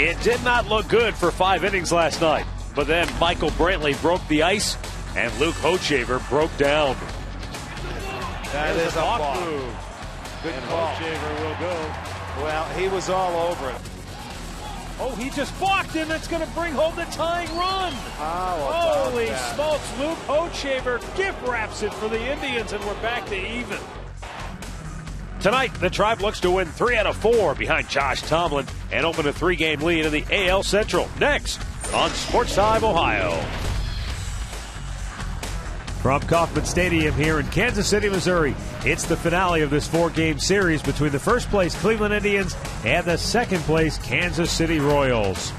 It did not look good for 5 innings last night, but then Michael Brantley broke the ice and Luke Hochevar broke down. That is a balk move. Good and call. Hochevar will go. Well, he was all over it. Oh, he just balked him. That's going to bring home the tying run. Holy smokes. Luke Hochevar gift wraps it for the Indians, and we're back to even. Tonight, the Tribe looks to win 3 out of 4 behind Josh Tomlin and open a 3-game lead in the AL Central. Next on Sports Time Ohio. From Kauffman Stadium here in Kansas City, Missouri, it's the finale of this 4-game series between the first-place Cleveland Indians and the second-place Kansas City Royals.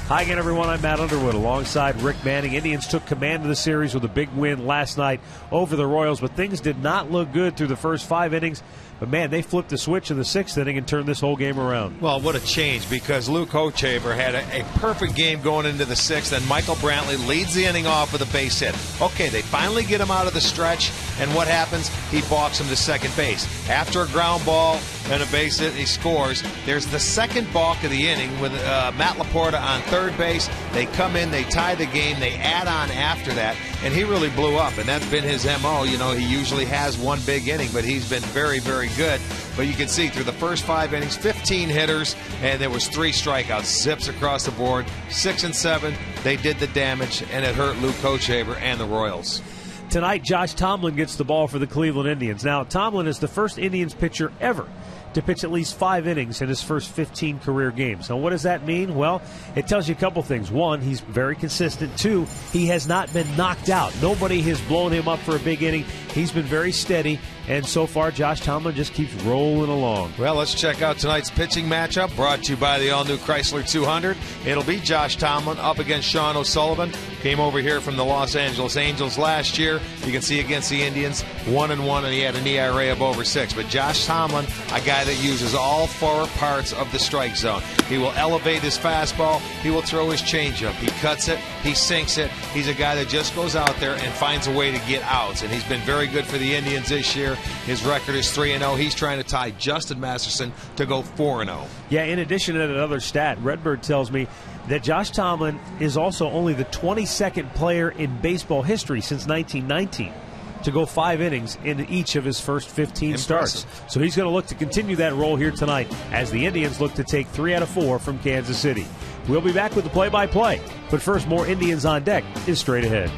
Hi again, everyone. I'm Matt Underwood alongside Rick Manning. Indians took command of the series with a big win last night over the Royals, but things did not look good through the first 5 innings. But, man, they flipped the switch in the 6th inning and turned this whole game around. Well, what a change, because Luke Hochevar had a perfect game going into the 6th, and Michael Brantley leads the inning off with a base hit. Okay, they finally get him out of the stretch, and what happens? He balks him to second base. After a ground ball and a base hit, he scores. There's the second balk of the inning with Matt Laporta on third base. They come in, they tie the game, they add on after that, and he really blew up, and that's been his M.O. You know, he usually has one big inning, but he's been very, very good. But you can see through the first 5 innings, 15 hitters, and there was 3 strikeouts, zips across the board. 6 and 7, they did the damage, and it hurt Luke Hochevar and the Royals. Tonight, Josh Tomlin gets the ball for the Cleveland Indians. Now, Tomlin is the first Indians pitcher ever to pitch at least 5 innings in his first 15 career games. Now, what does that mean? Well, it tells you a couple things. 1, he's very consistent. 2, he has not been knocked out. Nobody has blown him up for a big inning. He's been very steady, and so far, Josh Tomlin just keeps rolling along. Well, let's check out tonight's pitching matchup, brought to you by the all-new Chrysler 200. It'll be Josh Tomlin up against Sean O'Sullivan. Came over here from the Los Angeles Angels last year. You can see against the Indians, 1-1, and he had an ERA of over 6. But Josh Tomlin, a guy that uses all 4 parts of the strike zone. He will elevate his fastball. He will throw his changeup. He cuts it. He sinks it. He's a guy that just goes out there and finds a way to get outs. And he's been very good for the Indians this year. His record is 3-0. He's trying to tie Justin Masterson to go 4-0. Yeah, in addition to another stat, Redbird tells me that Josh Tomlin is also only the 22nd player in baseball history since 1919 to go 5 innings in each of his first 15 starts. So he's going to look to continue that role here tonight as the Indians look to take 3 out of 4 from Kansas City. We'll be back with the play-by-play. But first, more Indians on deck is straight ahead.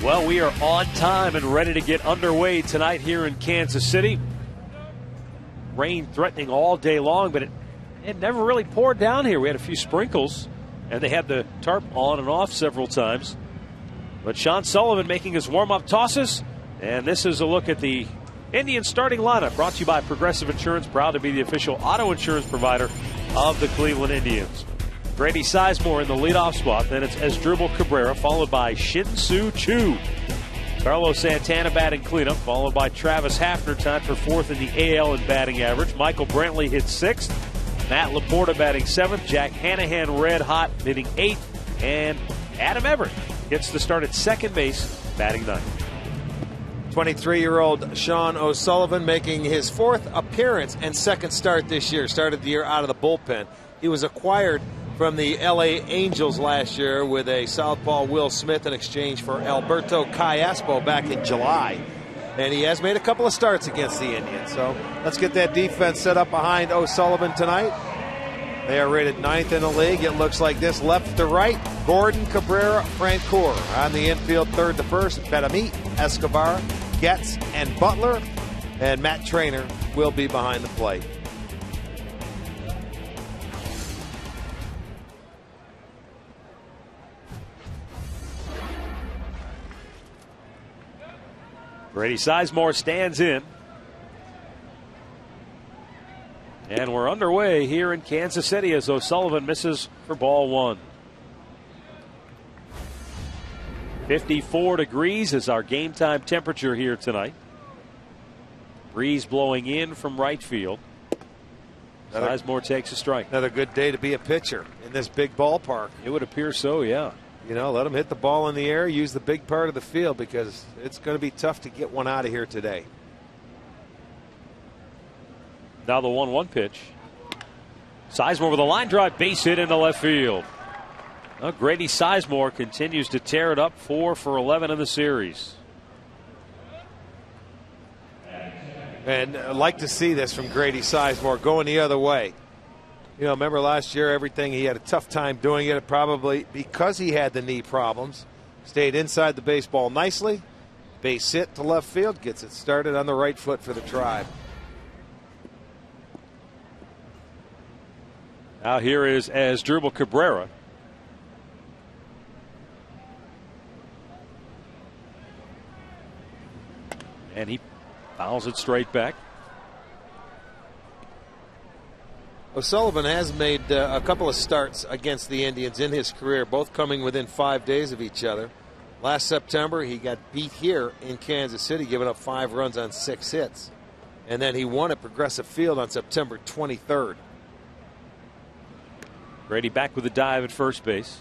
Well, we are on time and ready to get underway tonight here in Kansas City. Rain threatening all day long, but it never really poured down here. We had a few sprinkles, and they had the tarp on and off several times. But Sean Sullivan making his warm-up tosses, and this is a look at the Indians starting lineup, brought to you by Progressive Insurance, proud to be the official auto insurance provider of the Cleveland Indians. Grady Sizemore in the leadoff spot. Then it's Asdrubal Cabrera, followed by Shin-Soo Choo. Carlos Santana batting cleanup, followed by Travis Hafner, tied for fourth in the AL in batting average. Michael Brantley hits sixth. Matt Laporta batting seventh. Jack Hanahan red hot, hitting eighth. And Adam Everett gets the start at second base, batting ninth. 23-year-old Sean O'Sullivan making his fourth appearance and second start this year. Started the year out of the bullpen. He was acquired from the LA Angels last year with a southpaw Will Smith in exchange for Alberto Callaspo back in July. And he has made a couple of starts against the Indians. So let's get that defense set up behind O'Sullivan tonight. They are rated 9th in the league. It looks like this left to right. Gordon, Cabrera, Francoeur. On the infield, third to first, Betamit, Escobar, Getz, and Butler. And Matt Trainer will be behind the plate. Grady Sizemore stands in. And we're underway here in Kansas City as O'Sullivan misses for ball one. 54 degrees is our game time temperature here tonight. Breeze blowing in from right field. Sizemore takes a strike. Another good day to be a pitcher in this big ballpark. It would appear so, yeah. You know, let them hit the ball in the air, use the big part of the field, because it's going to be tough to get one out of here today. Now the 1-1 pitch. Sizemore with a line drive, base hit into left field. Well, Grady Sizemore continues to tear it up, 4 for 11 in the series. And I'd like to see this from Grady Sizemore going the other way. You know, remember last year, everything, he had a tough time doing it, probably because he had the knee problems. Stayed inside the baseball nicely. Base hit to left field, gets it started on the right foot for the Tribe. Now here is Asdrubal Cabrera. And he fouls it straight back. O'Sullivan has made a couple of starts against the Indians in his career, both coming within 5 days of each other. Last September, he got beat here in Kansas City, giving up 5 runs on 6 hits. And then he won at Progressive Field on September 23rd. Grady back with a dive at first base.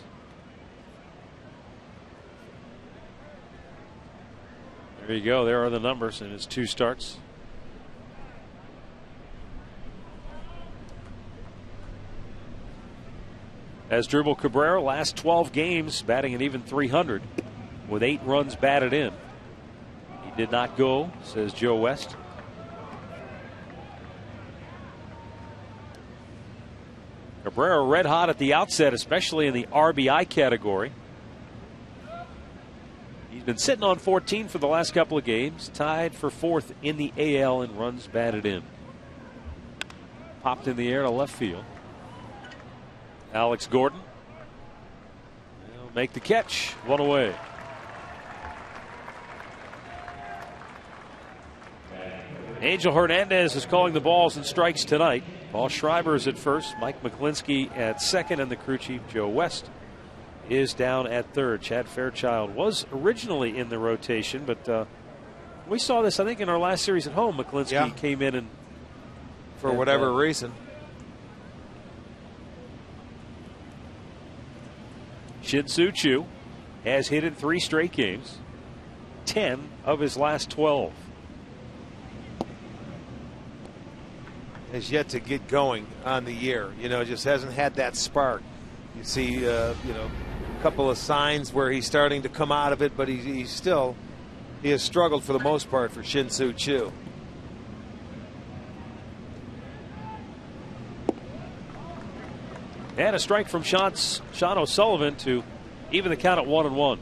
There you go. There are the numbers in his 2 starts. Asdrubal Cabrera, last 12 games, batting an even .300 with 8 runs batted in. He did not go, says Joe West. Cabrera red hot at the outset, especially in the RBI category. He's been sitting on 14 for the last couple of games, tied for 4th in the AL in runs batted in. Popped in the air to left field. Alex Gordon will make the catch. 1 away. Angel Hernandez is calling the balls and strikes tonight. Paul Schreiber is at first. Mike McClinsky at second. And the crew chief, Joe West, is down at third. Chad Fairchild was originally in the rotation, but we saw this, I think, in our last series at home. McClinsky came in and for whatever reason. Shin-Soo Choo has hit in 3 straight games, 10 of his last 12. Has yet to get going on the year. You know, just hasn't had that spark. You see, you know, a couple of signs where he's starting to come out of it, but he has struggled for the most part for Shin-Soo Choo. And a strike from Sean O'Sullivan to even the count at 1-1.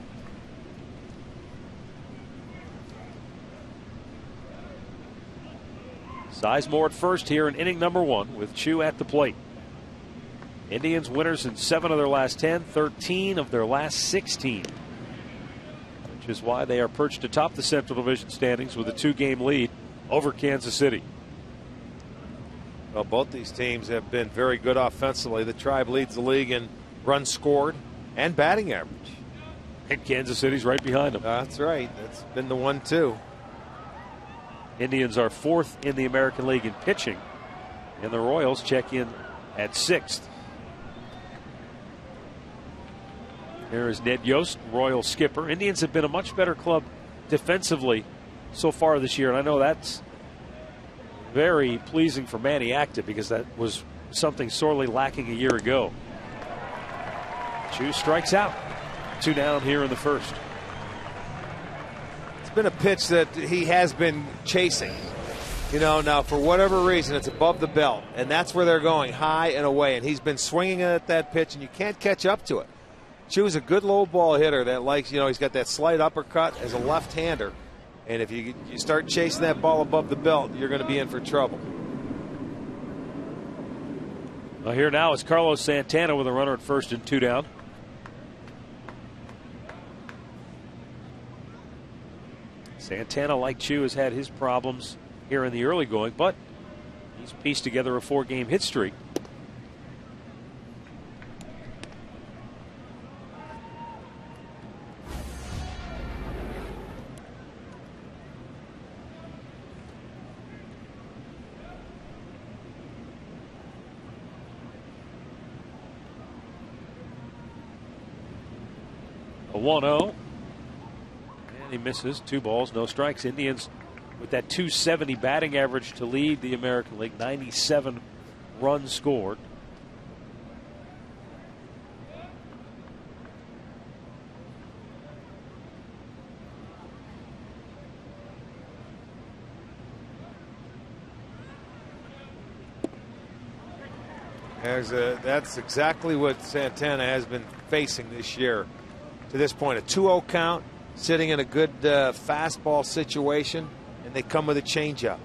Sizemore at first here in inning number 1 with Chu at the plate. Indians winners in 7 of their last 10, 13 of their last 16. Which is why they are perched atop the Central Division standings with a 2-game lead over Kansas City. Well, both these teams have been very good offensively. The Tribe leads the league in runs scored and batting average. And Kansas City's right behind them. That's right. That's been the 1-2. Indians are 4th in the American League in pitching, and the Royals check in at 6th. There is Ned Yost, Royal skipper. Indians have been a much better club defensively so far this year, and I know that's very pleasing for Manny Acta because that was something sorely lacking a year ago. Chu strikes out. 2 down here in the first. It's been a pitch that he has been chasing. You know, now for whatever reason, it's above the belt, and that's where they're going, high and away. And he's been swinging at that pitch, and you can't catch up to it. Chu's a good low ball hitter that likes, you know, he's got that slight uppercut as a left-hander. And if you start chasing that ball above the belt, you're going to be in for trouble. Well, here now is Carlos Santana with a runner at first and 2 down. Santana, like Chu, has had his problems here in the early going, but he's pieced together a 4-game hit streak. A 1-0. He misses. 2 balls, no strikes. Indians with that .270 batting average to lead the American League. 97 runs scored. That's exactly what Santana has been facing this year. To this point, a 2-0 count, sitting in a good fastball situation, and they come with a changeup.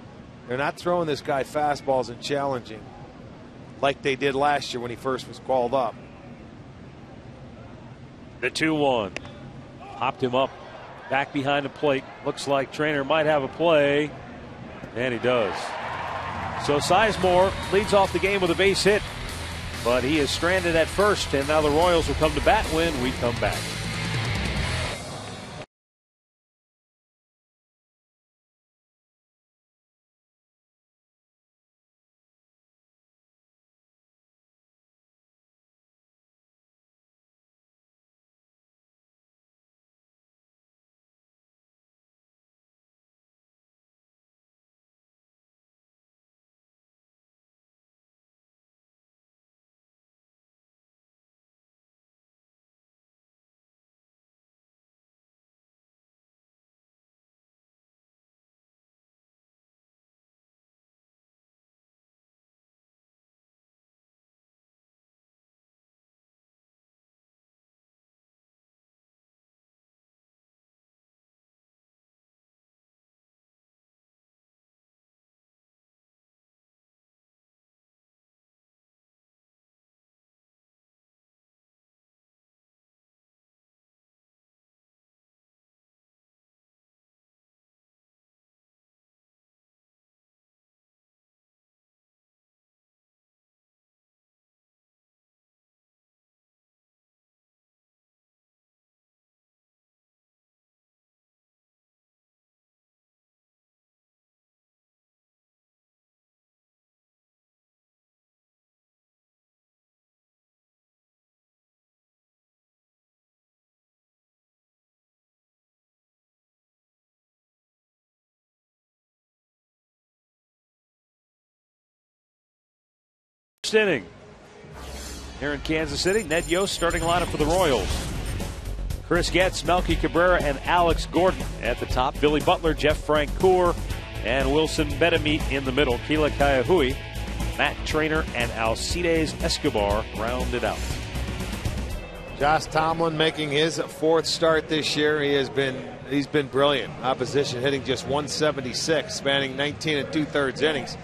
They're not throwing this guy fastballs and challenging like they did last year when he first was called up. The 2-1. Popped him up back behind the plate. Looks like Trainer might have a play, and he does. So Sizemore leads off the game with a base hit, but he is stranded at first, and now the Royals will come to bat when we come back. Inning here in Kansas City. Ned Yost starting lineup for the Royals. Chris Getz, Melky Cabrera, and Alex Gordon at the top. Billy Butler, Jeff Francoeur, and Wilson Betemit in the middle. Keila Kaiahui, Matt Trainer, and Alcides Escobar rounded out. Josh Tomlin making his 4th start this year. He's been brilliant. Opposition hitting just 176, spanning 19 2/3 innings.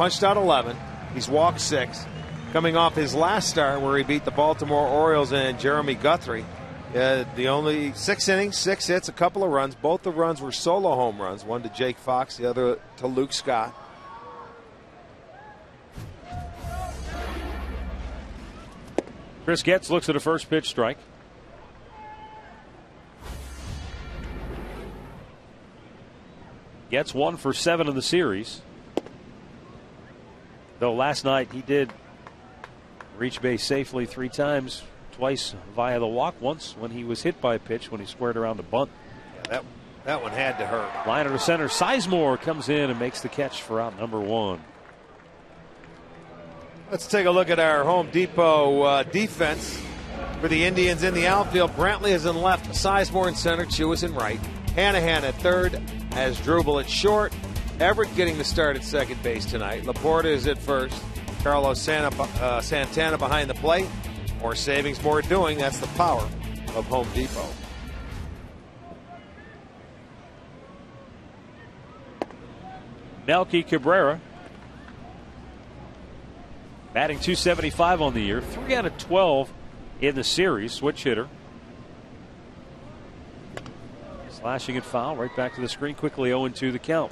punched out 11. He's walked 6. Coming off his last start where he beat the Baltimore Orioles and Jeremy Guthrie. The only 6 innings, 6 hits, a couple of runs. Both the runs were solo home runs. One to Jake Fox, the other to Luke Scott. Chris Getz looks at a first pitch strike. Getz 1 for 7 in the series. Though last night he did reach base safely 3 times, twice via the walk, once when he was hit by a pitch when he squared around a bunt. Yeah, that one had to hurt. Liner to center. Sizemore comes in and makes the catch for out number 1. Let's take a look at our Home Depot defense for the Indians in the outfield. Brantley is in left, Sizemore in center, Chu is in right. Hanahan at third, has Drubel at short. Everett getting the start at second base tonight. Laporta is at first. Carlos Santana behind the plate. More savings, more doing. That's the power of Home Depot. Melky Cabrera batting .275 on the year. 3 out of 12 in the series. Switch hitter. Slashing it foul. Right back to the screen. Quickly 0-2 the count.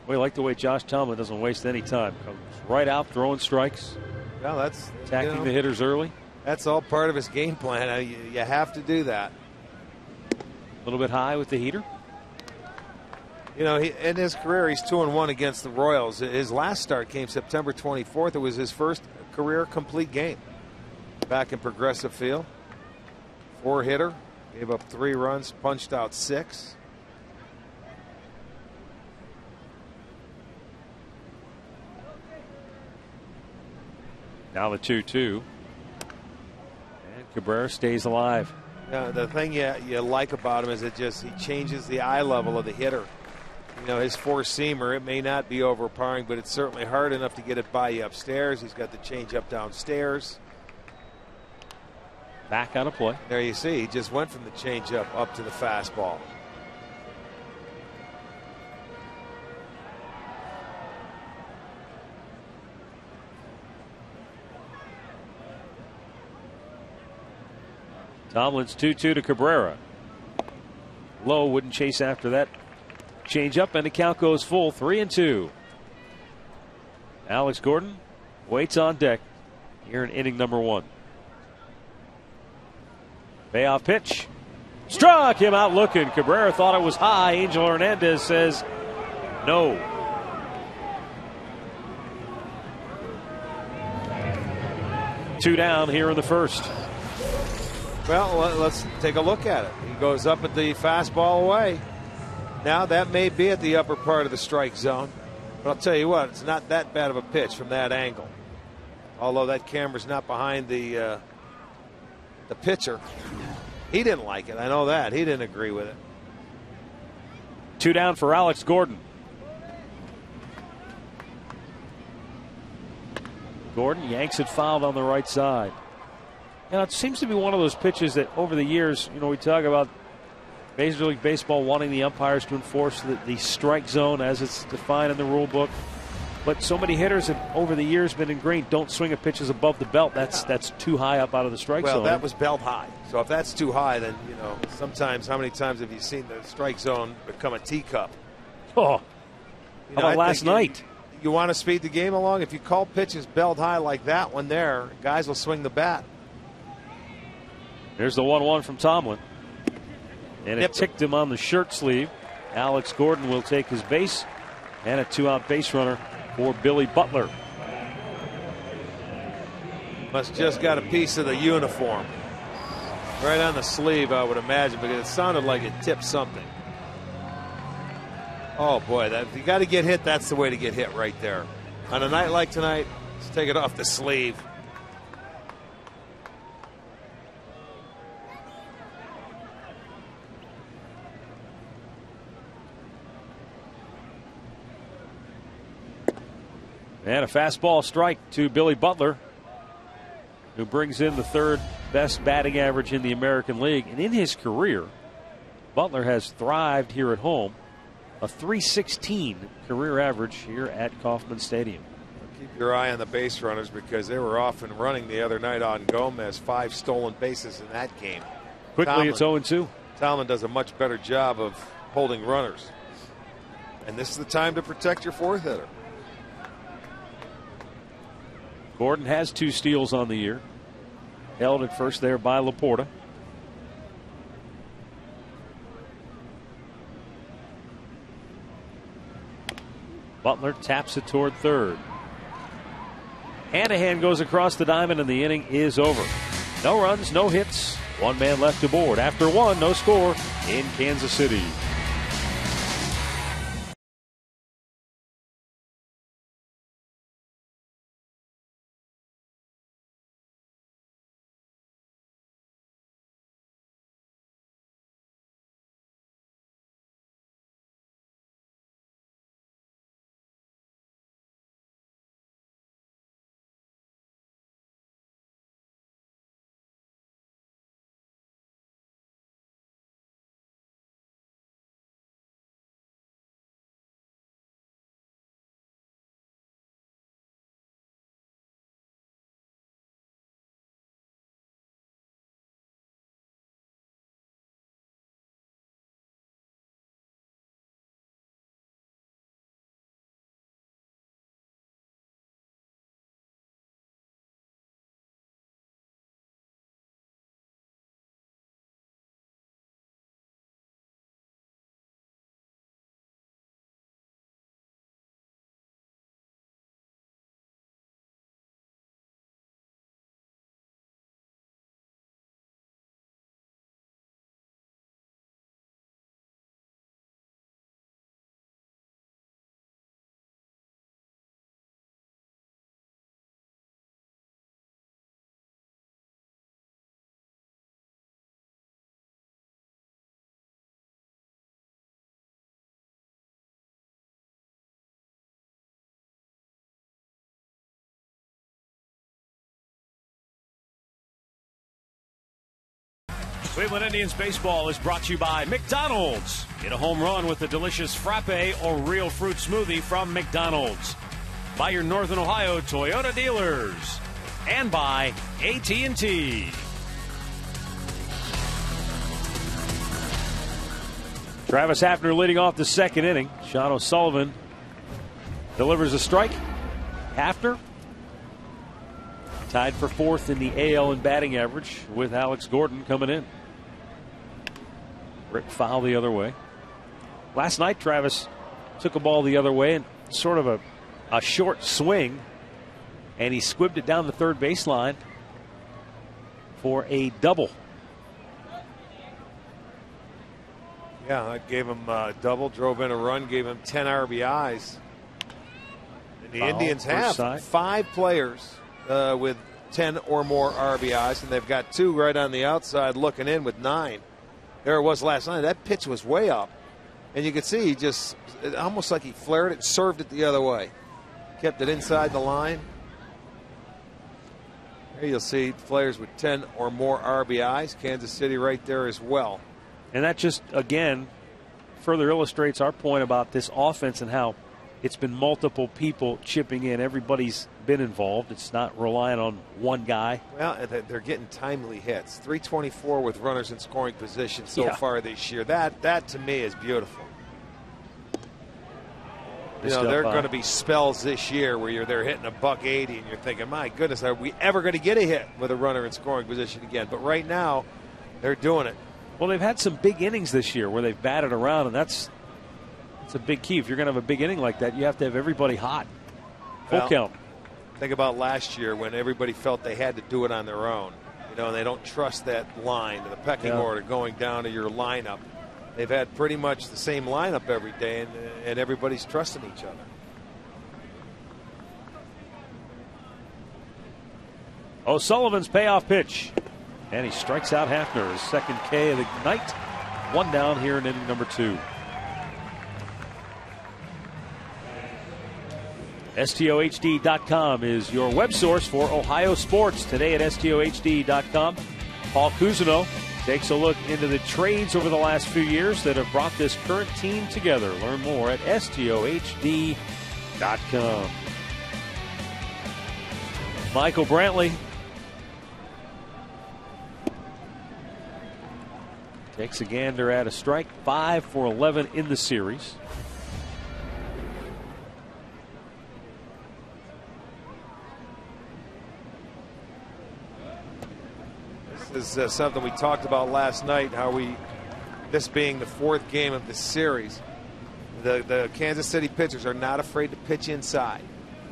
We like the way Josh Tomlin doesn't waste any time. Comes right out throwing strikes. Well, that's attacking the hitters early. That's all part of his game plan. You have to do that. A little bit high with the heater. You know, in his career, he's 2-1 against the Royals. His last start came September 24th. It was his first career complete game back in Progressive Field. 4-hitter, gave up 3 runs, punched out 6. Now the 2-2. And Cabrera stays alive. The thing you like about him is he changes the eye level of the hitter. You know, his 4-seamer, it may not be overpowering, but it's certainly hard enough to get it by you upstairs. He's got the change-up downstairs. Back out of play. There you see, he just went from the change-up up to the fastball. Tomlin's 2-2 to Cabrera. Lowe wouldn't chase after that change up, and the count goes full. 3-2. Alex Gordon waits on deck here in inning number 1. Payoff pitch. Struck him out looking. Cabrera thought it was high. Angel Hernandez says no. Two down here in the first. Well, let's take a look at it. He goes up at the fastball away. Now that may be at the upper part of the strike zone. But I'll tell you what, it's not that bad of a pitch from that angle. Although that camera's not behind the pitcher. He didn't like it. I know that. He didn't agree with it. 2 down for Alex Gordon. Gordon yanks it fouled on the right side. And it seems to be one of those pitches that over the years, you know, we talk about Major League Baseball wanting the umpires to enforce the strike zone as it's defined in the rule book. But so many hitters have over the years been ingrained, don't swing at pitches above the belt. That's too high up out of the strike zone. Well, that was belt high. So if that's too high, then, you know, sometimes how many times have you seen the strike zone become a teacup? Oh, how about last night? You want to speed the game along? If you call pitches belt high like that one there, guys will swing the bat. There's the 1-1 from Tomlin. And it ticked him on the shirt sleeve. Alex Gordon will take his base. And a 2-out base runner for Billy Butler. Must just got a piece of the uniform. Right on the sleeve, I would imagine, because it sounded like it tipped something. Oh, boy, if you got to get hit, that's the way to get hit right there. On a night like tonight, let's take it off the sleeve. And a fastball strike to Billy Butler, who brings in the 3rd best batting average in the American League. And in his career, Butler has thrived here at home. a .316 career average here at Kauffman Stadium. Keep your eye on the base runners because they were off and running the other night on Gomez. 5 stolen bases in that game. Quickly, it's 0-2. Talman does a much better job of holding runners. And this is the time to protect your fourth hitter. Gordon has 2 steals on the year. Held at first there by Laporta. Butler taps it toward third. Hanahan goes across the diamond and the inning is over. No runs, no hits. 1 man left aboard. After 1, no score in Kansas City. Cleveland Indians baseball is brought to you by McDonald's. Get a home run with a delicious frappe or real fruit smoothie from McDonald's. By your Northern Ohio Toyota dealers. And by AT&T. Travis Hafner leading off the second inning. Sean O'Sullivan delivers a strike. Hafner tied for 4th in the AL in batting average with Alex Gordon coming in. Rick foul the other way. Last night, Travis took a ball the other way and sort of a short swing, and he squibbed it down the third baseline for a double. Yeah, that gave him a double, drove in a run, gave him 10 RBIs. And the Indians have 5 players with 10 or more RBIs, and they've got 2 right on the outside looking in with 9. There it was last night. That pitch was way up. And you could see it almost like he flared it, served it the other way. Kept it inside the line. Here you'll see players with 10 or more RBIs. Kansas City right there as well. And that just, again, further illustrates our point about this offense and how it's been multiple people chipping in. Everybody's been involved. It's not relying on one guy. Well, they're getting timely hits. 324 with runners in scoring position so far this year. That to me is beautiful. You know, there are going to be spells this year where they're hitting $180 and you're thinking, my goodness, are we ever going to get a hit with a runner in scoring position again? But right now, they're doing it. Well, they've had some big innings this year where they've batted around, and that's a big key. If you're going to have a big inning like that, you have to have everybody hot. Full count. Think about last year when everybody felt they had to do it on their own. You know, and they don't trust that line, the pecking order going down to your lineup. They've had pretty much the same lineup every day, and everybody's trusting each other. O'Sullivan's payoff pitch. And he strikes out Hafner, his second K of the night. 1 down here in inning number 2. STOHD.com is your web source for Ohio sports. Today at STOHD.com, Paul Cousineau takes a look into the trades over the last few years that have brought this current team together. Learn more at stohd.com. Michael Brantley takes a gander at a strike. 5 for 11 in the series. This is something we talked about last night, how this being the 4th game of the series, the Kansas City pitchers are not afraid to pitch inside.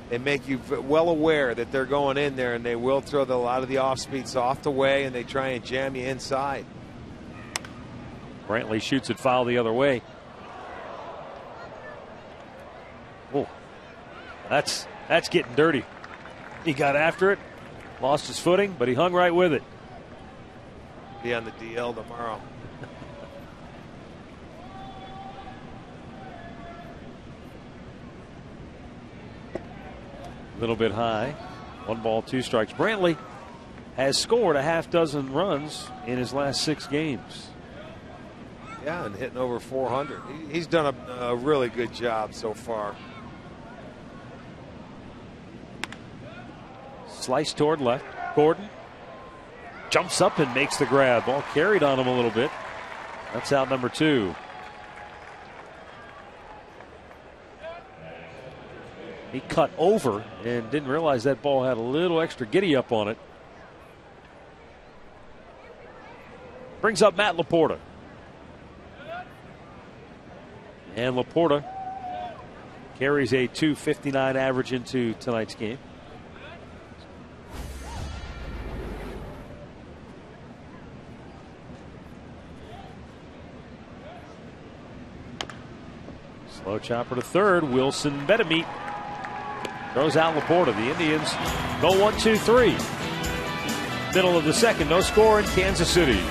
They make you well aware that they're going in there, and they will throw a lot of the off-speed off the way, and they try and jam you inside. Brantley shoots it foul the other way. Oh, that's getting dirty. He got after it, lost his footing, but he hung right with it. Be on the DL tomorrow. A little bit high. 1 ball, 2 strikes. Brantley has scored a half dozen runs in his last 6 games. Yeah, and hitting over 400. He's done a really good job so far. Slice toward left. Gordon jumps up and makes the grab. Ball carried on him a little bit. That's out number 2. He cut over and didn't realize that ball had a little extra giddy up on it. Brings up Matt Laporta. And Laporta carries a .259 average into tonight's game. Slow chopper to third. Wilson Betemeet throws out Laporta. The Indians go 1-2-3. Middle of the second, no score in Kansas City.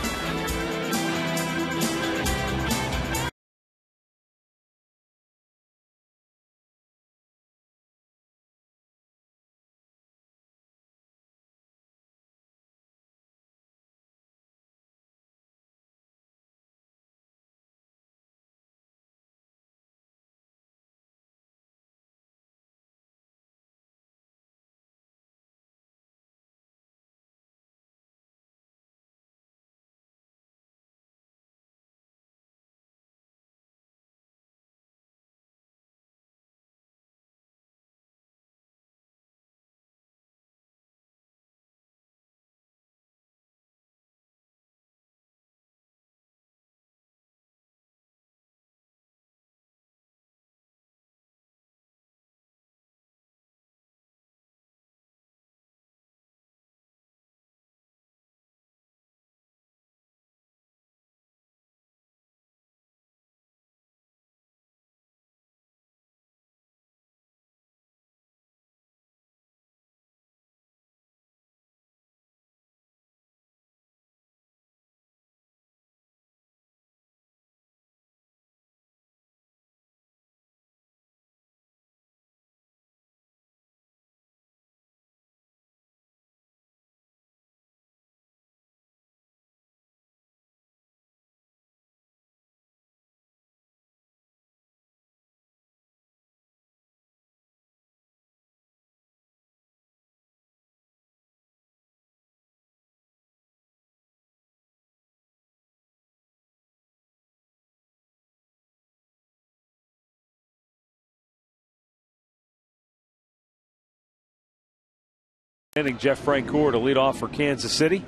Jeff Francoeur to lead off for Kansas City.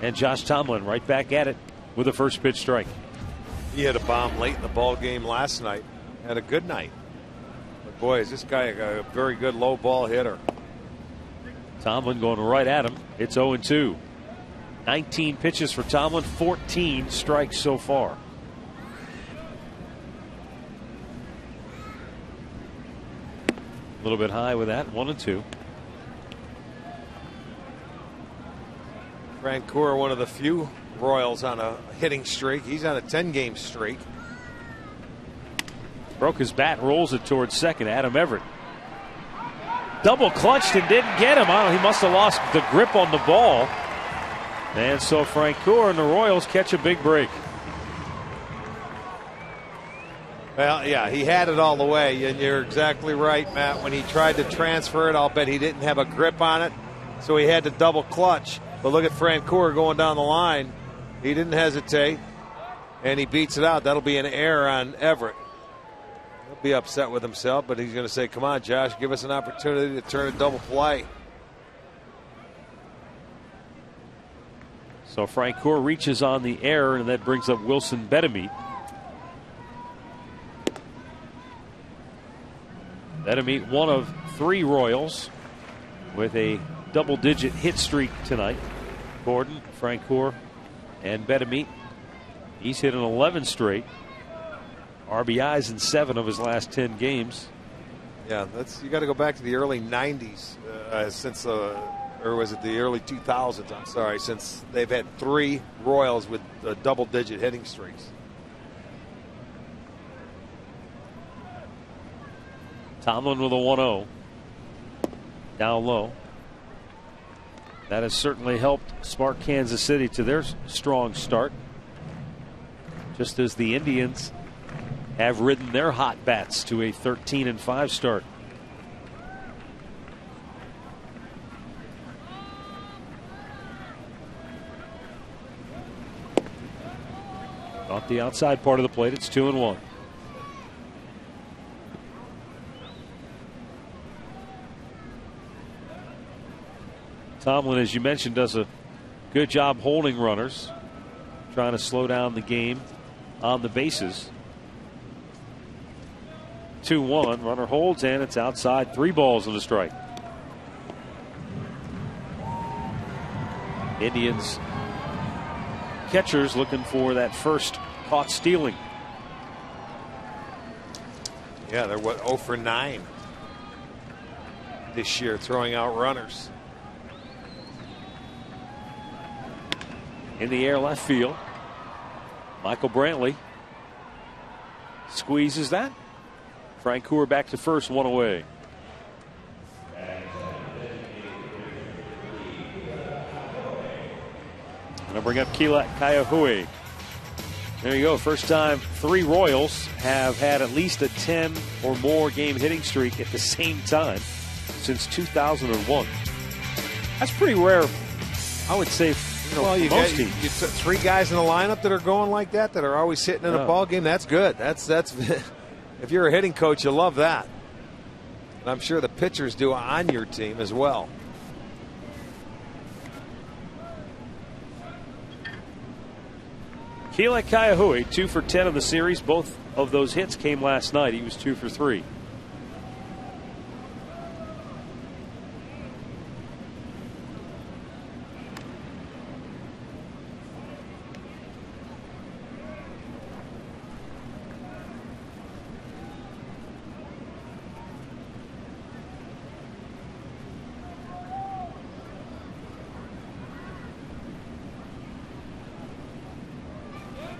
And Josh Tomlin right back at it with a first pitch strike. He had a bomb late in the ball game last night. Had a good night. But boy, is this guy a very good low ball hitter. Tomlin going right at him. It's 0-2. 19 pitches for Tomlin, 14 strikes so far. A little bit high with that, 1-2. Francoeur, one of the few Royals on a hitting streak. He's on a 10-game streak. Broke his bat, rolls it towards second. Adam Everett double clutched and didn't get him. He must have lost the grip on the ball. And so Francoeur and the Royals catch a big break. Well, yeah, he had it all the way, and you're exactly right, Matt. When he tried to transfer it, I'll bet he didn't have a grip on it, so he had to double clutch. But look at Francoeur going down the line. He didn't hesitate, and he beats it out. That'll be an error on Everett. He'll be upset with himself, but he's going to say, come on, Josh, give us an opportunity to turn a double play. So Francoeur reaches on the error, and that brings up Wilson Betemeet. Betemeet, one of 3 Royals with a double-digit hit streak tonight. Gordon, Francoeur, and Betemeet. He's hit an 11 straight. RBIs in 7 of his last 10 games. Yeah, you got to go back to the early 90s or was it the early 2000s? I'm sorry, since they've had 3 Royals with double-digit hitting streaks. Tomlin with a 1-0. Down low. That has certainly helped spark Kansas City to their strong start. Just as the Indians have ridden their hot bats to a 13-5 start. Off the outside part of the plate, it's 2-1. Tomlin, as you mentioned, does a good job holding runners, trying to slow down the game on the bases. 2-1, runner holds, and it's outside. 3 balls and a strike. Indians catchers looking for that first caught stealing. Yeah, they're 0 for 9 this year, throwing out runners. In the air left field. Michael Brantley squeezes that. Francoeur back to first, 1 away. Gonna bring up CLE AT KCA. There you go. First time 3 Royals have had at least a 10 or more game hitting streak at the same time since 2001. That's pretty rare, I would say. Well, you got 3 guys in the lineup that are going like that are always hitting in a ball game. That's good. That's if you're a hitting coach, you love that. And I'm sure the pitchers do on your team as well. CLE AT KCA, 2 for 10 in the series. Both of those hits came last night. He was 2 for 3.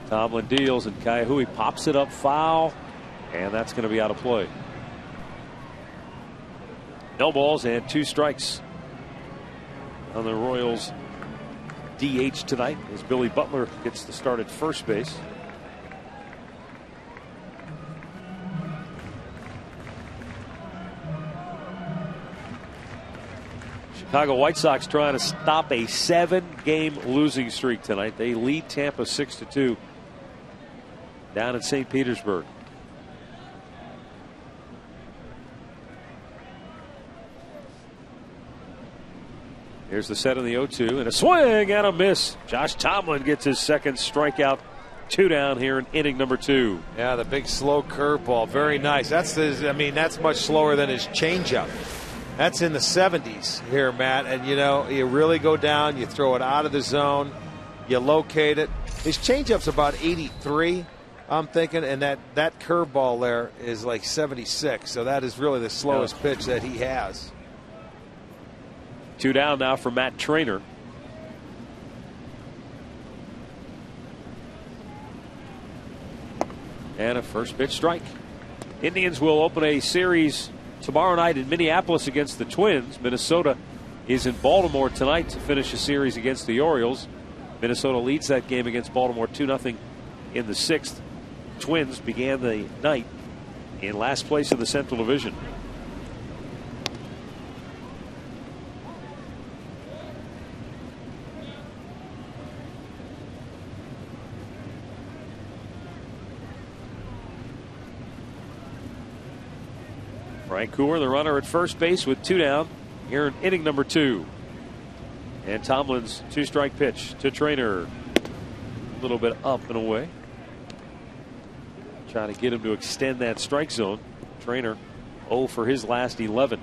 Tomlin deals, and Kaihui pops it up foul, and that's going to be out of play. No balls and 2 strikes on the Royals DH tonight as Billy Butler gets the start at first base. Chicago White Sox trying to stop a 7-game losing streak tonight. They lead Tampa 6-2 down in St. Petersburg. Here's the set in the 0-2 and a swing and a miss. Josh Tomlin gets his second strikeout. 2 down here in inning number 2. Yeah, the big slow curveball, very nice. That's much slower than his changeup. That's in the 70s here, Matt. And you really go down, you throw it out of the zone, you locate it. His changeup's about 83. I'm thinking, and that curveball there is like 76. So that is really the slowest pitch that he has. 2 down now for Matt Trainer. And a first pitch strike. Indians will open a series tomorrow night in Minneapolis against the Twins. Minnesota is in Baltimore tonight to finish a series against the Orioles. Minnesota leads that game against Baltimore 2-0 in the 6th. Twins began the night in last place in the Central Division. Frank Cooler, the runner at first base with 2 down here in inning number 2. And Tomlin's 2-strike pitch to Trainer. A little bit up and away. Trying to get him to extend that strike zone. Trainer 0 for his last 11.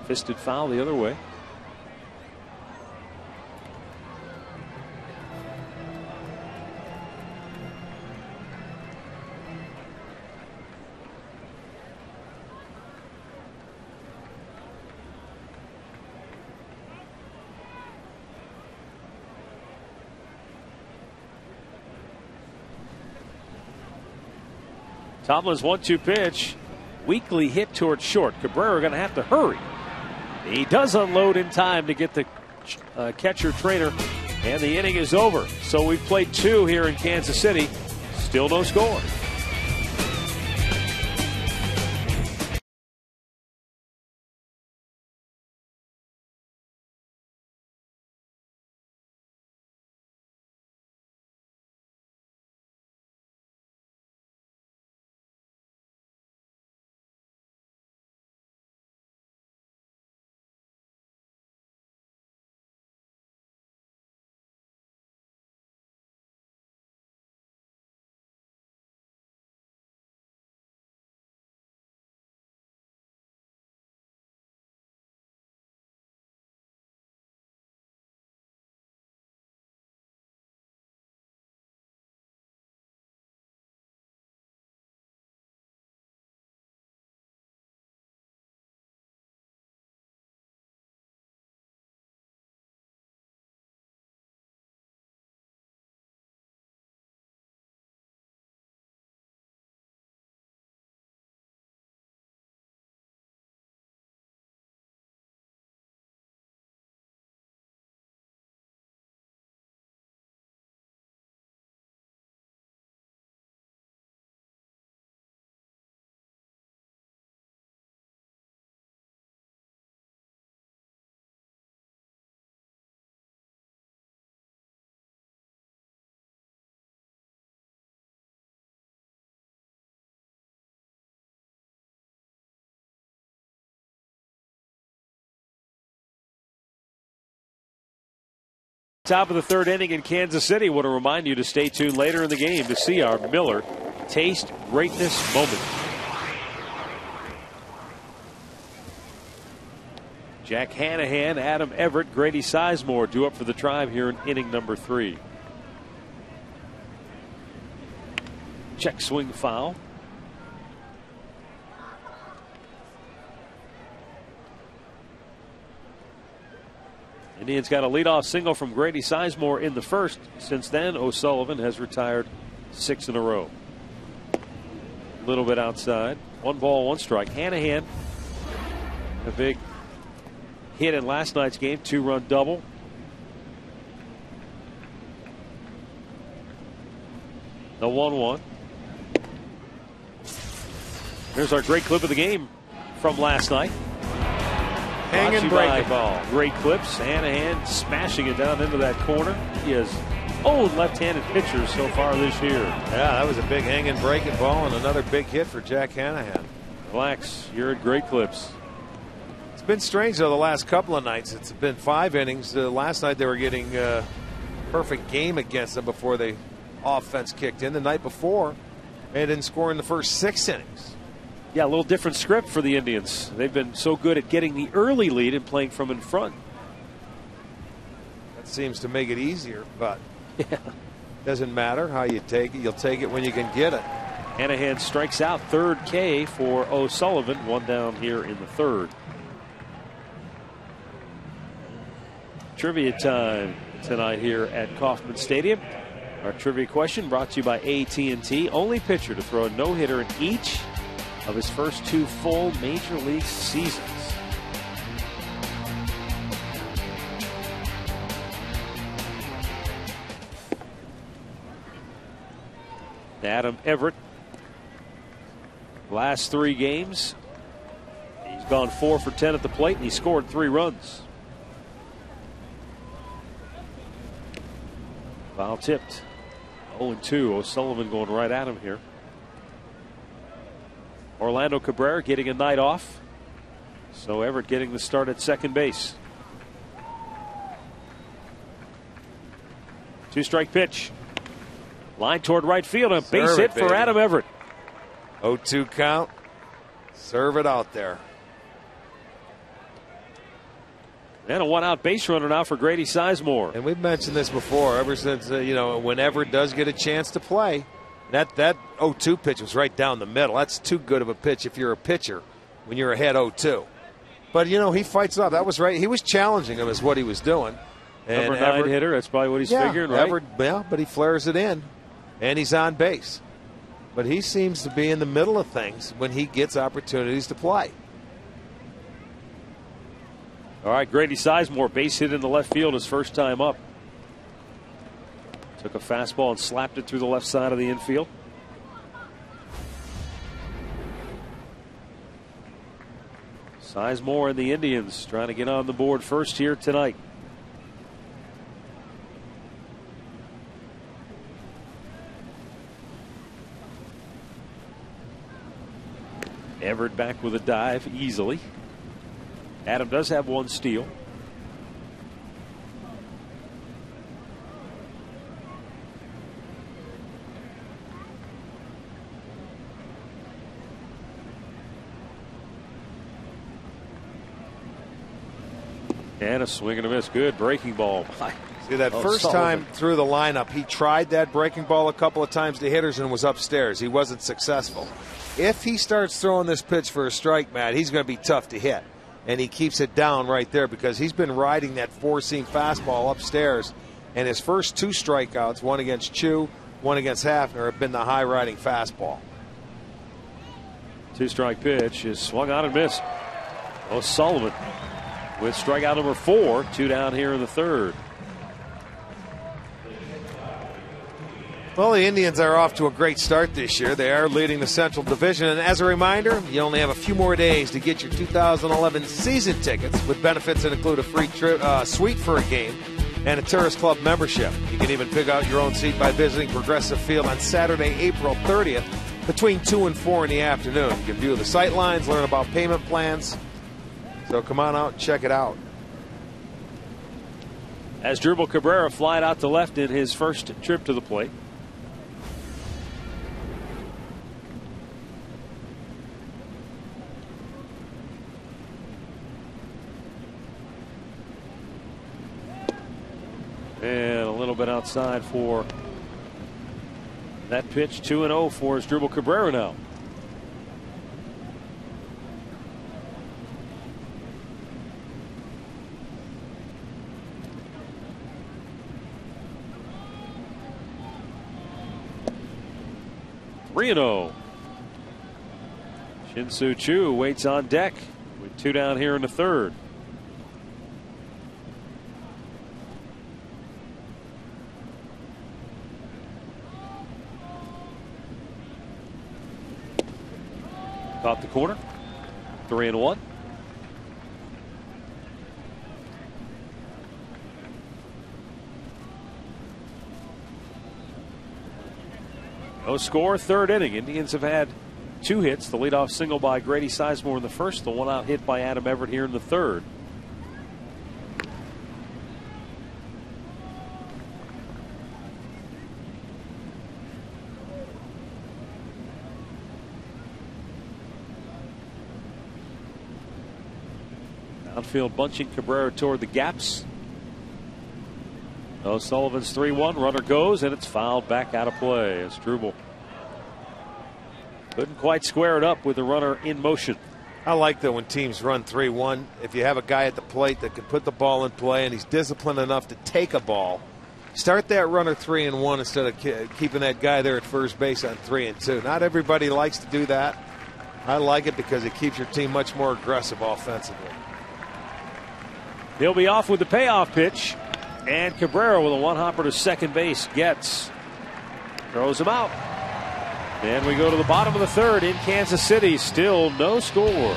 Fisted foul the other way. Tomlin's 1-2 pitch. Weakly hit towards short. Cabrera going to have to hurry. He does unload in time to get the catcher Trainer, and the inning is over. So we've played 2 here in Kansas City. Still no score. Top of the 3rd inning in Kansas City. Want to remind you to stay tuned later in the game to see our Miller Taste Greatness moment. Jack Hanahan, Adam Everett, Grady Sizemore due up for the Tribe here in inning number 3. Check swing foul. Indians got a leadoff single from Grady Sizemore in the 1st. Since then, O'Sullivan has retired 6 in a row. A little bit outside. 1 ball, 1 strike. Hanahan, a big hit in last night's game, 2-run double. The 1-1. Here's our great clip of the game from last night. Hang and break the ball. Great clips. Hanahan smashing it down into that corner. He has owned left-handed pitchers so far this year. Yeah, that was a big hang and breaking ball and another big hit for Jack Hanahan. Relax. You're at great clips. It's been strange, though, the last couple of nights. It's been 5 innings. Last night they were getting perfect game against them before the offense kicked in. The night before, they didn't score in the first 6 innings. Yeah, a little different script for the Indians. They've been so good at getting the early lead and playing from in front. That seems to make it easier, but doesn't matter how you take it. You'll take it when you can get it. Hanahan strikes out. 3rd K for O'Sullivan. 1 down here in the 3rd. Trivia time. tonight here at Kauffman Stadium. Our trivia question brought to you by AT&T. Only pitcher to throw a no-hitter in each of his first 2 full Major League seasons. Adam Everett, last 3 games, he's gone 4 for 10 at the plate, and he scored 3 runs. Foul tipped. 0-2. O'Sullivan going right at him here. Orlando Cabrera getting a night off, so Everett getting the start at second base. 2-strike pitch. Line toward right field. A base hit for Adam Everett. 0-2 count. Serve it out there. And a 1-out base runner now for Grady Sizemore. And we've mentioned this before, ever since, when Everett does get a chance to play, that 0-2 pitch was right down the middle. That's too good of a pitch if you're a pitcher when you're ahead 0-2. But, he fights it up. That was right. He was challenging him is what he was doing. And Number 9 hitter, that's probably what he's figuring, right? Everett, but he flares it in, and he's on base. But he seems to be in the middle of things when he gets opportunities to play. All right, Grady Sizemore, base hit in the left field his first time up. Took a fastball and slapped it through the left side of the infield. Sizemore and the Indians trying to get on the board first here tonight. Everett back with a dive easily. Adam does have 1 steal. And a swing and a miss. Good breaking ball. See, that first time through the lineup, he tried that breaking ball a couple of times to hitters and was upstairs. He wasn't successful. If he starts throwing this pitch for a strike, Matt, he's going to be tough to hit. And he keeps it down right there because he's been riding that 4-seam fastball upstairs. And his first 2 strikeouts, one against Chu, one against Hafner, have been the high-riding fastball. 2-strike pitch is swung on and missed. O'Sullivan with strikeout number 4, 2 down here in the 3rd. Well, the Indians are off to a great start this year. They are leading the Central Division. And as a reminder, you only have a few more days to get your 2011 season tickets with benefits that include a free suite for a game and a Tourist Club membership. You can even pick out your own seat by visiting Progressive Field on Saturday, April 30th between 2 and 4 in the afternoon. You can view the sight lines, learn about payment plans. So come on out and check it out. As Drupal Cabrera flied out to left in his first trip to the plate. And a little bit outside for that pitch. 2-0 for Drupal Cabrera now. Shin-Soo Choo waits on deck with 2 down here in the 3rd. Caught the corner. 3-1. No score, 3rd inning. Indians have had 2 hits. The leadoff single by Grady Sizemore in the 1st. The 1-out hit by Adam Everett here in the 3rd. Outfield bunching Cabrera toward the gaps. O'Sullivan's 3-1. Runner goes, and it's fouled back out of play as Drupal couldn't quite square it up with the runner in motion. I like that when teams run 3-1, if you have a guy at the plate that can put the ball in play and he's disciplined enough to take a ball, start that runner 3-1 instead of keeping that guy there at first base on 3-2. Not everybody likes to do that. I like it because it keeps your team much more aggressive offensively. He'll be off with the payoff pitch. And Cabrera with a one-hopper to second base gets. Throws him out. And we go to the bottom of the third in Kansas City. Still no score.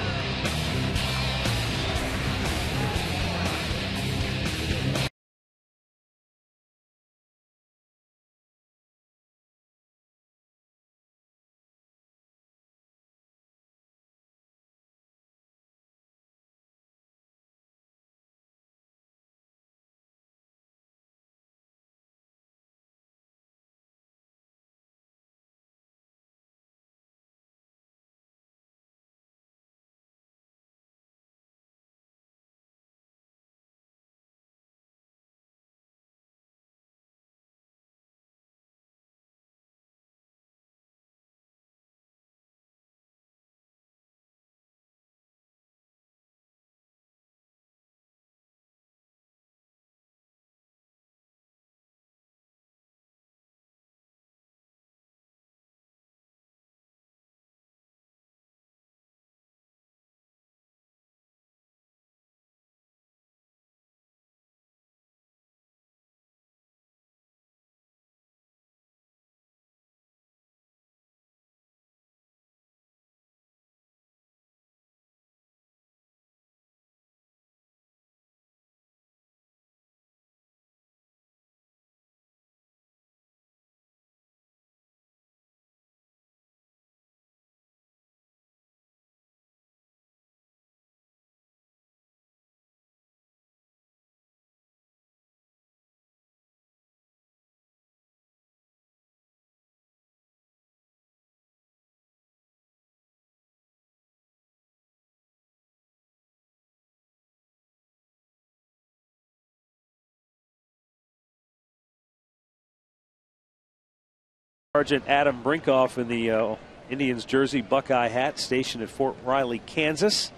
Sergeant Adam Brinkoff in the Indians jersey, Buckeye hat, stationed at Fort Riley, Kansas.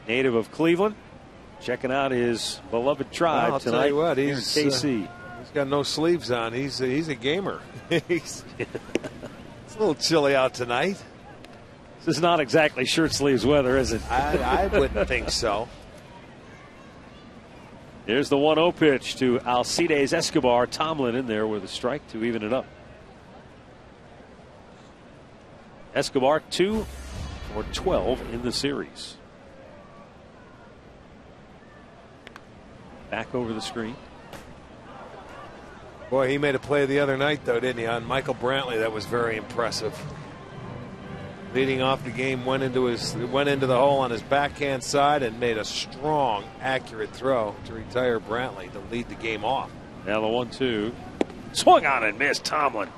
Native of Cleveland, checking out his beloved tribe I'll tonight. tell you what, he's KC. He's got no sleeves on. He's a gamer. It's a little chilly out tonight. This is not exactly shirt sleeves weather, is it? I wouldn't think so. Here's the 1-0 pitch to Alcides Escobar. Tomlin in there with a strike to even it up. Escobar 2 for 12 in the series. Back over the screen. Boy, he made a play the other night, though, didn't he? On Michael Brantley, that was very impressive. Leading off the game, went into the hole on his backhand side and made a strong, accurate throw to retire Brantley to lead the game off. Now the 1-2. Swung on and missed. Tomlin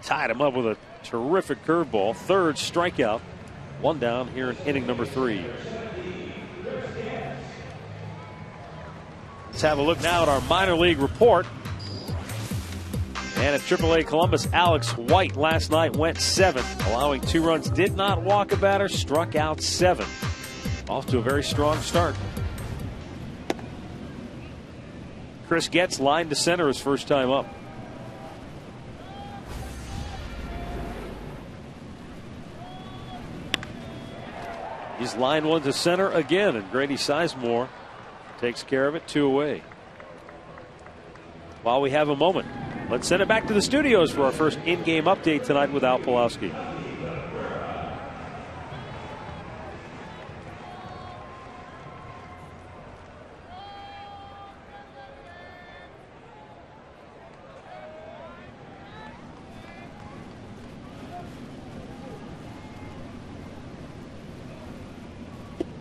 tied him up with a terrific curveball. Third strikeout. One down here in inning number 3. Let's have a look now at our minor league report. And at AAA Columbus, Alex White last night went 7th, allowing 2 runs. Did not walk a batter, struck out 7. Off to a very strong start. Chris Getz lined to center his first time up. He's lined one to center again, and Grady Sizemore takes care of it. 2 away. While we have a moment, let's send it back to the studios for our first in-game update tonight with Al Pulowski.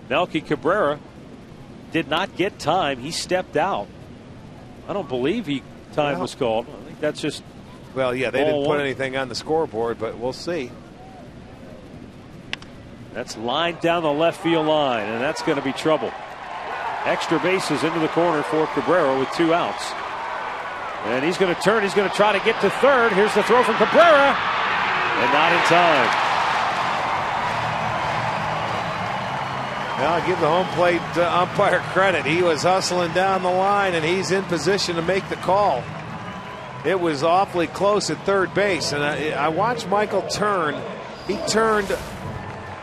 Melky Cabrera did not get time. He stepped out. I don't believe time was called. I think that's just. Well, yeah, they didn't put anything on the scoreboard, but we'll see. That's lined down the left field line, and that's going to be trouble. Extra bases into the corner for Cabrera with 2 outs. And he's going to turn. He's going to try to get to third. Here's the throw from Cabrera, and not in time. Well, I'll give the home plate umpire credit. He was hustling down the line, and he's in position to make the call. It was awfully close at third base, and I watched Michael turn. He turned,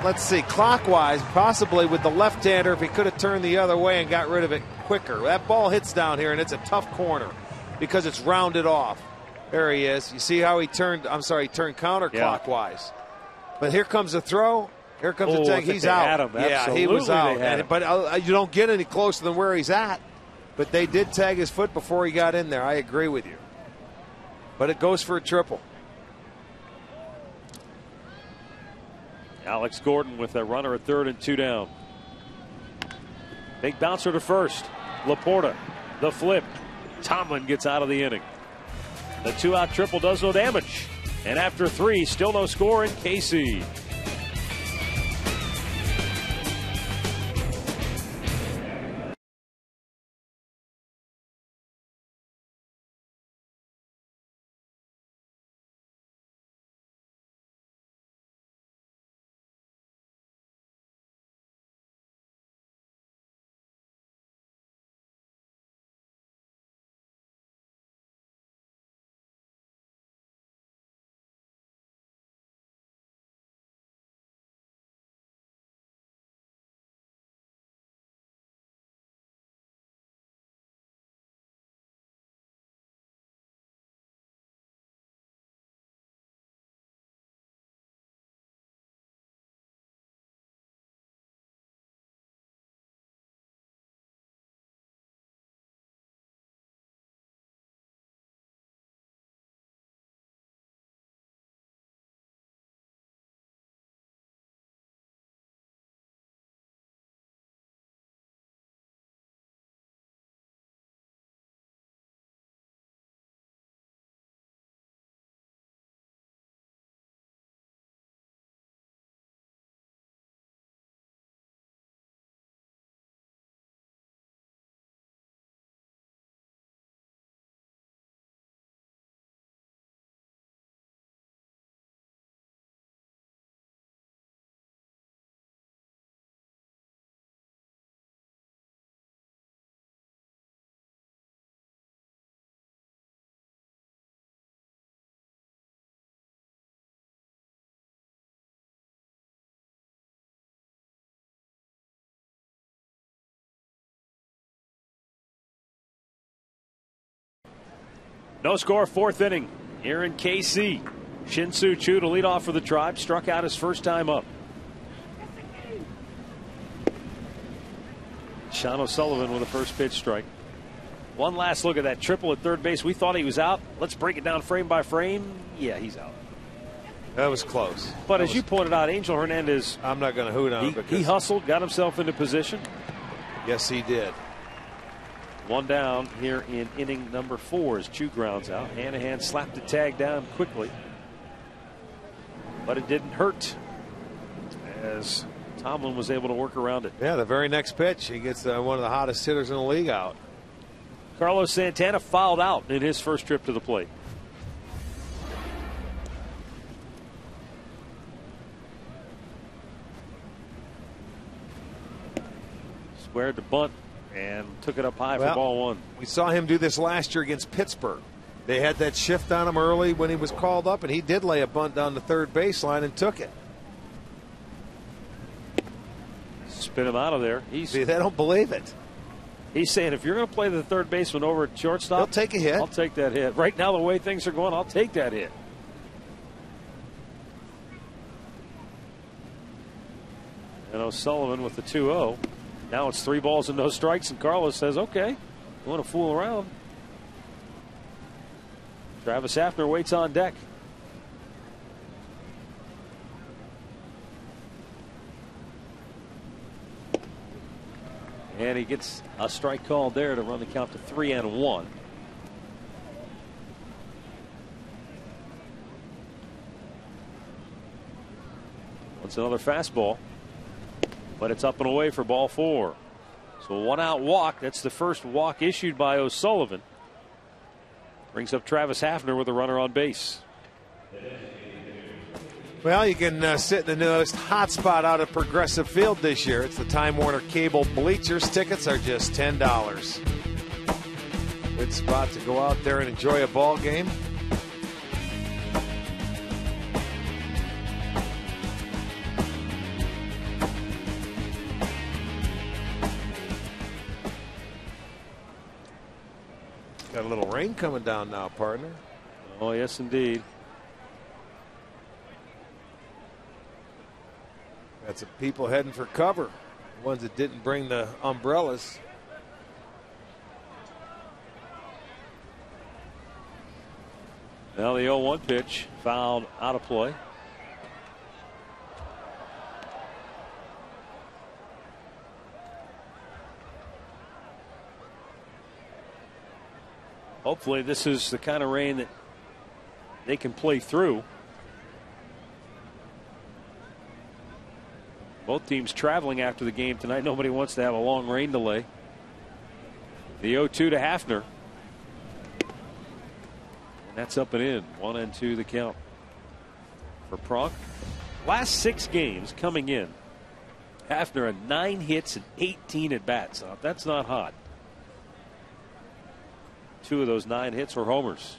let's see, clockwise, possibly with the left-hander if he could have turned the other way and got rid of it quicker. That ball hits down here, and it's a tough corner because it's rounded off. There he is. You see how he turned? I'm sorry, he turned counterclockwise. Yeah. But here comes the throw. Here comes the tag. He's out. Yeah, he was out. But you don't get any closer than where he's at. But they did tag his foot before he got in there. I agree with you. But it goes for a triple. Alex Gordon with a runner at third and 2 down. Big bouncer to first. Laporta, the flip. Tomlin gets out of the inning. The 2-out triple does no damage. And after 3, still no score in KC. No score, 4th inning here in KC. Shin-Soo Choo to lead off for the Tribe. Struck out his first time up. Sean O'Sullivan with a first pitch strike. One last look at that triple at third base. We thought he was out. Let's break it down frame by frame. Yeah, he's out. That was close. But as you pointed out, Angel Hernandez. I'm not going to hoot on him. He hustled, got himself into position. Yes, he did. One down here in inning number 4 as Choo grounds out. Hanahan slapped the tag down quickly. But it didn't hurt as Tomlin was able to work around it. Yeah, the very next pitch, he gets one of the hottest hitters in the league out. Carlos Santana fouled out in his first trip to the plate. Squared to bunt and took it up high for ball 1. We saw him do this last year against Pittsburgh. They had that shift on him early when he was called up, and he did lay a bunt down the third baseline and took it. Spin him out of there. See, they don't believe it. He's saying if you're going to play the third baseman over at shortstop, he'll take a hit. I'll take that hit. Right now, the way things are going, I'll take that hit. And O'Sullivan with the 2-0. Now it's 3 balls and no strikes, and Carlos says, okay, you want to fool around. Travis Hafner waits on deck. And he gets a strike called there to run the count to 3-1. That's another fastball. But it's up and away for ball 4. So a 1-out walk. That's the first walk issued by O'Sullivan. Brings up Travis Hafner with a runner on base. Well, you can sit in the newest hotspot out at Progressive Field this year. It's the Time Warner Cable Bleachers. Tickets are just $10. Good spot to go out there and enjoy a ball game. Got a little rain coming down now, partner. Oh, yes, indeed. Got some people heading for cover. Ones that didn't bring the umbrellas. Now the 0-1 pitch fouled out of play. Hopefully this is the kind of rain that they can play through. Both teams traveling after the game tonight. Nobody wants to have a long rain delay. The 0-2 to Hafner. And that's up and in. 1-2 the count for Pronk. Last 6 games coming in. Hafner had 9 hits and 18 at bats. That's not hot. 2 of those 9 hits were homers.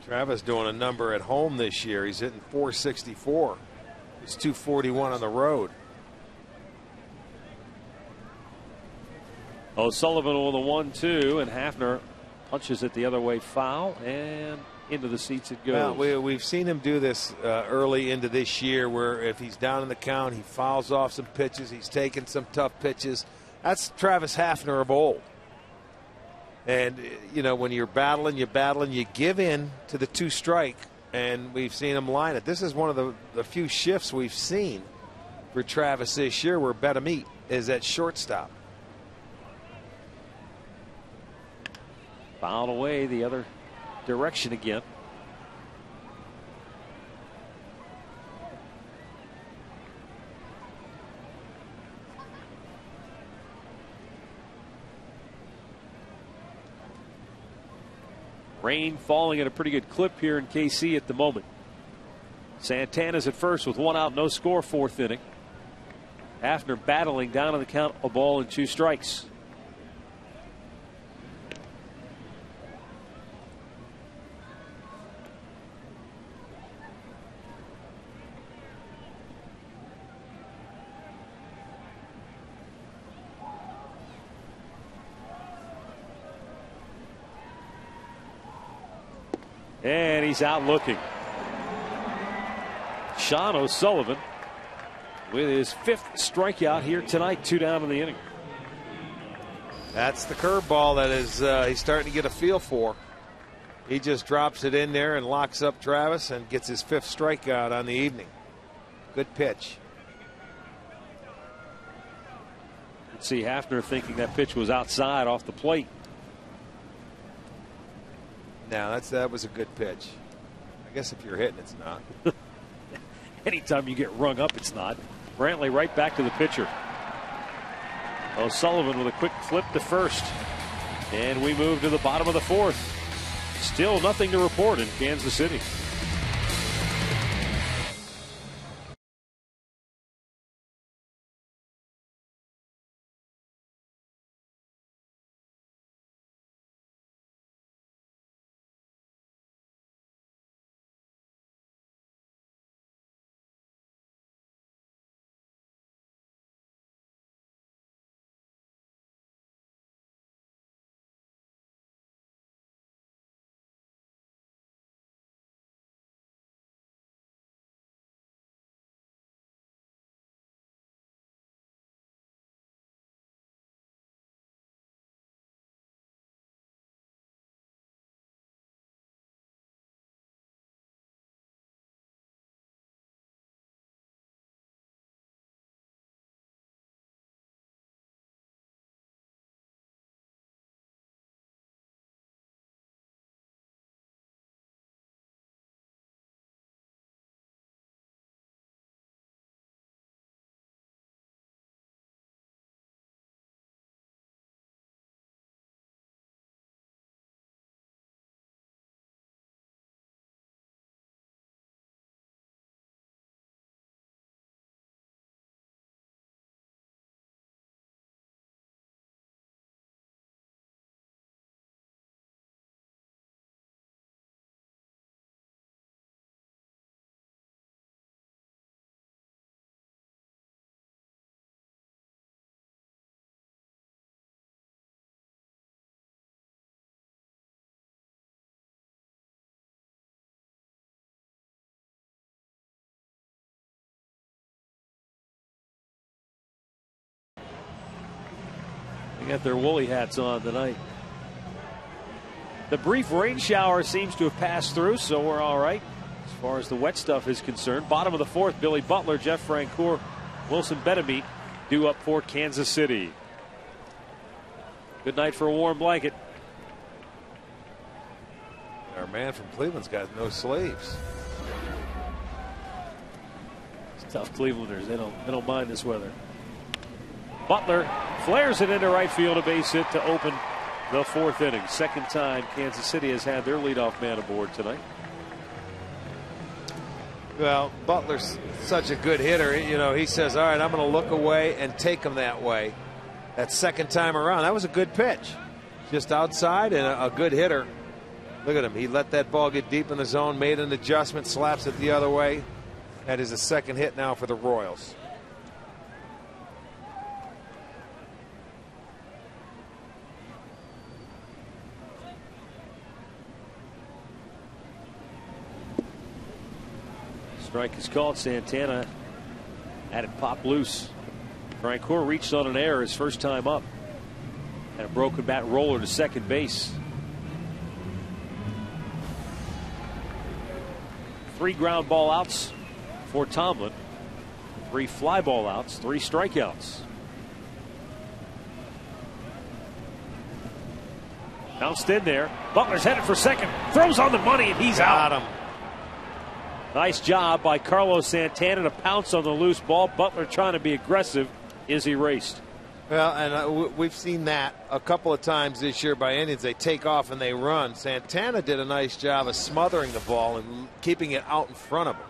Travis doing a number at home this year. He's hitting .464. He's .241 on the road. O'Sullivan with a 1-2, and Hafner punches it the other way, foul, and into the seats it goes. Well, we've seen him do this early into this year, where if he's down in the count, he fouls off some pitches. He's taking some tough pitches. That's Travis Hafner of old. And, you know, when you're battling, you give in to the 2-strike, and we've seen him line it. This is one of the few shifts we've seen for Travis this year where Betamit is at shortstop. Fouled away the other direction again. Rain falling at a pretty good clip here in KC at the moment. Santana's at first with 1 out, no score, 4th inning. Hafner battling down on the count, a ball and 2 strikes. And he's out looking. Sean O'Sullivan with his 5th strikeout here tonight, 2 down in the inning. That's the curveball that is he's starting to get a feel for. He just drops it in there and locks up Travis and gets his 5th strikeout on the evening. Good pitch. Let's see Hafner thinking that pitch was outside off the plate. Now that was a good pitch. I guess if you're hitting, it's not. Anytime you get rung up, it's not. Brantley right back to the pitcher. O'Sullivan with a quick flip to first. And we move to the bottom of the 4th. Still nothing to report in Kansas City. got their woolly hats on tonight. The brief rain shower seems to have passed through, so we're all right as far as the wet stuff is concerned. Bottom of the fourth, Billy Butler, Jeff Francoeur, Wilson Betemit due up for Kansas City. Good night for a warm blanket. Our man from Cleveland's got no sleeves. It's tough Clevelanders. They don't mind this weather. Butler flares it into right field, a base hit to open the fourth inning. Second time Kansas City has had their leadoff man aboard tonight. Well, Butler's such a good hitter. You know, he says, all right, I'm going to look away and take him that way. That second time around, that was a good pitch. Just outside and a good hitter. Look at him. He let that ball get deep in the zone, made an adjustment, slaps it the other way. That is the second hit now for the Royals. Strike is called. Santana had it pop loose. Francoeur reached on an error his first time up. And a broken bat roller to second base. 3 ground ball outs for Tomlin. 3 fly ball outs, 3 strikeouts. Bounced in there. Butler's headed for second. Throws on the money and he's out. Got him. Nice job by Carlos Santana to pounce on the loose ball. Butler, trying to be aggressive, is erased. Well, and we've seen that a couple of times this year by Indians. They take off and they run. Santana did a nice job of smothering the ball and keeping it out in front of him.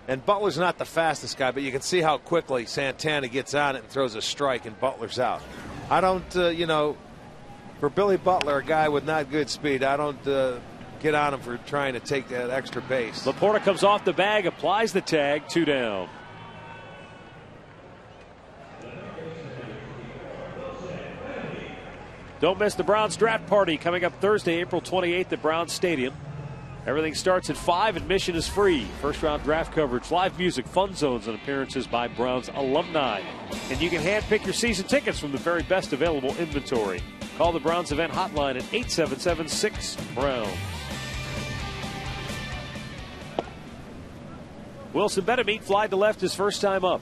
And Butler's not the fastest guy, but you can see how quickly Santana gets on it and throws a strike, and Butler's out. I don't, for Billy Butler, a guy with not good speed, I don't get on him for trying to take that extra base. Laporta comes off the bag, applies the tag, 2 down. Don't miss the Browns draft party coming up Thursday, April 28th at Browns Stadium. Everything starts at 5. Admission is free. First round draft coverage, live music, fun zones, and appearances by Browns alumni. And you can handpick your season tickets from the very best available inventory. Call the Browns event hotline at 877-6-BROWNS. Wilson Betemit flied to left his first time up.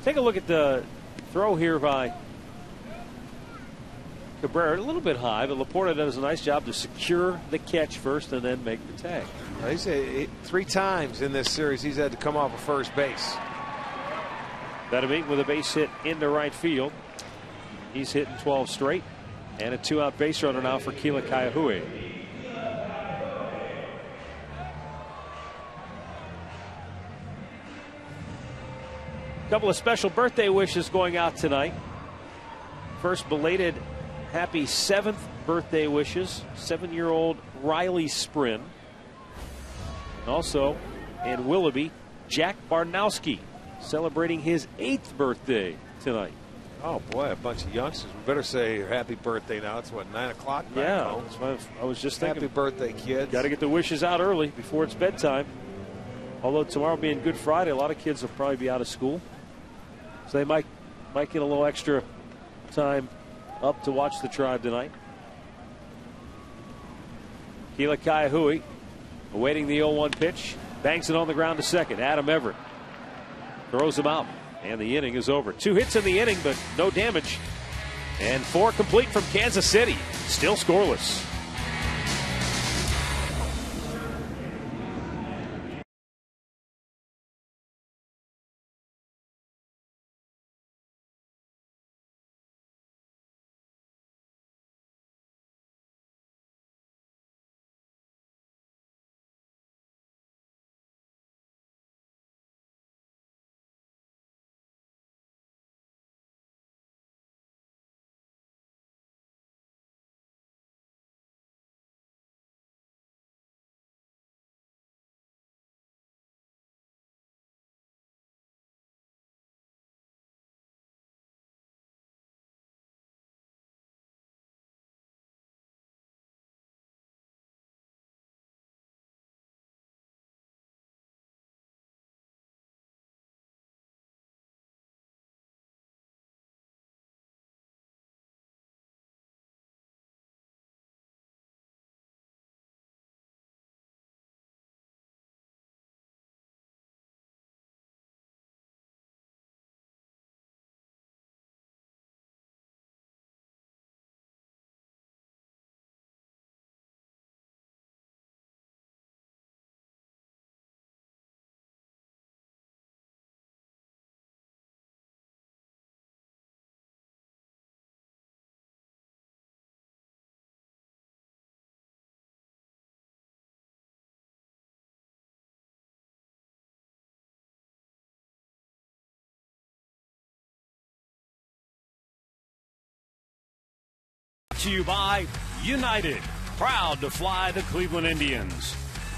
Take a look at the throw here by Cabrera. A little bit high, but Laporta does a nice job to secure the catch first and then make the tag. He's 3 times in this series he's had to come off of first base. Betemit with a base hit into right field. He's hitting 12 straight. And a 2-out base runner now for CLE AT KCA. A couple of special birthday wishes going out tonight. First, belated happy 7th birthday wishes. 7-year-old Riley Sprin. And also in Willoughby, Jack Barnowski celebrating his 8th birthday tonight. Oh boy, a bunch of youngsters. We better say happy birthday now. It's what, 9 o'clock? Yeah, that's what I was just thinking. Happy birthday, kids. Got to get the wishes out early before it's bedtime. Although tomorrow being Good Friday, a lot of kids will probably be out of school. So they might get a little extra time up to watch the Tribe tonight. CLE AT KCA awaiting the 0-1 pitch. Banks it on the ground to second. Adam Everett throws him out. And the inning is over. 2 hits in the inning, but no damage. And 4 complete from Kansas City. Still scoreless. to you by United, proud to fly the Cleveland Indians.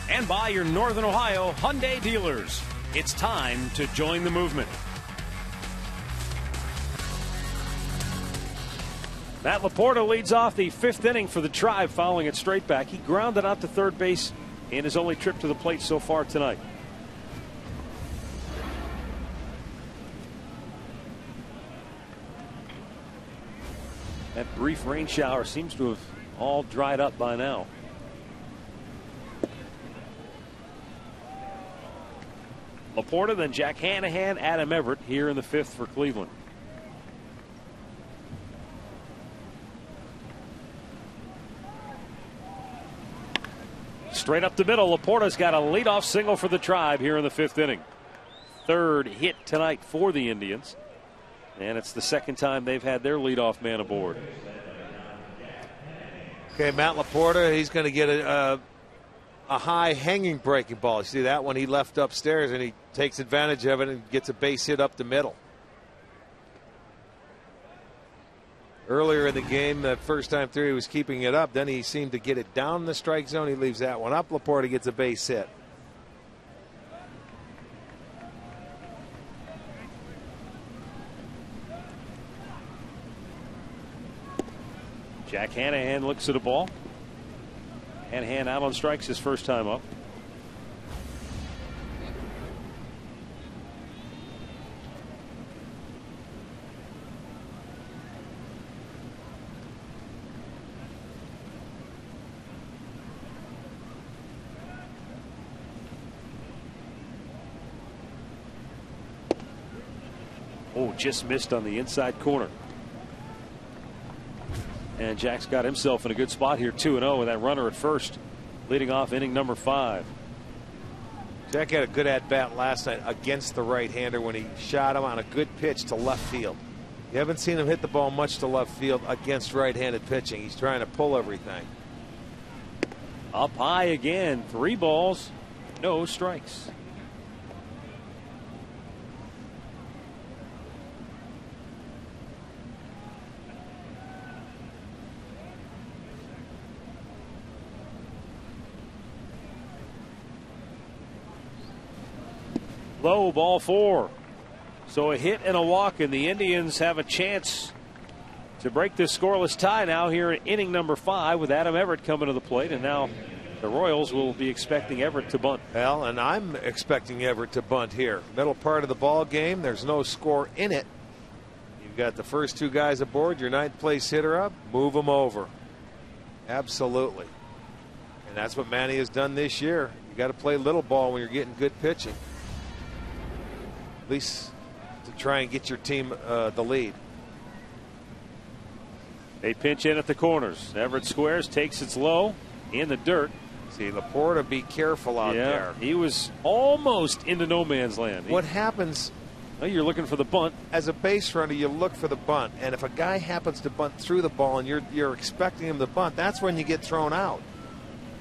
And by your Northern Ohio Hyundai dealers. It's time to join the movement. Matt Laporta leads off the 5th inning for the Tribe following it straight back. He grounded out to third base in his only trip to the plate so far tonight. That brief rain shower seems to have all dried up by now. Laporta, then Jack Hanahan, Adam Everett here in the 5th for Cleveland. Straight up the middle, Laporta's got a leadoff single for the Tribe here in the 5th inning. 3rd hit tonight for the Indians. And it's the 2nd time they've had their leadoff man aboard. Okay, Matt Laporta, he's going to get a high hanging breaking ball. You see that one he left upstairs, and he takes advantage of it and gets a base hit up the middle. Earlier in the game, that first time through, he was keeping it up. Then he seemed to get it down in the strike zone. He leaves that one up. Laporta gets a base hit. Jack Hanahan looks at a ball. Hanahan out on strikes his first time up. Oh, just missed on the inside corner. And Jack's got himself in a good spot here, 2-0 with that runner at first, leading off inning number 5. Jack had a good at-bat last night against the right-hander when he shot him on a good pitch to left field. You haven't seen him hit the ball much to left field against right-handed pitching. He's trying to pull everything. Up high again, 3 balls, no strikes. Low, ball 4. So a hit and a walk, and the Indians have a chance to break this scoreless tie now here in inning number 5 with Adam Everett coming to the plate. And now the Royals will be expecting Everett to bunt. Well, and I'm expecting Everett to bunt here. Middle part of the ball game. There's no score in it. You've got the first 2 guys aboard, your 9th place hitter up. Move them over. Absolutely. And that's what Manny has done this year. You got to play little ball when you're getting good pitching. At least to try and get your team the lead. They pinch in at the corners. Everett squares, takes its low in the dirt. See, Laporta, be careful out there. He was almost into no man's land. What happens? Well, you're looking for the bunt. As a base runner, you look for the bunt, and if a guy happens to bunt through the ball and you're expecting him to bunt, that's when you get thrown out.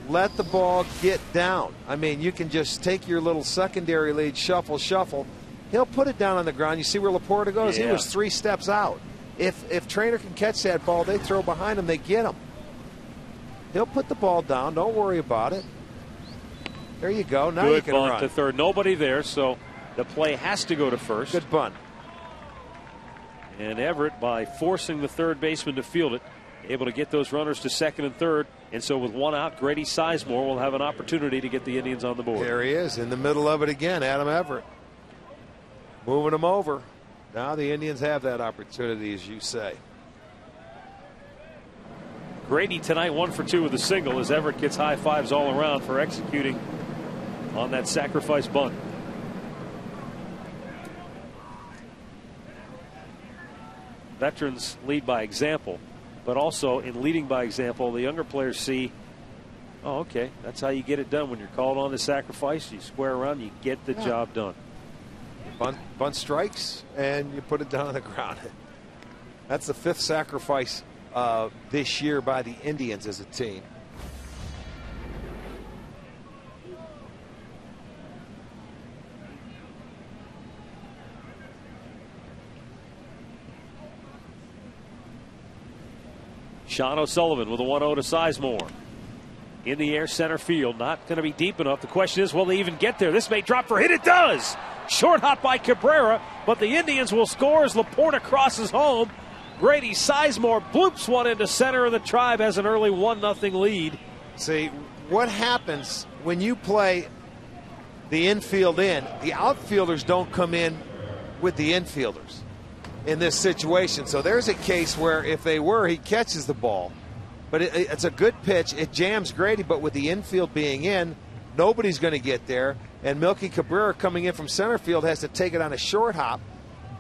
Let the ball get down. I mean, you can just take your little secondary lead, shuffle. He'll put it down on the ground. You see where Laporta goes? Yeah. He was 3 steps out. If Trainer can catch that ball, they throw behind him, they get him. He'll put the ball down. Don't worry about it. There you go. Now Good you can bunt run. to third. Nobody there, so the play has to go to first. Good bunt. And Everett, by forcing the third baseman to field it, able to get those runners to second and third. And so with 1 out, Grady Sizemore will have an opportunity to get the Indians on the board. There he is in the middle of it again, Adam Everett. Moving them over. Now the Indians have that opportunity, as you say. Grady tonight 1 for 2 with a single as Everett gets high fives all around for executing on that sacrifice bunt. Veterans lead by example, but also in leading by example, the younger players see, oh, okay, that's how you get it done. When you're called on to sacrifice, you square around, you get the job done. Bunt strikes, and you put it down on the ground. That's the 5th sacrifice this year by the Indians as a team. Sean O'Sullivan with a 1-0 to Sizemore. In the air, center field. Not going to be deep enough. The question is, will they even get there? This may drop for a hit. It does. Short hop by Cabrera, but the Indians will score as Laporta crosses home. Grady Sizemore bloops one into center, and the Tribe has an early 1-0 lead. See, what happens when you play the infield in, the outfielders don't come in with the infielders in this situation. So there's a case where if they were, he catches the ball. But it's a good pitch. It jams Grady, but with the infield being in, nobody's going to get there. And Milky Cabrera coming in from center field has to take it on a short hop.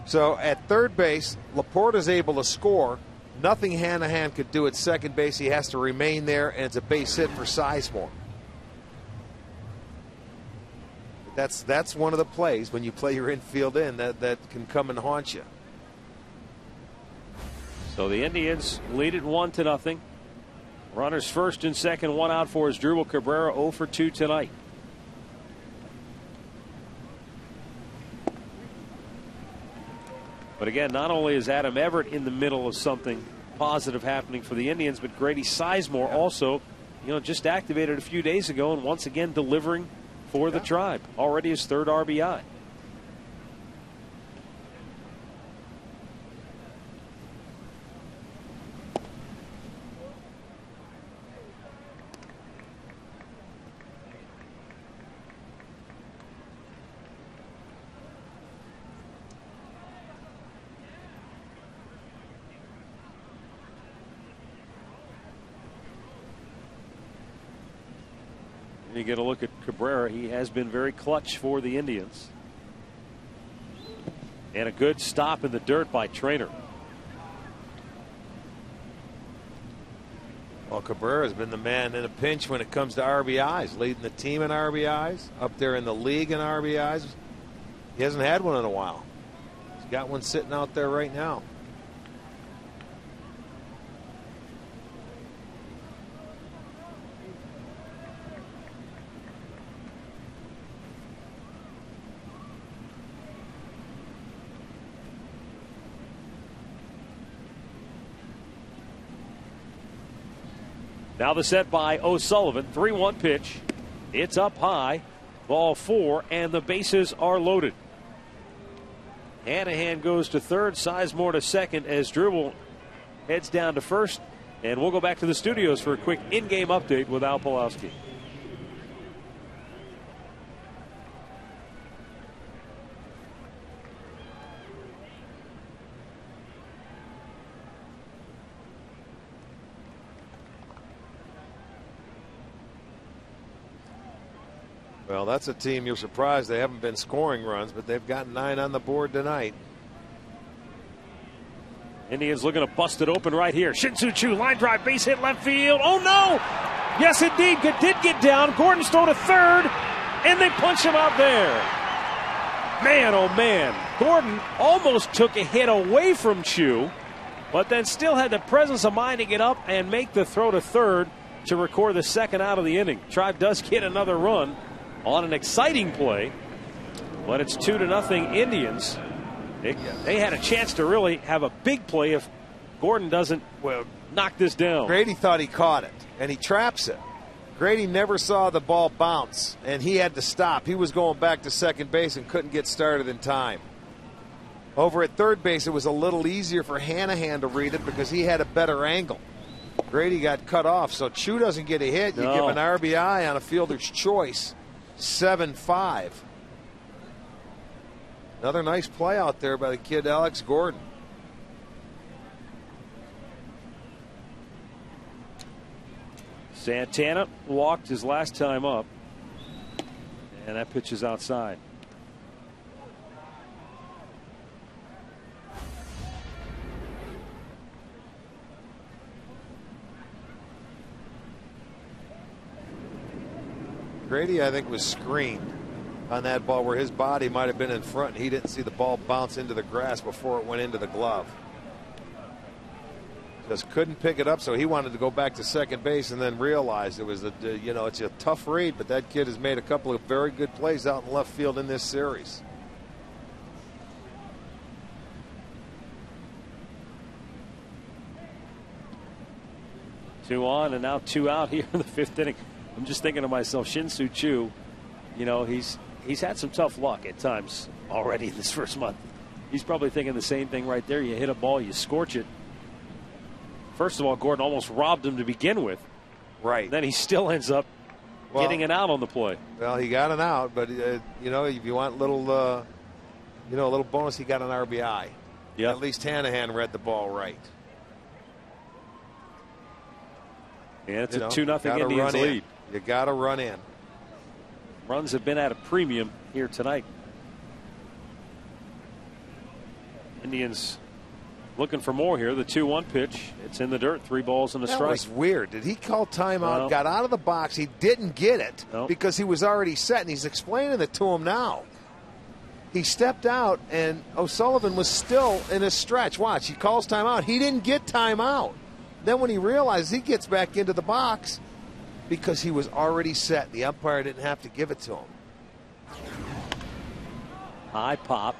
So at third base, Laporta's able to score. Nothing Hanahan could do at second base. He has to remain there, and it's a base hit for Sizemore. That's one of the plays when you play your infield in that can come and haunt you. So the Indians lead it 1-0. Runners first and second, one out for Asdrubal Cabrera, 0 for 2 tonight. But again, not only is Adam Everett in the middle of something positive happening for the Indians, but Grady Sizemore also, just activated a few days ago and once again delivering for the Tribe. Already his third RBI. You get a look at Cabrera. He has been very clutch for the Indians. And a good stop in the dirt by Trainer. Well, Cabrera has been the man in a pinch when it comes to RBIs, leading the team in RBIs, up there in the league in RBIs. He hasn't had one in a while. He's got one sitting out there right now. Now the set by O'Sullivan. 3-1 pitch. It's up high. Ball 4, and the bases are loaded. Hanahan goes to third. Sizemore to second as Asdrubal heads down to first. And we'll go back to the studios for a quick in-game update with Al Pawlowski. Well, that's a team you're surprised they haven't been scoring runs, but they've got 9 on the board tonight. Indians looking to bust it open right here. Shin-Soo Choo, line drive, base hit left field. Oh, no! Yes, indeed, it did get down. Gordon's throw to third, and they punch him out there. Man, oh, man. Gordon almost took a hit away from Choo, but then still had the presence of mind to get up and make the throw to third to record the second out of the inning. Tribe does get another run on an exciting play, but it's 2-0 Indians. They had a chance to really have a big play if Gordon doesn't knock this down. Grady thought he caught it, and he traps it. Grady never saw the ball bounce, and he had to stop. He was going back to second base and couldn't get started in time. Over at third base, it was a little easier for Hanahan to read it because he had a better angle. Grady got cut off, so Choo doesn't get a hit. You give an RBI on a fielder's choice. 7-5. Another nice play out there by the kid Alex Gordon. Santana walked his last time up, and that pitch is outside. Grady, I think, was screened on that ball where his body might have been in front. He didn't see the ball bounce into the grass before it went into the glove. Just couldn't pick it up, so he wanted to go back to second base and then realized it was it's a tough read, but that kid has made a couple of very good plays out in left field in this series. 2 on and now 2 out here in the 5th inning. I'm just thinking to myself, Shin-Soo Choo, you know, he's had some tough luck at times already in this first month. He's probably thinking the same thing right there. You hit a ball, you scorch it. First of all, Gordon almost robbed him to begin with. Right. Then he still ends up getting an out on the play. Well, he got an out, but you know, if you want a little bonus, he got an RBI. Yeah. At least Hanahan read the ball right. And it's a 2-0 Indians lead. You got to run in. Runs have been at a premium here tonight. Indians looking for more here. The 2-1 pitch. It's in the dirt. 3 balls and a strike. That was weird. Did he call timeout? No. Got out of the box. He didn't get it No. because he was already set, and he's explaining it to him now. He stepped out, and O'Sullivan was still in his stretch. Watch, he calls timeout. He didn't get timeout. Then when he realizes, he gets back into the box because he was already set. The umpire didn't have to give it to him. High pop.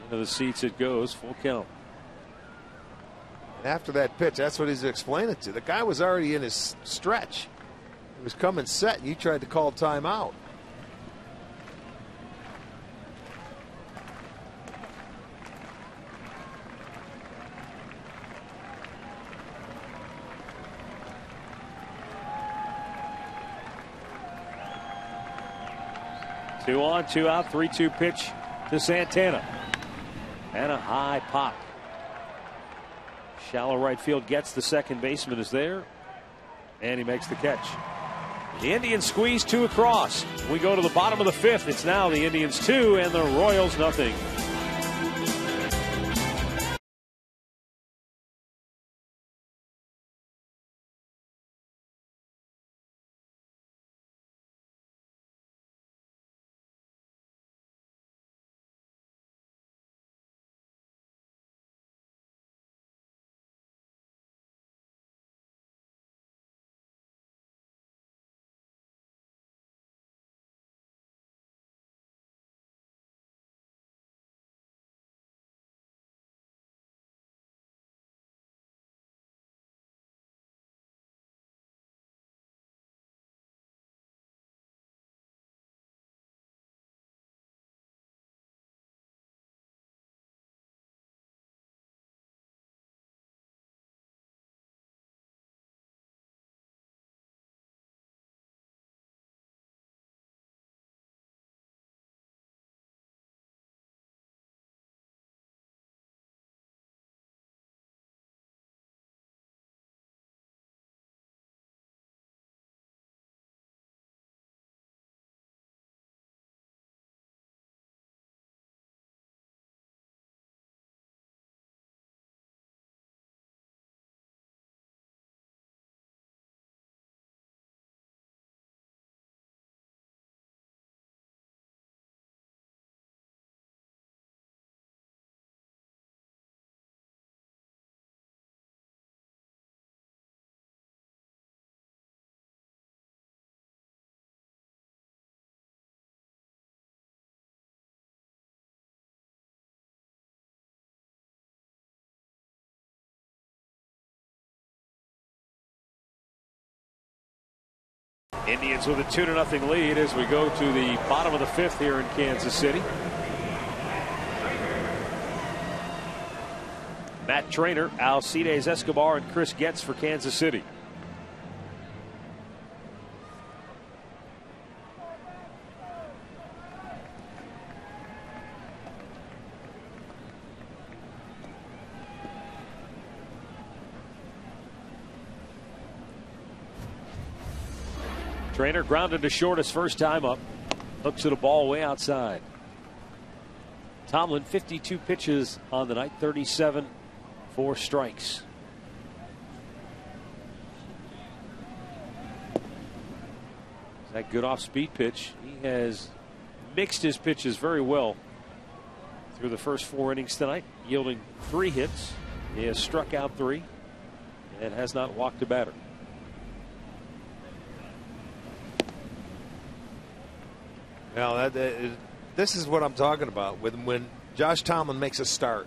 Into the seats it goes. Full count. And after that pitch, that's what he's explaining to. The guy was already in his stretch. He was coming set, and you tried to call timeout. Two on, 2 out, 3-2 pitch to Santana. And a high pop. Shallow right field gets the second baseman is there. And he makes the catch. The Indians squeeze 2 across. We go to the bottom of the 5th. It's now the Indians 2 and the Royals nothing. Indians with a 2-0 lead as we go to the bottom of the 5th here in Kansas City. Matt Trainer, Alcides Escobar, and Chris Getz for Kansas City. Trainer grounded to short his first time up. Hooks it a ball way outside. Tomlin 52 pitches on the night, 37 for strikes. That good off speed pitch. He has mixed his pitches very well through the first 4 innings tonight, yielding 3 hits. He has struck out 3 and has not walked a batter. Well, this is what I'm talking about. When Josh Tomlin makes a start,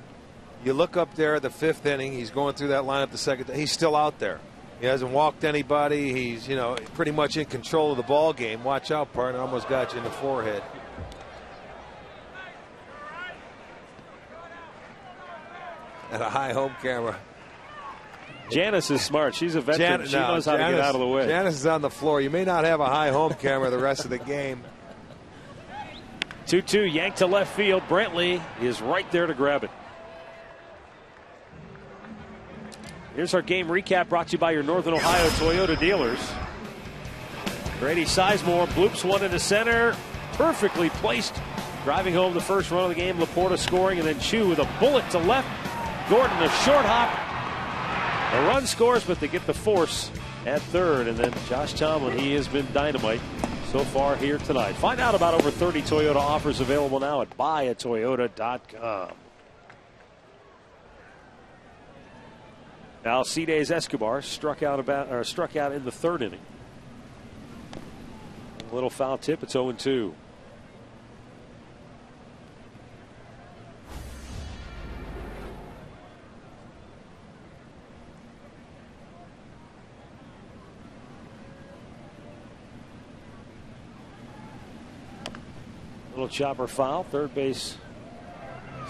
You look up there at the 5th inning. He's going through that lineup the second. He's still out there. He hasn't walked anybody. He's, you know, pretty much in control of the ball game. Watch out, partner. Almost got you in the forehead. And a high home camera. Janice is smart. She's a veteran. She knows how to get out of the way. Janice is on the floor. You may not have a high home camera the rest of the game. 2-2 yanked to left field. Brantley is right there to grab it. Here's our game recap brought to you by your Northern Ohio Toyota dealers. Grady Sizemore bloops one into center. Perfectly placed. Driving home the first run of the game. Laporta scoring, and then Chu with a bullet to left. Gordon a short hop. A run scores, but they get the force at third. And then Josh Tomlin, he has been dynamite so far here tonight. Find out about over 30 Toyota offers available now at buyatoyota.com. Alcides Escobar struck out in the 3rd inning. A little foul tip. It's 0-2. Little chopper foul, third base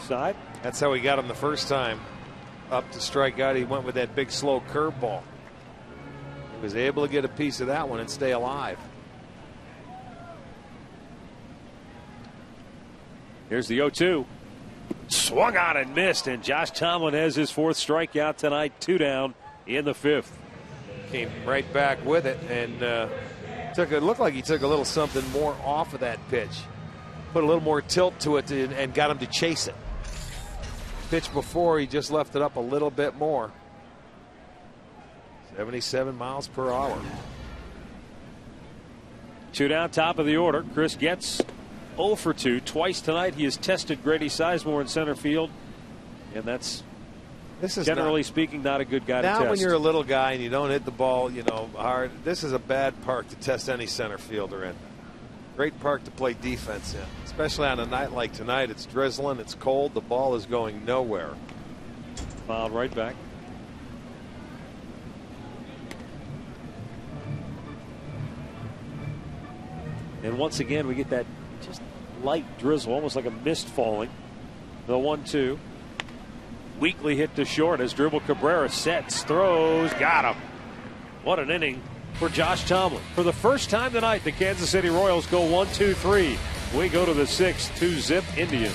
side. That's how he got him the first time. Up to strike out, he went with that big slow curveball. He was able to get a piece of that one and stay alive. Here's the 0-2. Swung on and missed, and Josh Tomlin has his 4th strikeout tonight. 2 down in the 5th. Came right back with it and looked like he took a little something more off of that pitch. Put a little more tilt to it and got him to chase it. Pitch before, he just left it up a little bit more. 77 miles per hour. 2 down, top of the order. Chris Getz 0 for 2. Twice tonight he has tested Grady Sizemore in center field. And that's, generally speaking, not a good guy to test. Now when you're a little guy and you don't hit the ball, you know, hard, this is a bad park to test any center fielder in. Great park to play defense in, especially on a night like tonight. It's drizzling, it's cold, the ball is going nowhere. Fouled right back. And once again, we get that just light drizzle, almost like a mist falling. The 1-2. Weakly hit to short as Dribble Cabrera sets, throws, got him. What an inning for Josh Tomlin. For the first time tonight, the Kansas City Royals go 1-2-3. We go to the 6th, 2-zip Indians.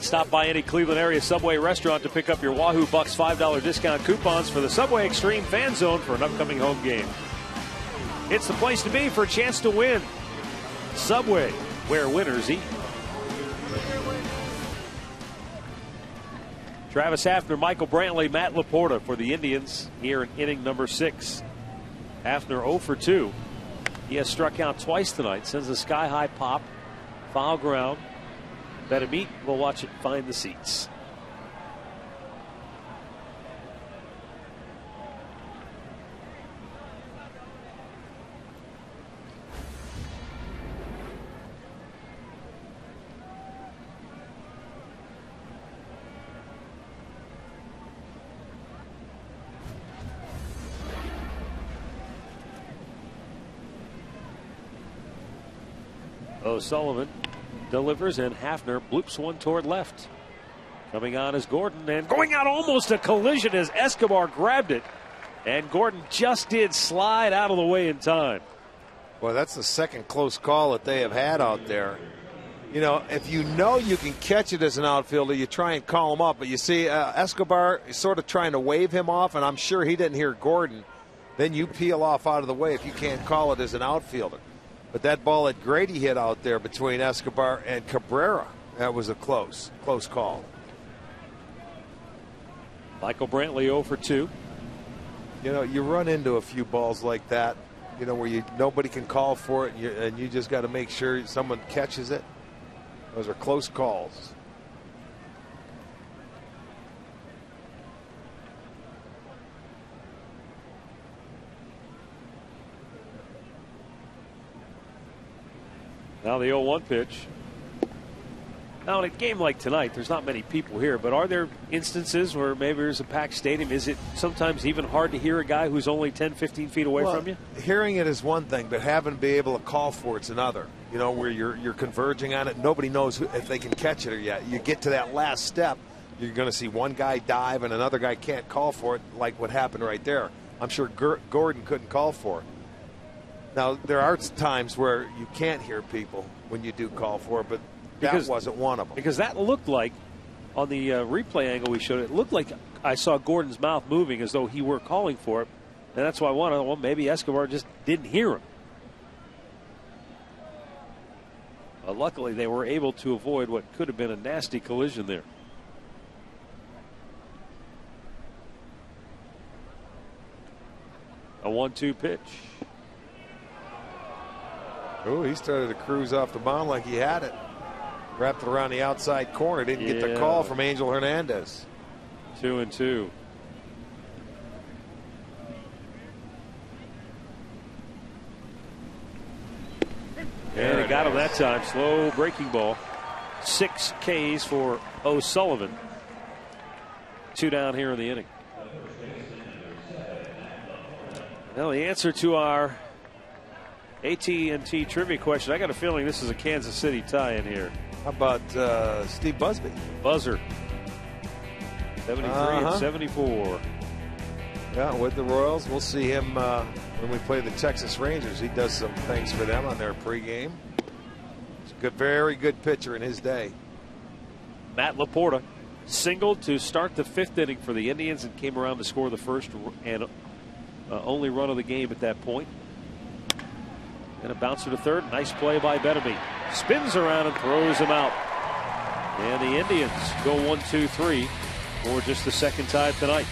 Stop by any Cleveland area Subway restaurant to pick up your Wahoo Bucks $5 discount coupons for the Subway Extreme Fan Zone for an upcoming home game. It's the place to be for a chance to win. Subway, where winners eat. Travis Hafner, Michael Brantley, Matt Laporta for the Indians here in inning number 6. Hafner 0 for 2. He has struck out twice tonight. Sends a sky-high pop. Foul ground. Betamit will watch it find the seats. O'Sullivan delivers, and Hafner bloops one toward left. Coming on is Gordon, and going out almost a collision as Escobar grabbed it. And Gordon just did slide out of the way in time. Well, that's the second close call that they have had out there. You know, if you know you can catch it as an outfielder, you try and call him up. But you see, Escobar is sort of trying to wave him off, and I'm sure he didn't hear Gordon. Then you peel off out of the way if you can't call it as an outfielder. But that ball that Grady hit out there between Escobar and Cabrera, that was a close call. Michael Brantley 0 for 2. You know, you run into a few balls like that, you know, where nobody can call for it, and you just got to make sure someone catches it. Those are close calls. Now the 0-1 pitch. Now in a game like tonight, there's not many people here, but are there instances where maybe there's a packed stadium? Is it sometimes even hard to hear a guy who's only 10, 15 feet away from you? Hearing it is one thing, but having to be able to call for it's another. You know, where you're converging on it. Nobody knows if they can catch it or yet. You get to that last step, you're going to see one guy dive and another guy can't call for it, like what happened right there. I'm sure Gordon couldn't call for it. Now, there are times where you can't hear people when you do call for it, but that wasn't one of them. Because that looked like, on the replay angle we showed, it looked like I saw Gordon's mouth moving as though he were calling for it. And that's why I wanted, well, maybe Escobar just didn't hear him. Luckily, they were able to avoid what could have been a nasty collision there. A 1-2 pitch. Oh, he started to cruise off the mound like he had it. Wrapped it around the outside corner. Didn't get the call from Angel Hernandez. 2-2. And he got him that time. Slow breaking ball. 6 Ks for O'Sullivan. 2 down here in the inning. Now the answer to our AT&T trivia question. I got a feeling this is a Kansas City tie in here. How about Steve Busby? Buzzer. 73 and 74. Yeah, with the Royals. We'll see him when we play the Texas Rangers. He does some things for them on their pregame. He's a good, very good pitcher in his day. Matt Laporta singled to start the 5th inning for the Indians and came around to score the first and only run of the game at that point. And a bouncer to third. Nice play by Betamit. Spins around and throws him out. And the Indians go 1-2-3 for just the second time tonight.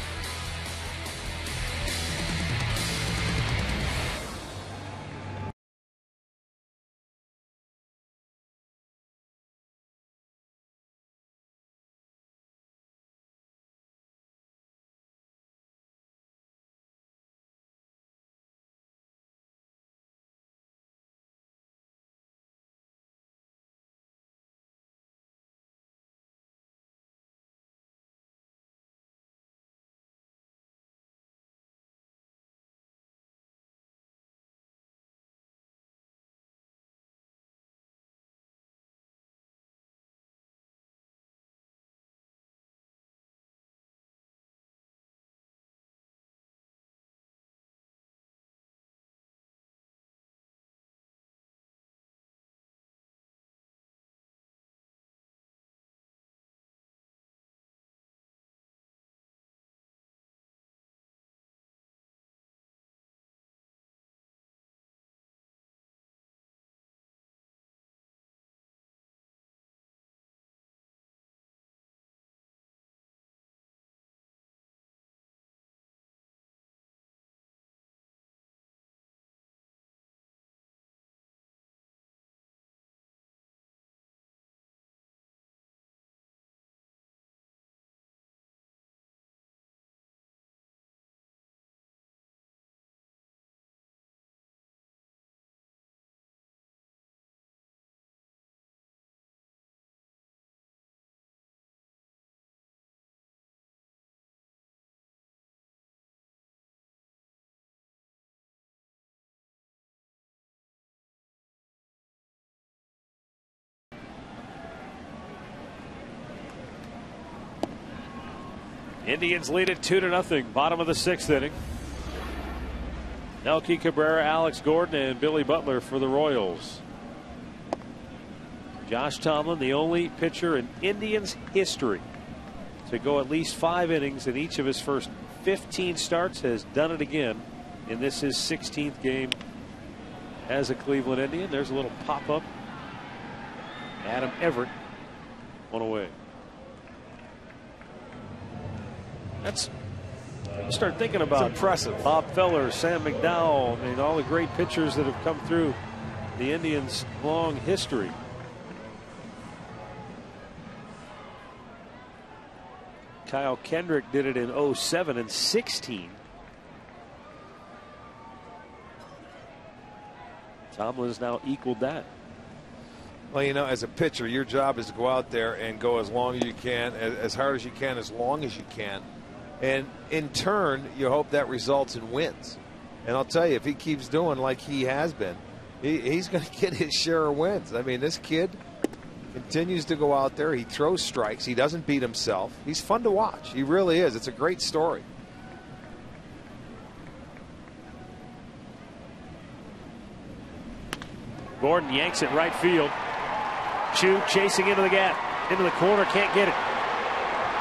Indians lead it 2-0. Bottom of the 6th inning. Melky Cabrera, Alex Gordon, and Billy Butler for the Royals. Josh Tomlin, the only pitcher in Indians history to go at least 5 innings in each of his first 15 starts, has done it again in this his 16th game as a Cleveland Indian. There's a little pop-up. Adam Everett, one away. That's, you start thinking about impressive. Bob Feller, Sam McDowell, and all the great pitchers that have come through the Indians' long history. Kyle Kendrick did it in 07 and 16. Tomlin has now equaled that. Well, you know, as a pitcher, your job is to go out there and go as long as you can, as hard as you can, as long as you can. And in turn, you hope that results in wins. And I'll tell you, if he keeps doing like he has been, he's going to get his share of wins. I mean, this kid continues to go out there. He throws strikes. He doesn't beat himself. He's fun to watch. He really is. It's a great story. Gordon yanks it right field. Chu chasing into the gap. Into the corner. Can't get it.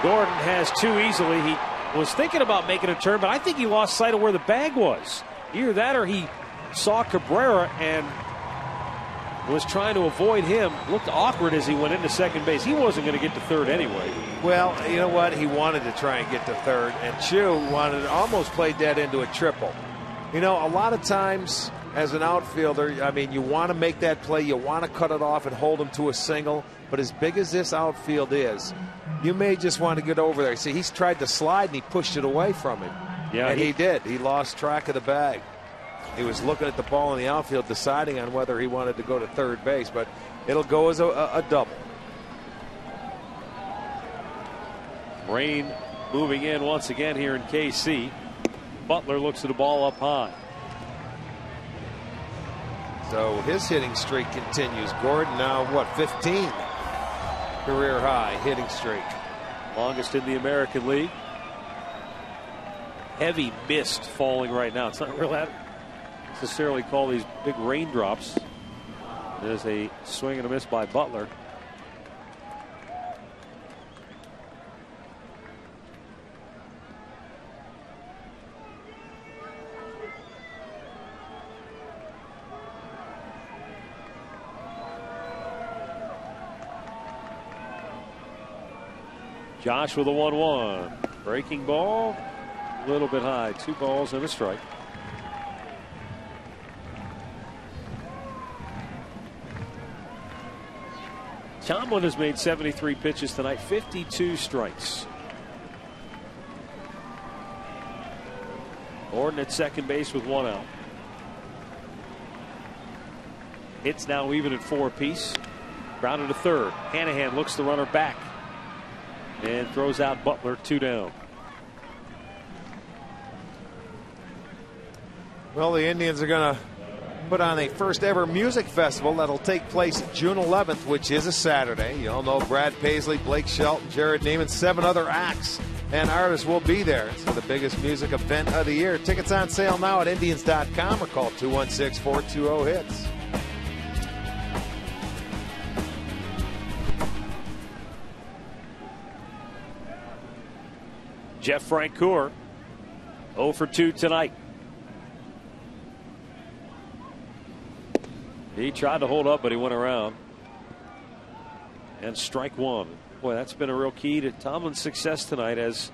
Gordon has too easily. He was thinking about making a turn, but I think he lost sight of where the bag was. Either that or he saw Cabrera and was trying to avoid him. Looked awkward as he went into second base. He wasn't going to get to third anyway. Well, you know what? He wanted to try and get to third, and Chu wanted to almost play that into a triple. You know, a lot of times as an outfielder, I mean, you want to make that play. You want to cut it off and hold him to a single. But as big as this outfield is, you may just want to get over there. See, he's tried to slide and he pushed it away from him. Yeah, and he did. He lost track of the bag. He was looking at the ball in the outfield, deciding on whether he wanted to go to third base, but it'll go as a double. Rain moving in once again here in KC. Butler looks at the ball up high. So his hitting streak continues. Gordon now, what, 15? Career high hitting streak. Longest in the American League. Heavy mist falling right now. It's not really necessarily call these big raindrops. There's a swing and a miss by Butler. Josh with a 1-1. Breaking ball. A little bit high. 2 balls and a strike. Tomlin has made 73 pitches tonight, 52 strikes. Gordon at second base with 1 out. Hits now even at 4 apiece. Grounded to third. Hanahan looks the runner back and throws out Butler, 2 down. Well, the Indians are going to put on a first ever music festival that'll take place June 11th, which is a Saturday. You all know Brad Paisley, Blake Shelton, Jared Neiman, 7 other acts and artists will be there. It's the biggest music event of the year. Tickets on sale now at Indians.com or call 216-420-HITS. Jeff Francoeur 0 for 2 tonight. He tried to hold up, but he went around. And strike 1. Boy, that's been a real key to Tomlin's success tonight, as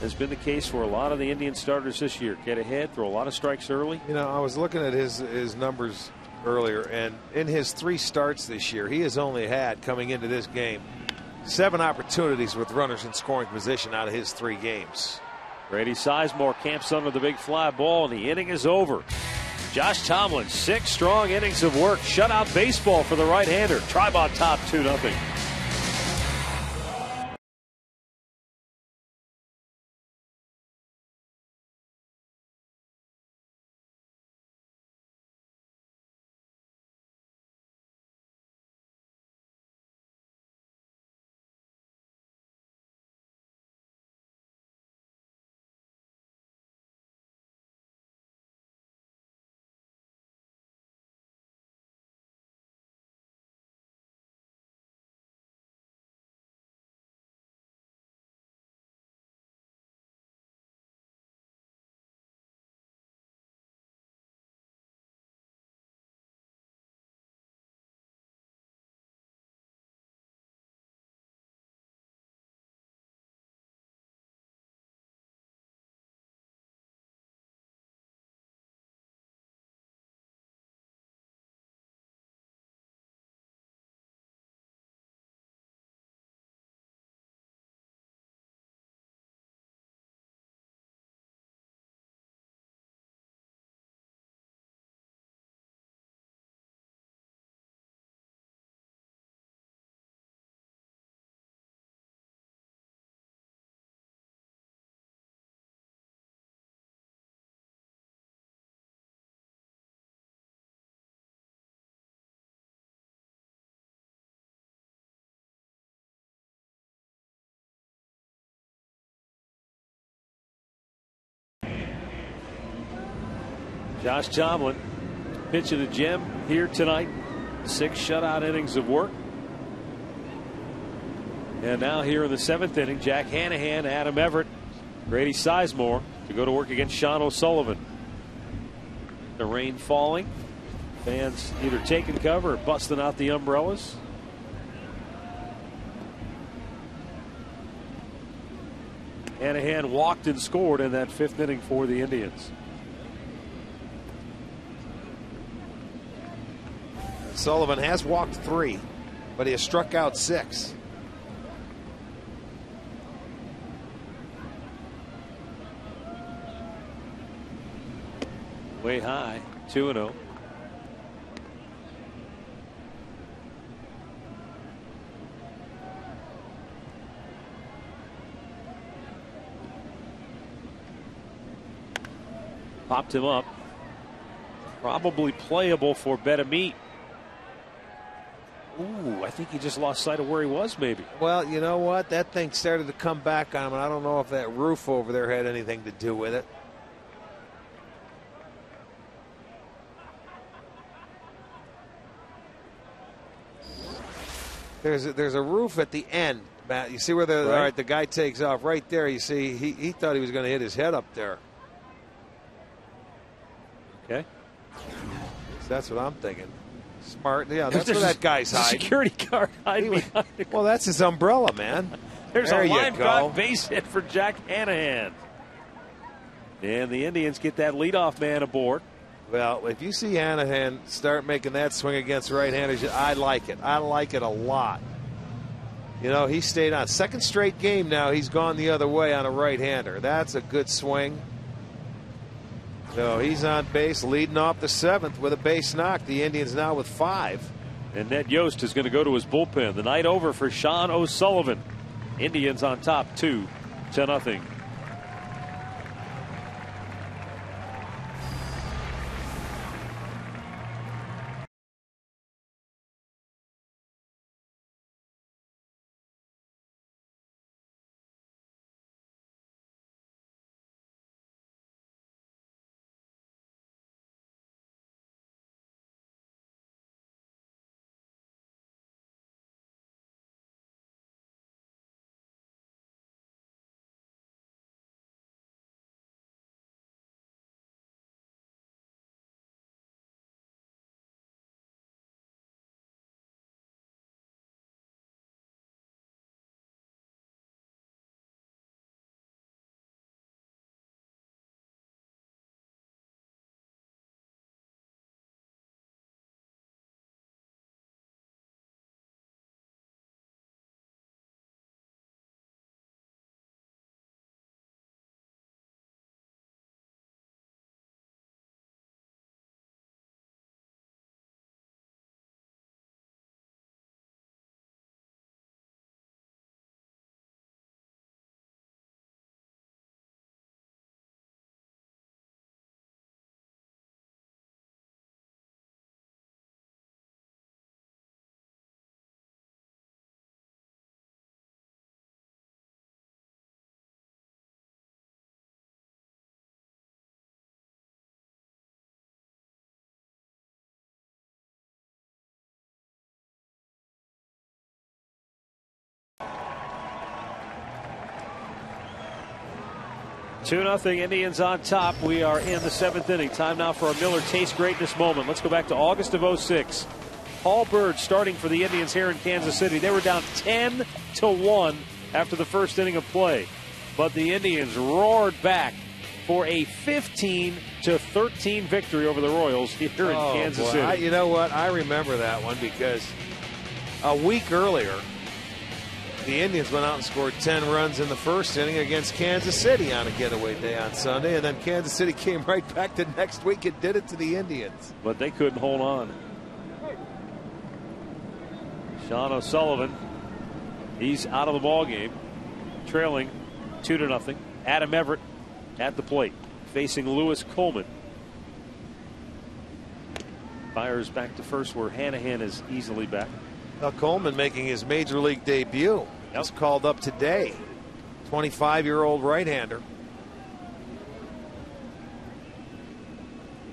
has been the case for a lot of the Indian starters this year. Get ahead, throw a lot of strikes early. You know, I was looking at his numbers earlier, and in his 3 starts this year, he has only had, coming into this game, 7 opportunities with runners in scoring position out of his 3 games. Grady Sizemore camps under the big fly ball, and the inning is over. Josh Tomlin, 6 strong innings of work. Shutout baseball for the right-hander. Tribe on top, 2-0. Josh Tomlin pitching a gem here tonight. 6 shutout innings of work. And now here in the 7th inning, Jack Hanahan, Adam Everett, Grady Sizemore to go to work against Sean O'Sullivan. The rain falling. Fans either taking cover or busting out the umbrellas. Hanahan walked and scored in that 5th inning for the Indians. Sullivan has walked 3, but he has struck out 6. Way high, 2-0. Popped him up. Probably playable for Betamit. Ooh, I think he just lost sight of where he was, maybe. Well, you know what? That thing started to come back on him, and I don't know if that roof over there had anything to do with it. There's a roof at the end, Matt. You see where the right. All right, the guy takes off right there. You see, he thought he was going to hit his head up there. Okay. So that's what I'm thinking. Smart, yeah. That's where that guy's hiding. Security guard hiding behind him. Well, that's his umbrella, man. There's there a you line go. drive base hit for Jack Hanahan. And the Indians get that leadoff man aboard. Well, if you see Hanahan start making that swing against right-handers, I like it. I like it a lot. You know, he stayed on. 2nd straight game now, he's gone the other way on a right-hander. That's a good swing. So he's on base, leading off the 7th with a base knock. The Indians now with 5. And Ned Yost is going to go to his bullpen. The night over for Sean O'Sullivan. Indians on top 2-0. Two nothing, Indians on top. We are in the 7th inning. Time now for a Miller Taste Greatness moment. Let's go back to August of '06. Paul Bird starting for the Indians here in Kansas City. They were down 10-1 after the 1st inning of play. But the Indians roared back for a 15-13 victory over the Royals here in Kansas City. You know what? I remember that one because a week earlier, the Indians went out and scored 10 runs in the 1st inning against Kansas City on a getaway day on Sunday, and then Kansas City came right back the next week and did it to the Indians. But they couldn't hold on. Sean O'Sullivan, he's out of the ball game, trailing 2-0. Adam Everett at the plate, facing Lewis Coleman. Fires back to first where Hanahan is easily back. Now Coleman making his major league debut. He's called up today. 25-year-old right-hander.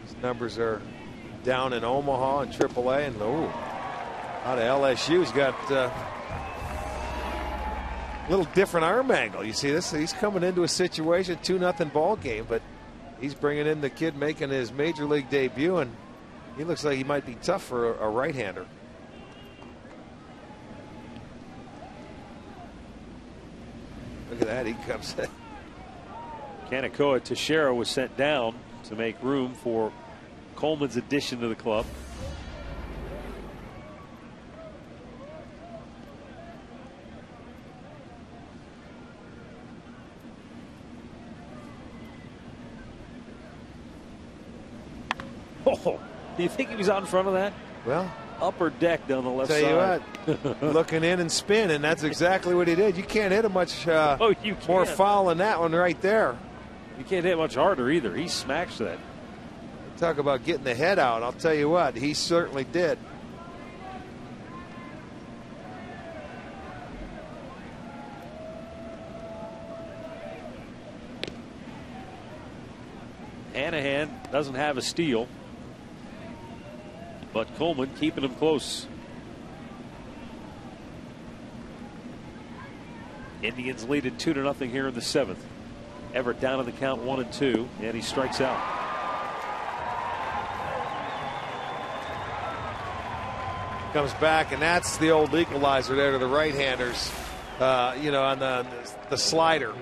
He's numbers are down in Omaha and AAA, and out of LSU's got a little different arm angle. You see this? He's coming into a situation, 2-0 ball game, but he's bringing in the kid making his major league debut, and he looks like he might be tough for a right-hander. Look at that, he comes in. Kanakoa Teixeira was sent down to make room for Coleman's addition to the club. Oh, do you think he was out in front of that? Well, upper deck down the left side. Tell you what, looking in and spin, and that's exactly what he did. You can't hit a much more foul than that one right there. You can't hit much harder either. He smashed that. Talk about getting the head out. I'll tell you what, he certainly did. Hanahan doesn't have a steal, but Coleman keeping him close. Indians lead it 2-0 here in the 7th. Everett down in the count 1-2, and he strikes out. Comes back, and that's the old equalizer there to the right-handers. On the slider.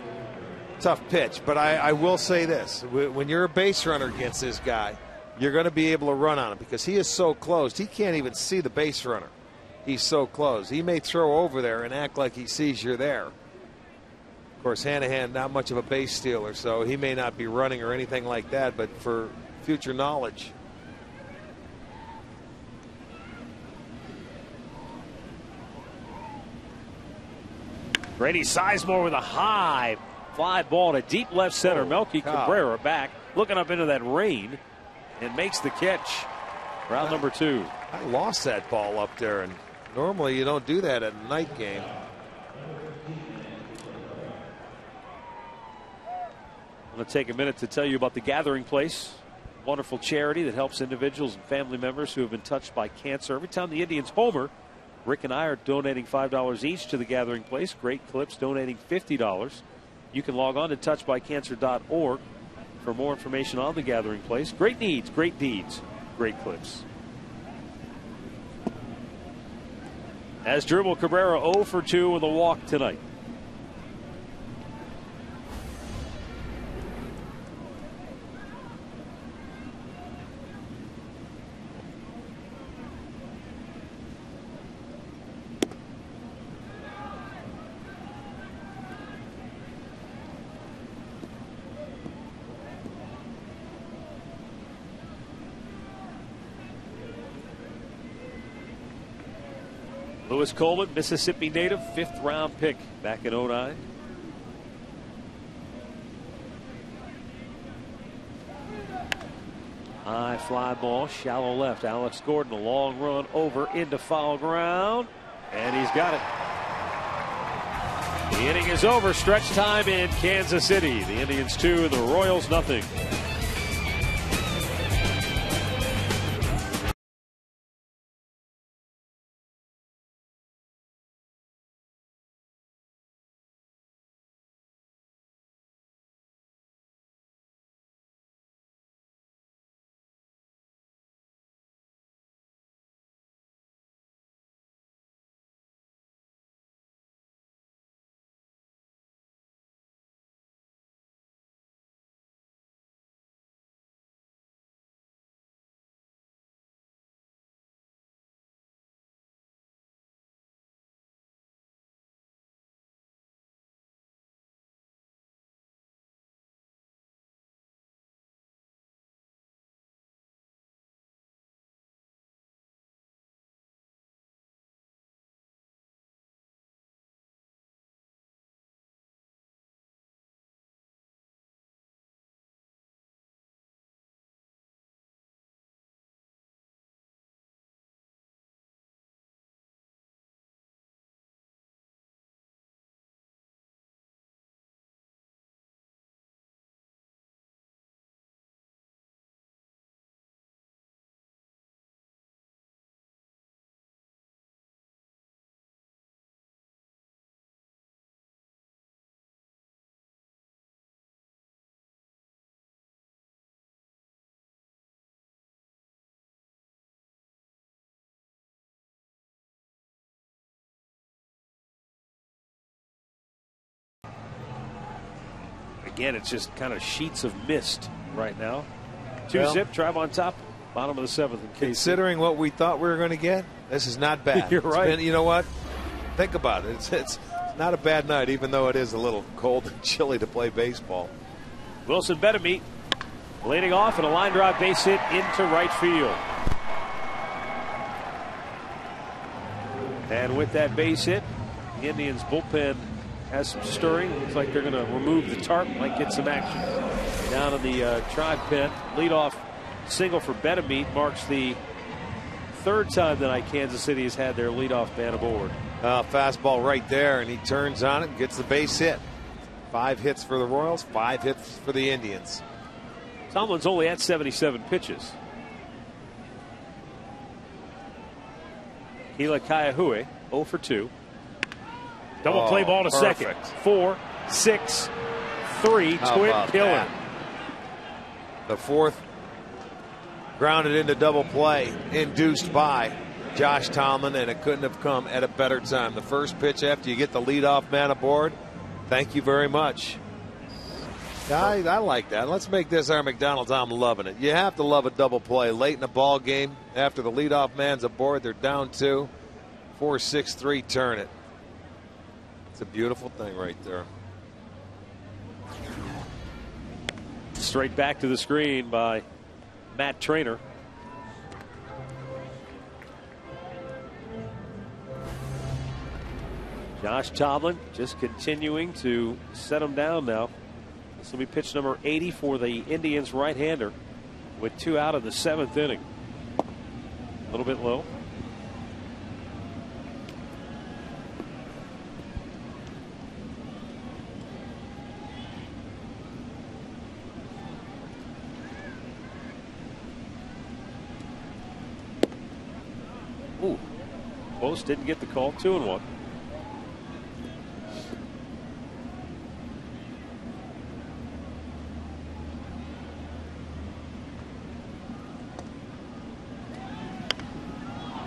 Tough pitch, but I will say this. When you're a base runner against this guy, you're going to be able to run on him because he is so close. He can't even see the base runner. He's so close. He may throw over there and act like he sees you're there. Of course, Hanahan, not much of a base stealer, so he may not be running or anything like that, but for future knowledge. Grady Sizemore with a high fly ball to deep left center. Melky Cabrera back, looking up into that rain, and makes the catch. Round number 2. I lost that ball up there, and normally you don't do that at a night game. I'm going to take a minute to tell you about the Gathering Place, wonderful charity that helps individuals and family members who have been touched by cancer. Every time the Indians homer, Rick and I are donating $5 each to the Gathering Place. Great Clips donating $50. You can log on to touchedbycancer.org for more information on the Gathering Place. Great needs, great deeds, great clips. As Dribble Cabrera 0 for 2 with a walk tonight. Lewis Coleman, Mississippi native, 5th round pick back in 09. High fly ball, shallow left. Alex Gordon, a long run over into foul ground, and he's got it. The inning is over. Stretch time in Kansas City. The Indians 2, the Royals nothing. Again, it's just kind of sheets of mist right now. 2-zip, Tribe on top, bottom of the 7th. Considering what we thought we were going to get, this is not bad. You're right. You know what? Think about it. It's not a bad night, even though it is a little cold and chilly to play baseball. Wilson Betemit leading off, and a line drive base hit into right field. And with that base hit, the Indians bullpen has some stirring. Looks like they're going to remove the tarp, might get some action down in the Tribe pen. Leadoff single for Betemit marks the 3rd time tonight Kansas City has had their leadoff man aboard. Fastball right there, and he turns on it and gets the base hit. 5 hits for the Royals, 5 hits for the Indians. Tomlin's only at 77 pitches. Hila Kaiahue 0 for 2. Double play ball to second. 4, 6, 3. Twin killer. The 4th grounded into double play, induced by Josh Tomlin, and it couldn't have come at a better time. The first pitch after you get the leadoff man aboard. Thank you very much. I like that. Let's make this our McDonald's. I'm loving it. You have to love a double play late in the ball game after the leadoff man's aboard. They're down 2. 4-6-3, turn it. It's a beautiful thing right there. Straight back to the screen by Matt Trainer. Josh Tomlin just continuing to set him down now. This will be pitch number 80 for the Indians right-hander with 2 out of the 7th inning. A little bit low. Ooh, Post didn't get the call. 2-1.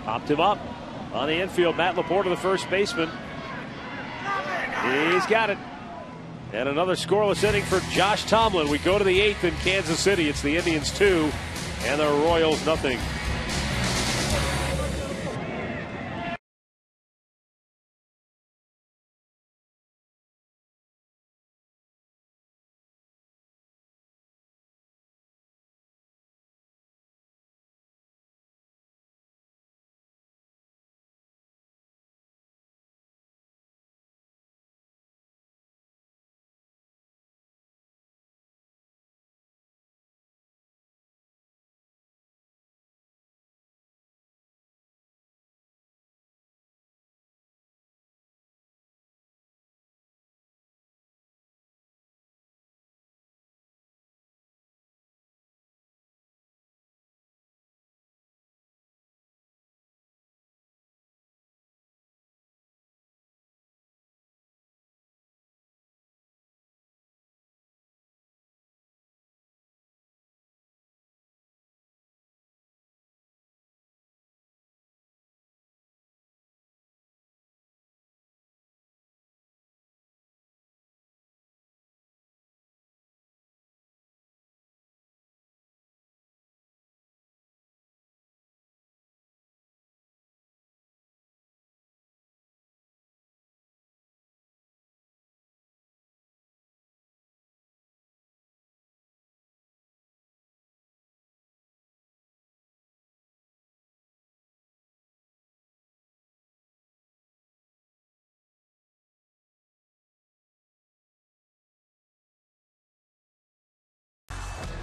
Popped him up on the infield. Matt Laporta, the first baseman. He's got it. And another scoreless inning for Josh Tomlin. We go to the 8th in Kansas City. It's the Indians 2 and the Royals nothing.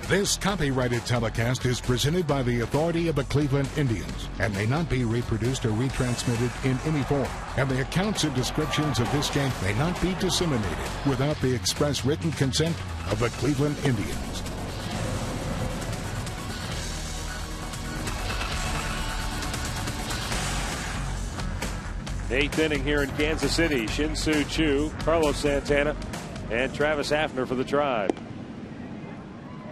This copyrighted telecast is presented by the authority of the Cleveland Indians and may not be reproduced or retransmitted in any form. And the accounts and descriptions of this game may not be disseminated without the express written consent of the Cleveland Indians. Eighth inning here in Kansas City. Shin-Soo Choo, Carlos Santana, and Travis Hafner for the Tribe.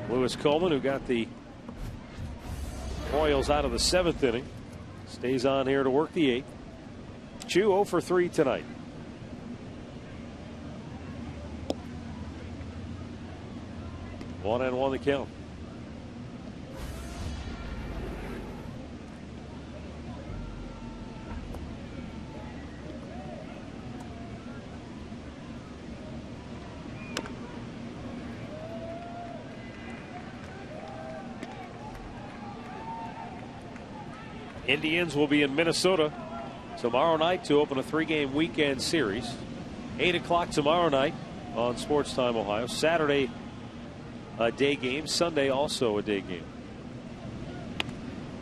Lewis Coleman, who got the Royals out of the 7th inning, stays on here to work the 8th. Choo 0 for 3 tonight. 1-1 the count. Indians will be in Minnesota tomorrow night to open a 3-game weekend series. 8 o'clock tomorrow night on Sports Time Ohio. Saturday a day game. Sunday also a day game.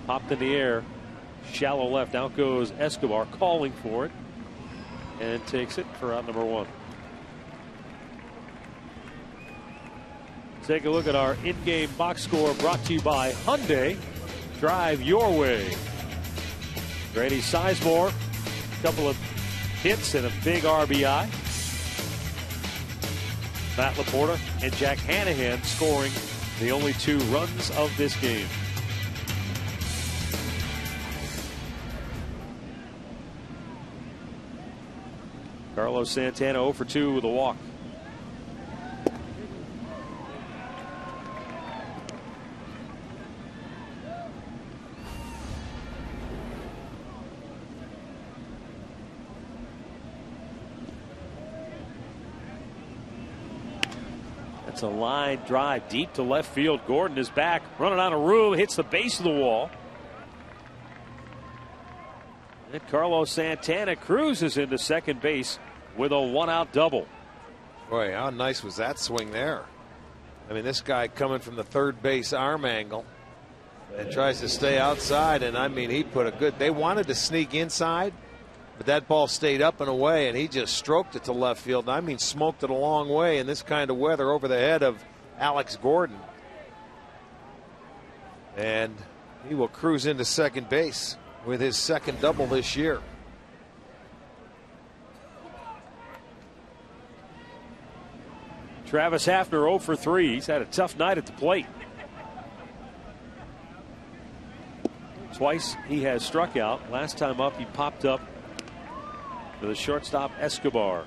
Popped in the air. Shallow left. Out goes Escobar, calling for it. And takes it for out number 1. Take a look at our in-game box score brought to you by Hyundai. Drive your way. Grady Sizemore, a couple of hits and a big RBI. Matt Laporta and Jack Hanahan scoring the only 2 runs of this game. Carlos Santana 0 for 2 with a walk. It's a line drive deep to left field. Gordon is back, running out of room, hits the base of the wall. And Carlos Santana cruises into second base with a 1-out double. Boy, how nice was that swing there? I mean, this guy coming from the third base arm angle and tries to stay outside. And I mean, he put a good. They wanted to sneak inside, but that ball stayed up and away, and he just stroked it to left field. I mean, smoked it a long way in this kind of weather over the head of Alex Gordon. And he will cruise into second base with his second double this year. Travis Hafner 0 for 3. He's had a tough night at the plate. Twice he has struck out. Last time up, he popped up to the shortstop Escobar.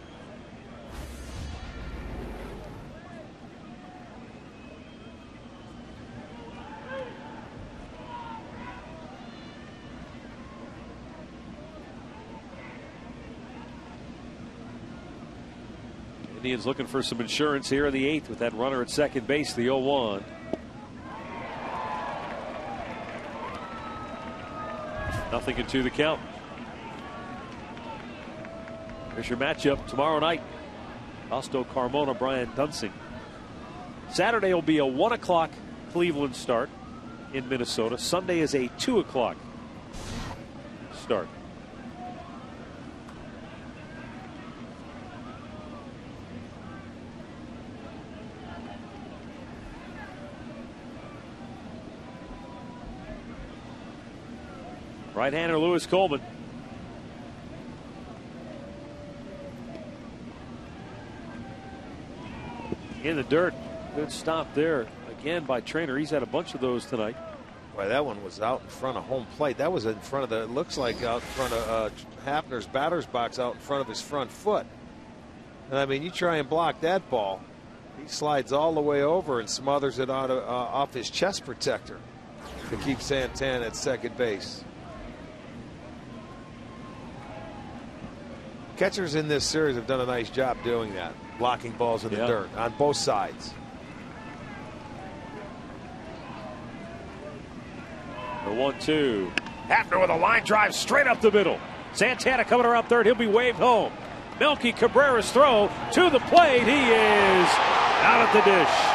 Indians looking for some insurance here in the 8th with that runner at second base, the 0-1. Nothing into the count. There's your matchup tomorrow night. Fausto Carmona, Brian Dunsing. Saturday will be a 1 o'clock Cleveland start in Minnesota. Sunday is a 2 o'clock start. Right-hander Lewis Coleman. In the dirt. Good stop there again by Trainer. He's had a bunch of those tonight. Boy, that one was out in front of home plate. That was in front of the, it looks like out in front of Hafner's batter's box, out in front of his front foot. And I mean, you try and block that ball, he slides all the way over and smothers it out of, off his chest protector to keep Santana at second base. Catchers in this series have done a nice job doing that, blocking balls in the dirt on both sides. The 1-2. Hafner with a line drive straight up the middle. Santana coming around third. He'll be waved home. Melky Cabrera's throw to the plate. He is out at the dish.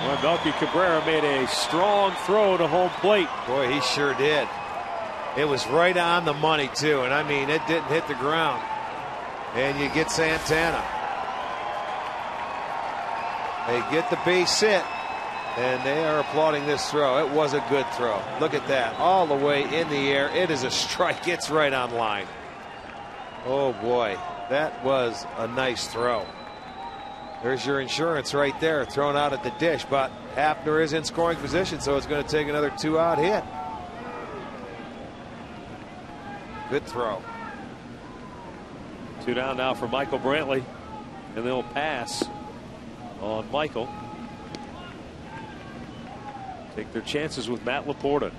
Well, Melky Cabrera made a strong throw to home plate. Boy, he sure did. It was right on the money, too. And I mean, it didn't hit the ground. And you get Santana. They get the base hit, and they are applauding this throw. It was a good throw. Look at that. All the way in the air. It is a strike. It's right on line. Oh, boy. That was a nice throw. There's your insurance right there, thrown out at the dish. But Hafner is in scoring position, so it's going to take another 2-out hit. Good throw. Two down now for Michael Brantley, and they'll pass on Michael. Take their chances with Matt Laporta.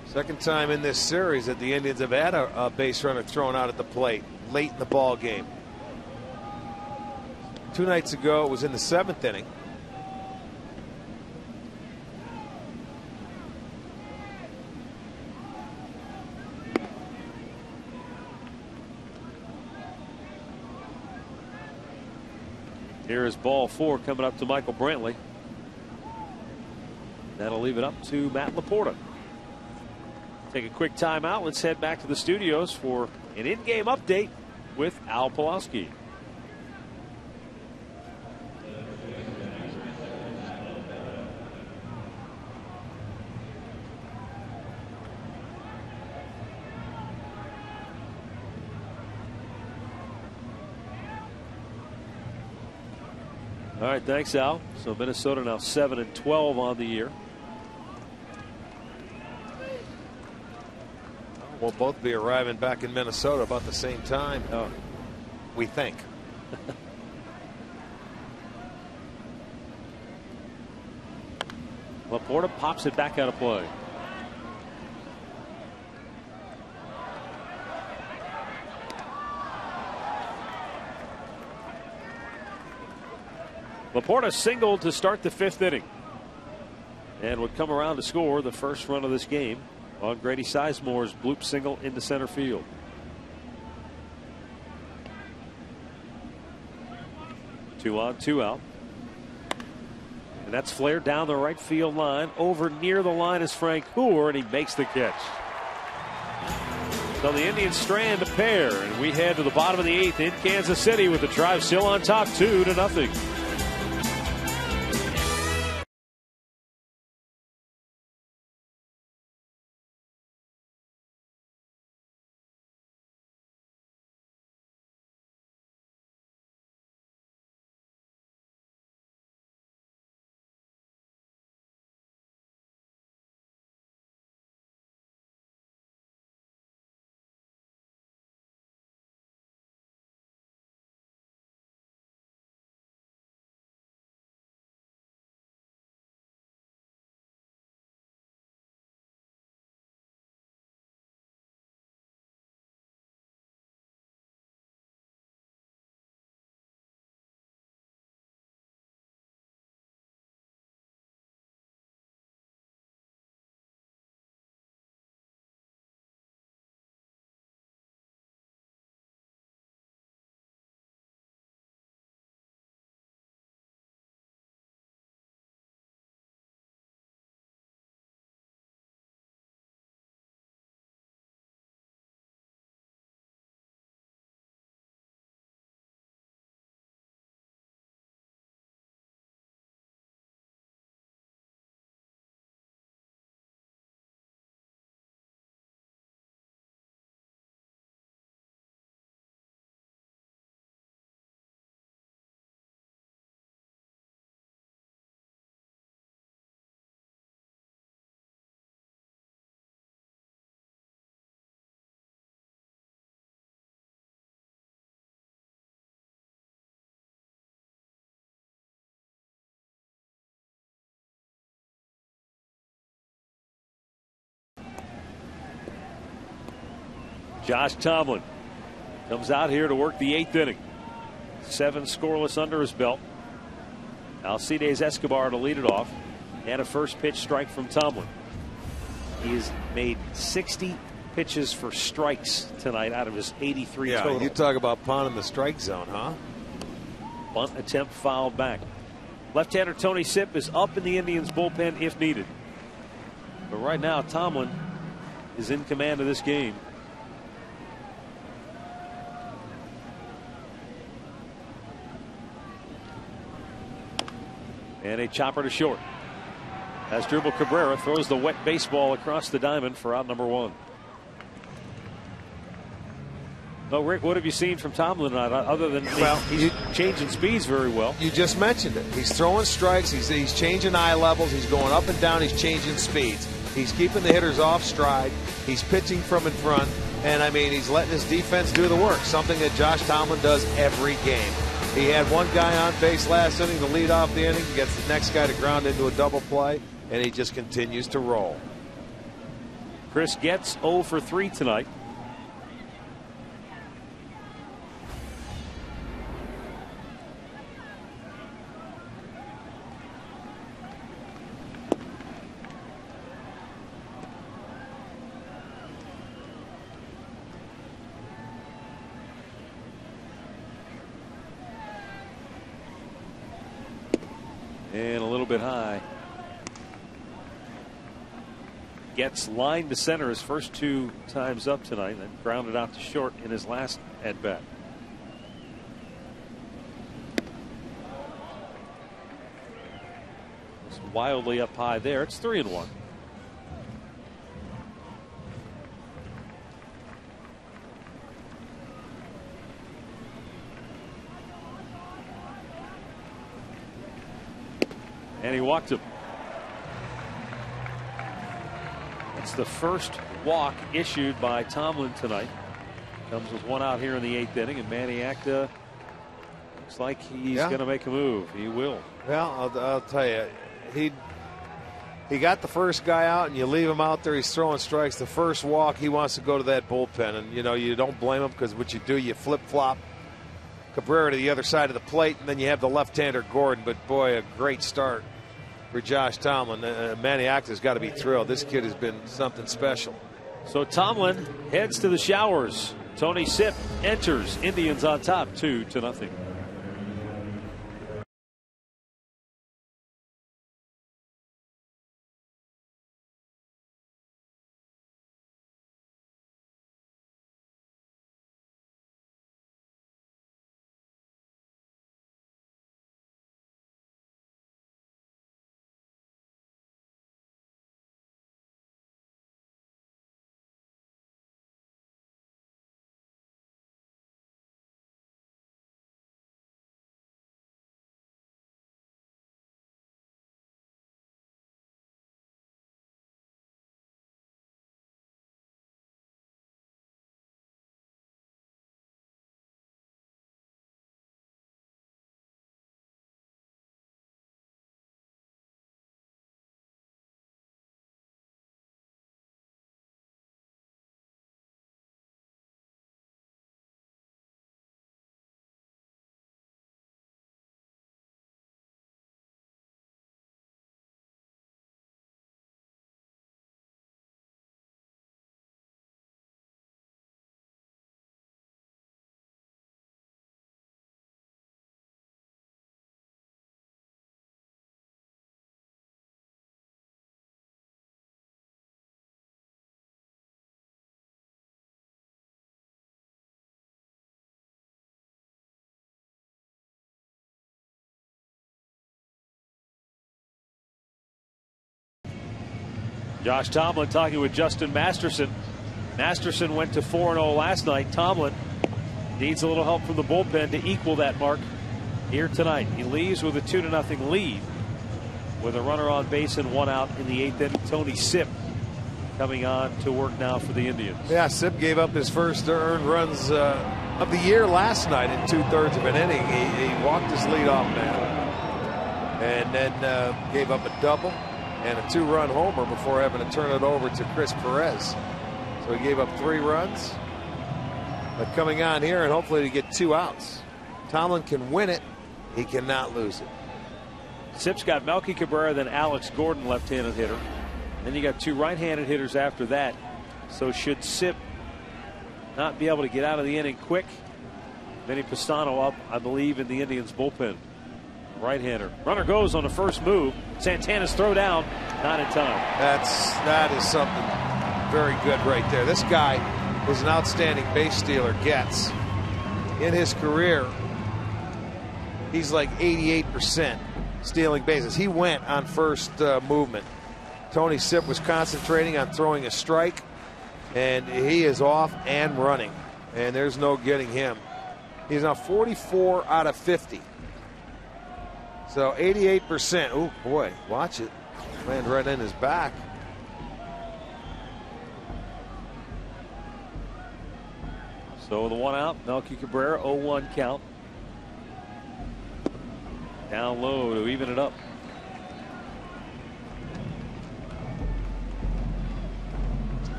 Second time in this series that the Indians have had a base runner thrown out at the plate late in the ball game. 2 nights ago, it was in the 7th inning. Here is ball 4 coming up to Michael Brantley. That'll leave it up to Matt Laporta. Take a quick timeout. Let's head back to the studios for an in-game update with Al Pawlowski. All right, thanks, Al. So Minnesota now 7-12 on the year. We'll both be arriving back in Minnesota about the same time, we think. Laporta pops it back out of play. Laporta singled to start the 5th inning and would come around to score the first run of this game on Grady Sizemore's bloop single into center field. Two on, 2 out. And that's flared down the right field line. Over near the line is Frank Hoare, and he makes the catch. So the Indians strand a pair, and we head to the bottom of the 8th in Kansas City with the Tribe still on top 2-0. Josh Tomlin comes out here to work the 8th inning. 7 scoreless under his belt. Alcides Escobar to lead it off. And a first pitch strike from Tomlin. He has made 60 pitches for strikes tonight out of his 83 total. You talk about pounding the strike zone, huh? Bunt attempt fouled back. Left-hander Tony Sipp is up in the Indians bullpen if needed. But right now Tomlin is in command of this game. And a chopper to short. As Dribble Cabrera throws the wet baseball across the diamond for out number 1. No, Rick, what have you seen from Tomlin tonight other than he's changing speeds very well? You just mentioned it. He's throwing strikes. He's changing eye levels. He's going up and down. He's changing speeds. He's keeping the hitters off stride. He's pitching from in front. And, I mean, he's letting his defense do the work, something that Josh Tomlin does every game. He had one guy on base last inning to lead off the inning, gets the next guy to ground into a double play, and he just continues to roll. Chris Getz 0 for 3 tonight. And a little bit high. Gets lined to center his first 2 times up tonight, then grounded out to short in his last at bat. It's wildly up high there. It's 3-1. And he walked him. That's the first walk issued by Tomlin tonight. Comes with 1 out here in the 8th inning, and Maniac looks like he's going to make a move. He will. Well, I'll tell you, he got the first guy out, and you leave him out there. He's throwing strikes. The first walk, he wants to go to that bullpen, and you don't blame him, because what you do, you flip flop Cabrera to the other side of the plate, and then you have the left-hander Gordon. But boy, a great start for Josh Tomlin. Maniac has got to be thrilled. This kid has been something special. So Tomlin heads to the showers. Tony Sipp enters. Indians on top 2-0. Josh Tomlin talking with Justin Masterson. Masterson went to 4-0 last night. Tomlin needs a little help from the bullpen to equal that mark here tonight. He leaves with a 2-0 lead with a runner on base and 1 out in the 8th inning. Tony Sipp coming on to work now for the Indians. Yeah, Sipp gave up his first earned runs of the year last night in 2/3 of an inning. He walked his leadoff man and then gave up a double and a 2-run homer before having to turn it over to Chris Perez. So he gave up 3 runs. But coming on here and hopefully to get 2 outs. Tomlin can win it. He cannot lose it. Sipp's got Melky Cabrera, then Alex Gordon, left-handed hitter. Then you got 2 right-handed hitters after that. So should Sipp not be able to get out of the inning quick, Vinny Pistano up, I believe, in the Indians bullpen. Right-hander. Runner goes on the first move. Santana's throw down, not in time. That is something very good right there. This guy is an outstanding base stealer. Gets in his career, he's like 88% stealing bases. He went on first movement. Tony Sipp was concentrating on throwing a strike, and he is off and running, and there's no getting him. He's now 44 out of 50. So 88%. Oh boy, watch it. Landed right in his back. So the one out, Melky Cabrera, 0-1 count. Down low to even it up.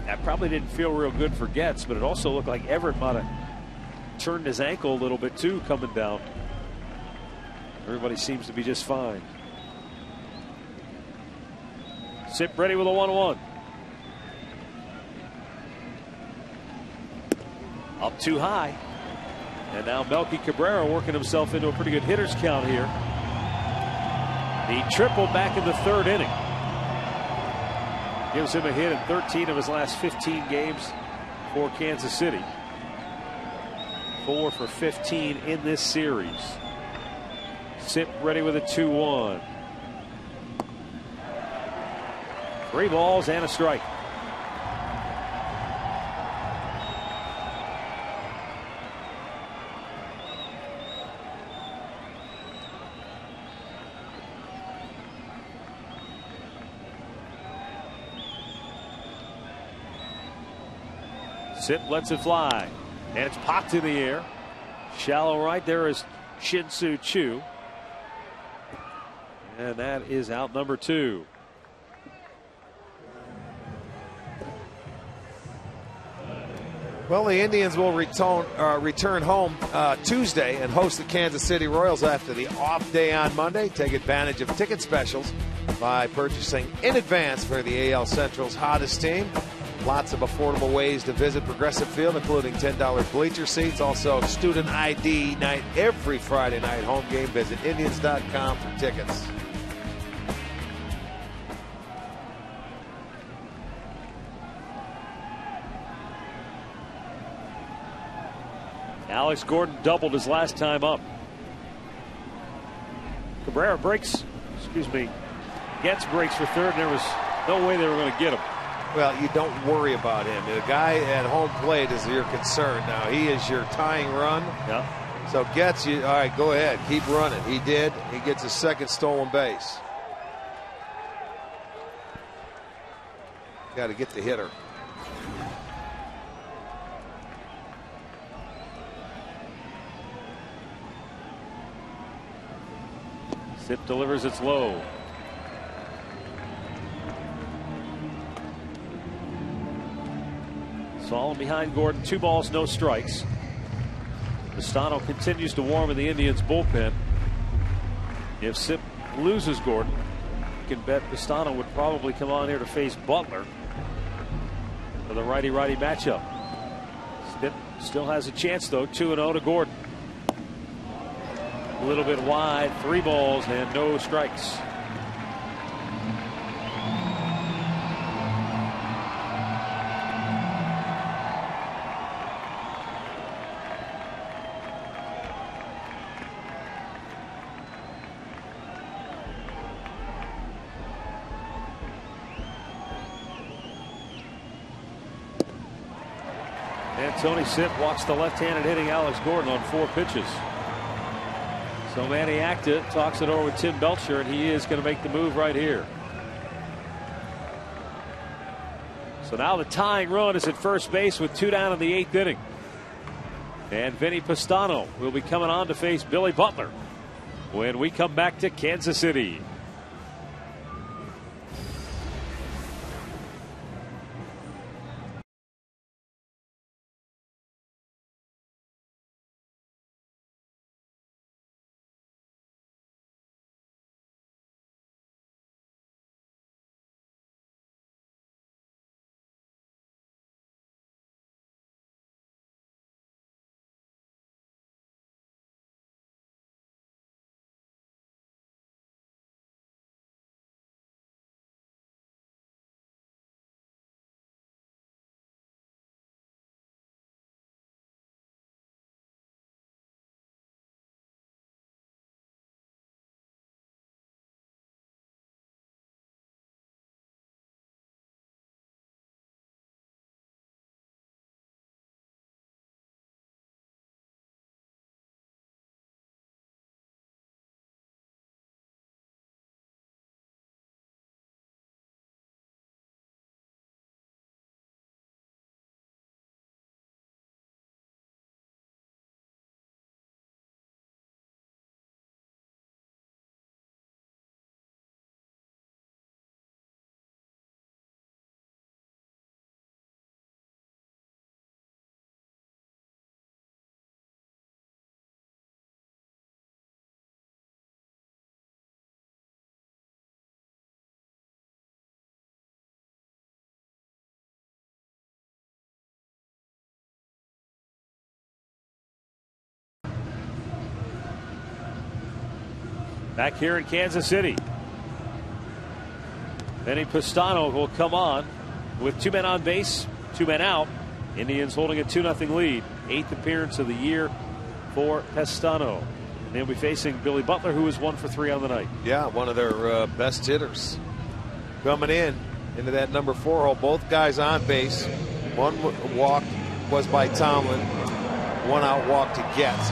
That probably didn't feel real good for Getz, but it also looked like Everett might have turned his ankle a little bit too coming down. Everybody seems to be just fine. Sip ready with a 1-1. Up too high. And now Melky Cabrera working himself into a pretty good hitter's count here. He tripled back in the third inning. Gives him a hit in 13 of his last 15 games for Kansas City. 4 for 15 in this series. Sip ready with a 2-1. 3 balls and a strike. Sip lets it fly, and it's popped in the air. Shallow right there is Shin-Soo Choo. And that is out number 2. Well, the Indians will return home Tuesday and host the Kansas City Royals after the off day on Monday. Take advantage of ticket specials by purchasing in advance for the AL Central's hottest team. Lots of affordable ways to visit Progressive Field, including $10 bleacher seats. Also, student ID night every Friday night home game. Visit Indians.com for tickets. Alex Gordon doubled his last time up. Cabrera breaks, Getz breaks for third, and there was no way they were going to get him. Well, you don't worry about him. The guy at home plate is your concern. Now, he is your tying run. Yeah. So Getz, all right, go ahead. Keep running. He did. He gets his second stolen base. Got to get the hitter. Sip delivers its low. Solid behind Gordon. 2 balls, no strikes. Pistano continues to warm in the Indians bullpen. If Sip loses Gordon, you can bet Pistano would probably come on here to face Butler for the righty-righty matchup. Sip still has a chance though. 2-0 to Gordon. A little bit wide. 3 balls and no strikes. And Tony Sip walks the left-handed hitting Alex Gordon on 4 pitches. So Manny Acta talks it over with Tim Belcher, and he is going to make the move right here. So now the tying run is at first base with 2 down in the 8th inning. And Vinny Pistano will be coming on to face Billy Butler when we come back to Kansas City. back here in Kansas City. Benny Pistano will come on with 2 men on base, 2 men out. Indians holding a 2-0 lead. 8th appearance of the year for Pistano. And they'll be facing Billy Butler, who is 1 for 3 on the night. Yeah, one of their best hitters. Coming into that number 4 hole. Both guys on base. 1 walk was by Tomlin. 1 out walk to Getz.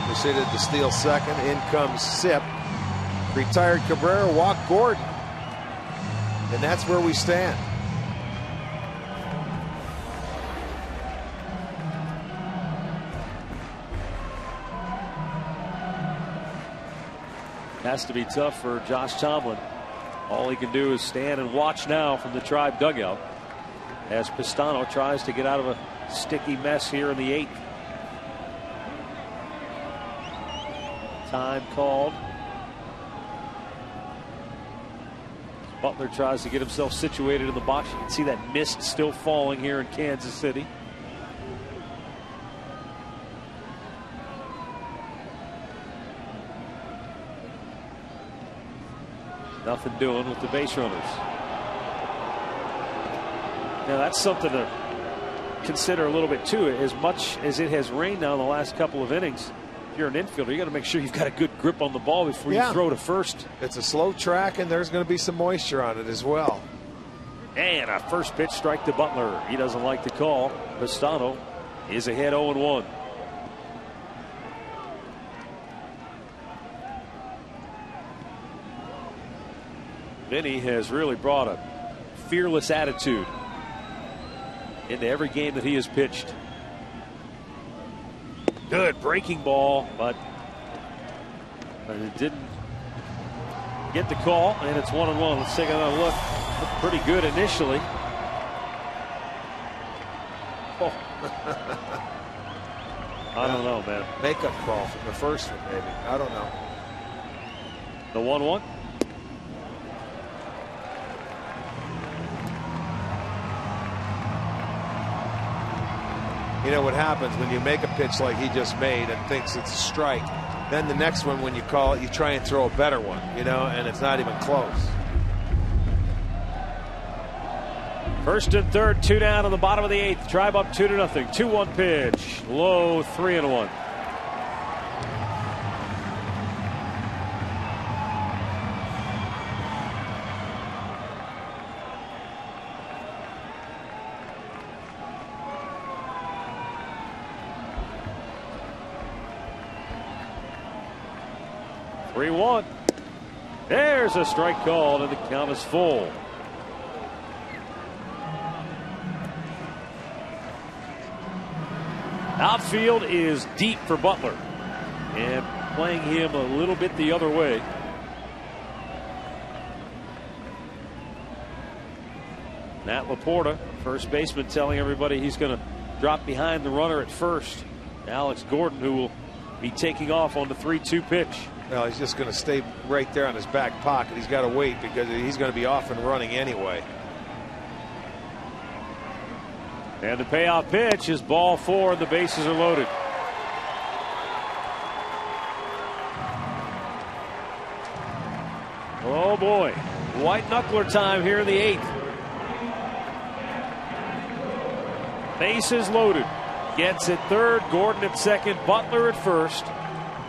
Proceeded to steal second. In comes Sip. Retired Cabrera, walked Gordon. And that's where we stand. Has to be tough for Josh Tomlin. All he can do is stand and watch now from the Tribe dugout as Pistano tries to get out of a sticky mess here in the 8th. Time called. Butler tries to get himself situated in the box. You can see that mist still falling here in Kansas City. Nothing doing with the base runners. Now that's something to consider a little bit too. As much as it has rained now in the last couple of innings, if you're an infielder, you got to make sure you've got a good grip on the ball before you throw to first. It's a slow track, and there's going to be some moisture on it as well. And a first pitch strike to Butler. He doesn't like the call. Pistano is ahead 0-1. Vinny has really brought a fearless attitude into every game that he has pitched. Good breaking ball, but it didn't get the call, and it's 1-1. Let's take another look. Looked pretty good initially. Oh. I don't know, man. Makeup call from the first one, maybe. I don't know. The 1-1. You know what happens when you make a pitch like he just made and thinks it's a strike. Then the next one, when you call it, you try and throw a better one, you know, and it's not even close. First and third, 2 down in the bottom of the 8th. Tribe up 2-0. 2-1 pitch. Low, 3-1. There's a strike called, and the count is full. Outfield is deep for Butler, and playing him a little bit the other way. Matt Laporta, first baseman, telling everybody he's going to drop behind the runner at first. Alex Gordon, who will be taking off on the 3-2 pitch. Well, he's just going to stay right there on his back pocket. He's got to wait because he's going to be off and running anyway. And the payoff pitch is ball 4, and the bases are loaded. Oh boy, white knuckler time here in the 8th. Bases loaded. Gets at third, Gordon at second, Butler at first.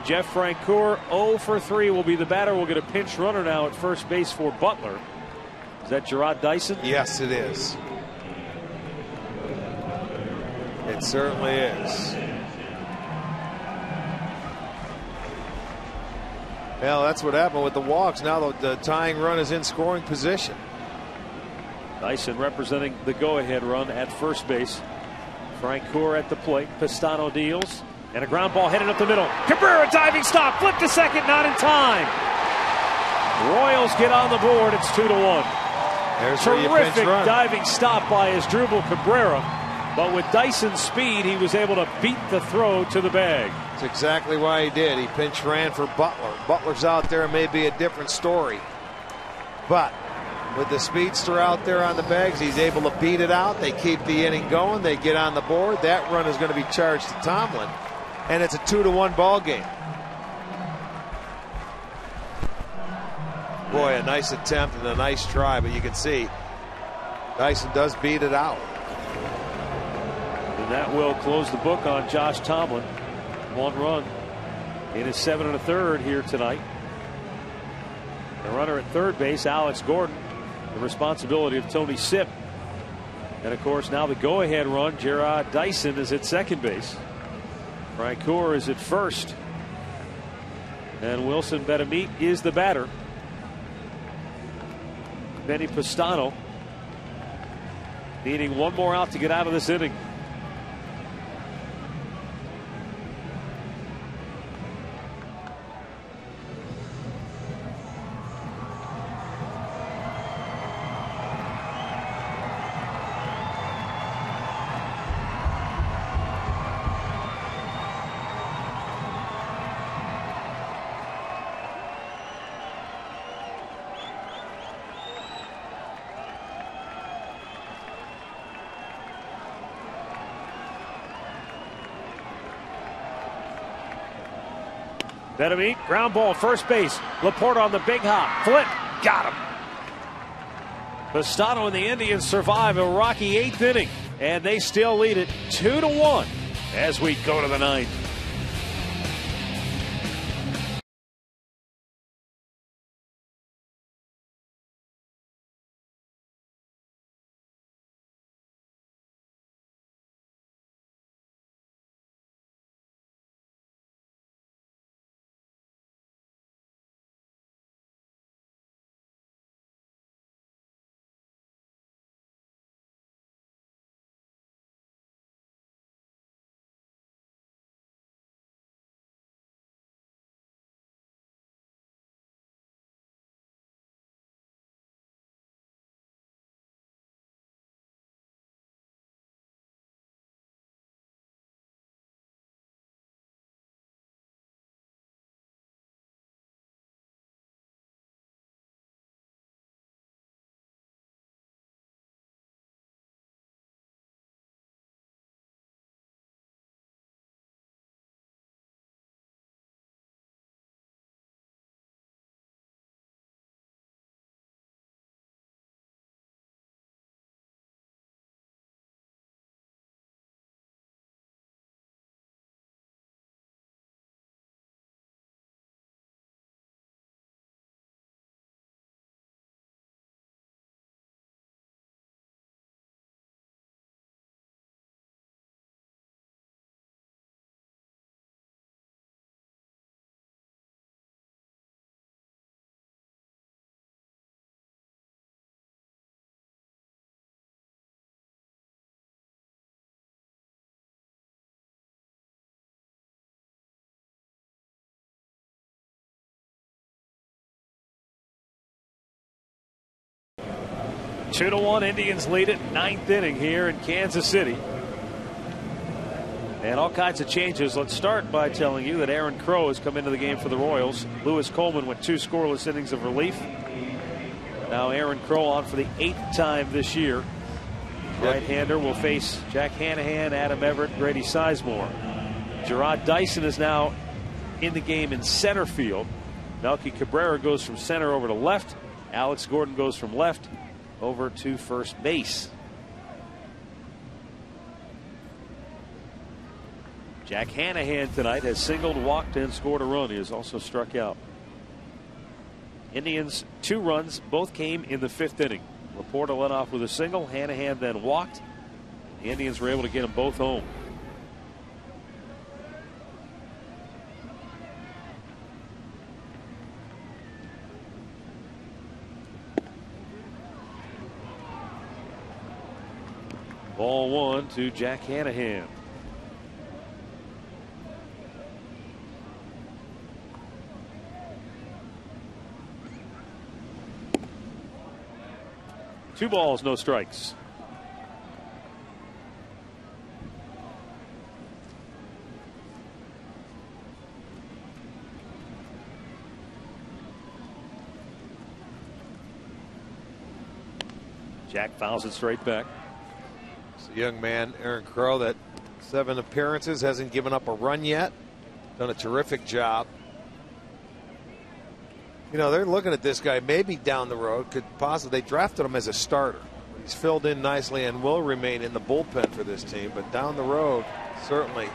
Jeff Francoeur 0 for 3 will be the batter. We'll get a pinch runner now at first base for Butler. Is that Gerard Dyson? Yes, it is. It certainly is. Well, that's what happened with the walks. Now the tying run is in scoring position. Dyson representing the go-ahead run at first base. Francoeur at the plate. Pistano deals. And a ground ball headed up the middle. Cabrera diving stop. Flip to second. Not in time. Royals get on the board. It's 2-1. There's terrific diving stop by Asdrubal Cabrera. But with Dyson's speed, he was able to beat the throw to the bag. That's exactly why he did. He pinch ran for Butler. Butler's out there, may be a different story. But with the speedster out there on the bags, he's able to beat it out. They keep the inning going. They get on the board. That run is going to be charged to Tomlin. And it's a 2-1 ball game. Boy, a nice attempt and a nice try, but you can see Dyson does beat it out. And that will close the book on Josh Tomlin. 1 run in his 7 1/3 here tonight. The runner at third base, Alex Gordon, the responsibility of Tony Sipp. And of course, now the go-ahead run, Gerard Dyson is at second base. Francoeur is at first. And Wilson Betemit is the batter. Benny Pistano needing one more out to get out of this inning. Betemit, ground ball, first base. Laporte on the big hop. Flip, got him. Pistano and the Indians survive a rocky 8th inning, and they still lead it 2-1 as we go to the 9th. Two to 1, Indians lead it, 9th inning here in Kansas City. And all kinds of changes. Let's start by telling you that Aaron Crow has come into the game for the Royals. Lewis Coleman went 2 scoreless innings of relief. Now Aaron Crow on for the 8th time this year. Right-hander will face Jack Hanahan, Adam Everett, Grady Sizemore. Gerard Dyson is now in the game in center field. Melky Cabrera goes from center over to left. Alex Gordon goes from left over to first base. Jack Hanahan tonight has singled, walked, and scored a run. He has also struck out. Indians 2 runs, both came in the 5th inning. Laporte led off with a single. Hanahan then walked. The Indians were able to get them both home. Ball 1 to Jack Hanahan. Two balls, no strikes. Jack fouls it straight back. It's a young man, Aaron Crow, that 7 appearances, hasn't given up a run yet. Done a terrific job. You know, they're looking at this guy maybe down the road. Could possibly, they drafted him as a starter. He's filled in nicely and will remain in the bullpen for this team. But down the road, certainly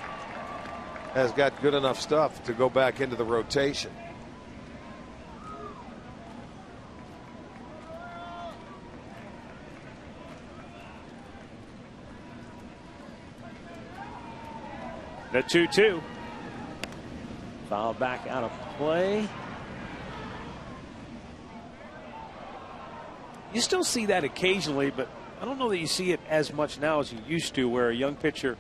has got good enough stuff to go back into the rotation. The 2-2. Foul back out of play. You still see that occasionally, but I don't know that you see it as much now as you used to, where a young pitcher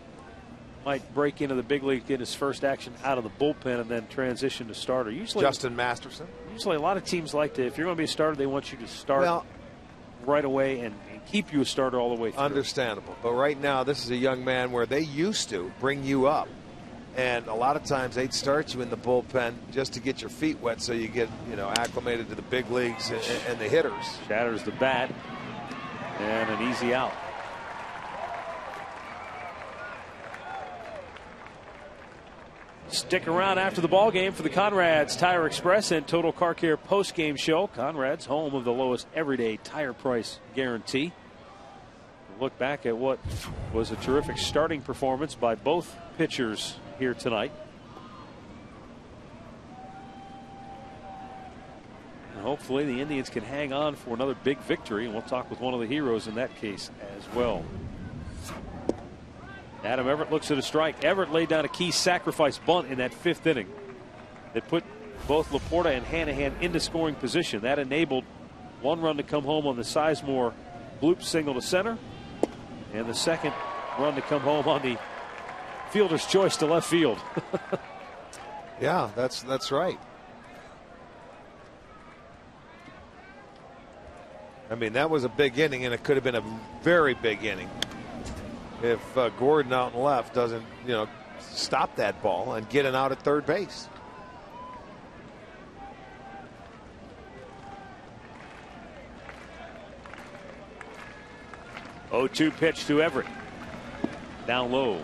might break into the big league, get his first action out of the bullpen, and then transition to starter. Usually, Justin Masterson. Usually, a lot of teams like to, if you're going to be a starter, they want you to start right away and keep you a starter all the way through. Understandable. But right now, this is a young man where they used to bring you up. And a lot of times they'd start you in the bullpen just to get your feet wet so you get, you know, acclimated to the big leagues and the hitters. Shatters the bat and an easy out. Stick around after the ball game for the Conrad's Tire Express and Total Car Care post-game show. Conrad's, home of the lowest everyday tire price guarantee. Look back at what was a terrific starting performance by both pitchers here tonight. And hopefully the Indians can hang on for another big victory, and we'll talk with one of the heroes in that case as well. Adam Everett looks at a strike. Everett laid down a key sacrifice bunt in that 5th inning that put both Laporta and Hanahan into scoring position. That enabled one run to come home on the Sizemore bloop single to center, and the second run to come home on the fielder's choice to left field. Yeah, that's right. I mean, that was a big inning, and it could have been a very big inning if Gordon out and left doesn't, you know, stop that ball and get an out at third base. Oh, 2 pitch to Everett. Down low.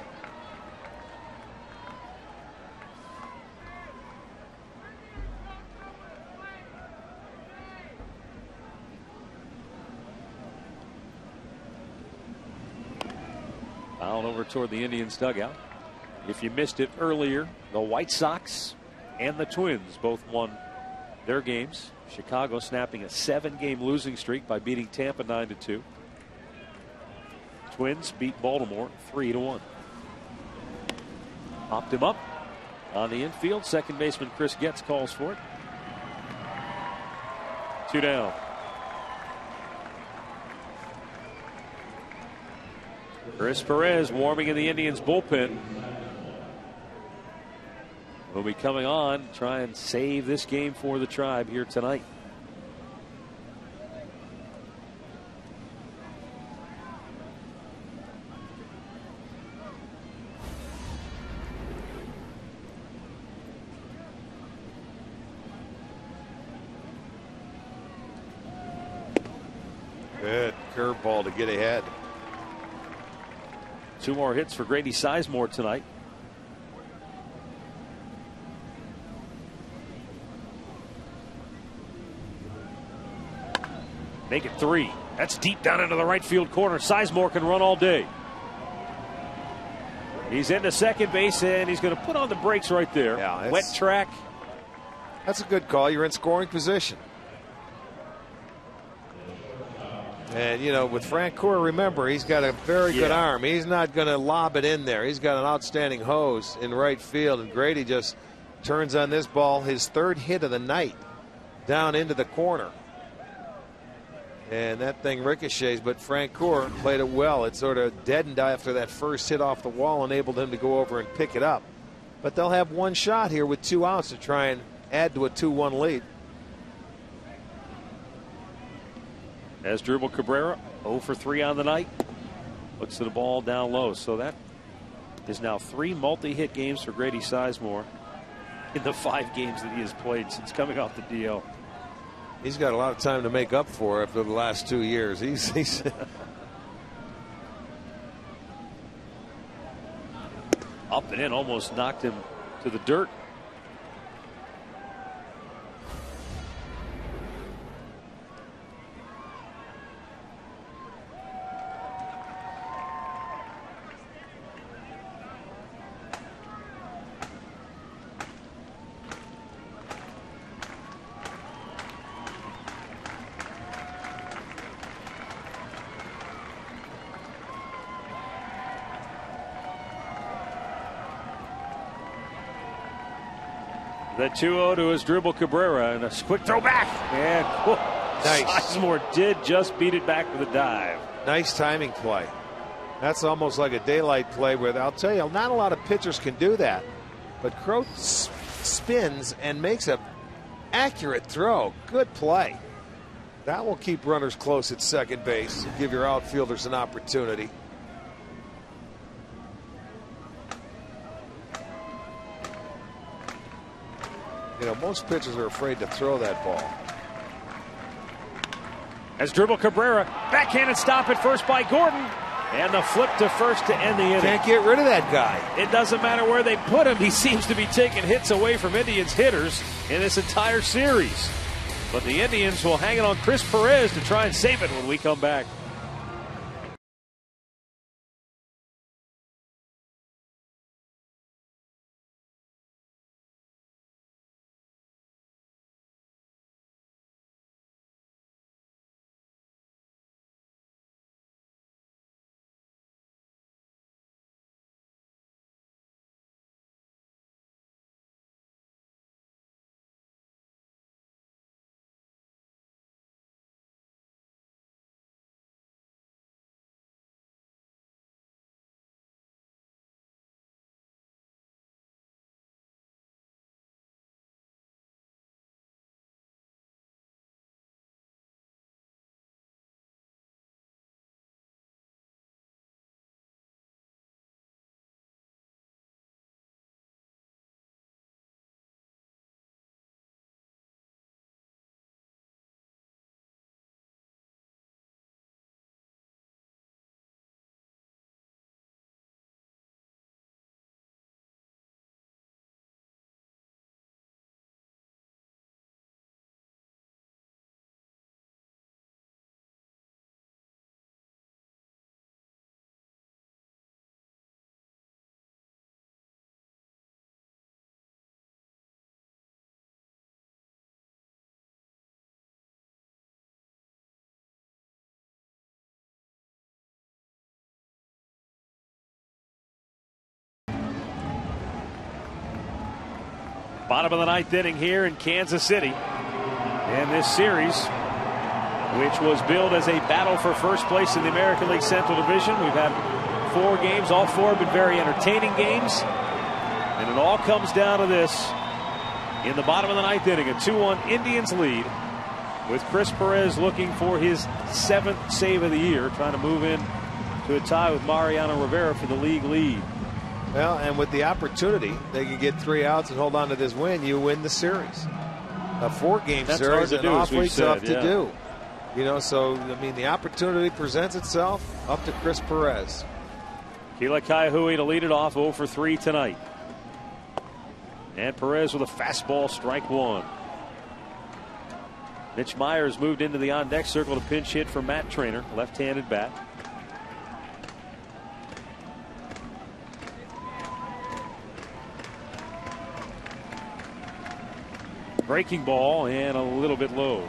Fouled over toward the Indians dugout. If you missed it earlier, the White Sox and the Twins both won their games. Chicago snapping a 7-game losing streak by beating Tampa 9-2. Twins beat Baltimore 3-1. Popped him up on the infield. Second baseman Chris Getz calls for it. 2 down. Chris Perez warming in the Indians bullpen. Will be coming on, try and save this game for the Tribe here tonight. Good curveball to get ahead. 2 more hits for Grady Sizemore tonight. Make it 3. That's deep down into the right field corner. Sizemore can run all day. He's into second base, and he's going to put on the brakes right there. Yeah, wet track. That's a good call. You're in scoring position. And, you know, with Francoeur, remember, he's got a very good arm. He's not going to lob it in there. He's got an outstanding hose in right field. And Grady just turns on this ball, his 3rd hit of the night, down into the corner. And that thing ricochets, but Francoeur played it well. It sort of deadened after that first hit off the wall, enabled him to go over and pick it up. But they'll have one shot here with 2 outs to try and add to a 2-1 lead. As Dribble Cabrera, 0 for 3 on the night. Looks at the ball down low. So that is now 3 multi-hit games for Grady Sizemore in the 5 games that he has played since coming off the DL. He's got a lot of time to make up for after the last 2 years. He's up and in, almost knocked him to the dirt. The 2-0 to his dribble Cabrera, and a quick throw back. And nice. Sizemore did just beat it back with a dive. Nice timing play. That's almost like a daylight play where I'll tell you, not a lot of pitchers can do that. But Crow spins and makes an accurate throw. Good play. That will keep runners close at second base and give your outfielders an opportunity. You know, most pitchers are afraid to throw that ball. As dribble Cabrera, backhanded stop at first by Gordon, and the flip to first to end the inning. Can't get rid of that guy. It doesn't matter where they put him. He seems to be taking hits away from Indians hitters in this entire series. But the Indians will hang it on Chris Perez to try and save it when we come back. Bottom of the ninth inning here in Kansas City. And this series, which was billed as a battle for first place in the American League Central Division. We've had 4 games. All 4 have been very entertaining games. And it all comes down to this. In the bottom of the ninth inning, a 2-1 Indians lead, with Chris Perez looking for his 7th save of the year, trying to move in to a tie with Mariano Rivera for the league lead. Well, and with the opportunity, they can get 3 outs and hold on to this win. You win the series. A 4-game series is awfully tough to do. You know, so, I mean, the opportunity presents itself. Up to Chris Perez. Keila Kaihui to lead it off, 0 for 3 tonight. And Perez with a fastball, strike 1. Mitch Myers moved into the on-deck circle to pinch hit for Matt Trainer, left-handed bat. Breaking ball and a little bit low.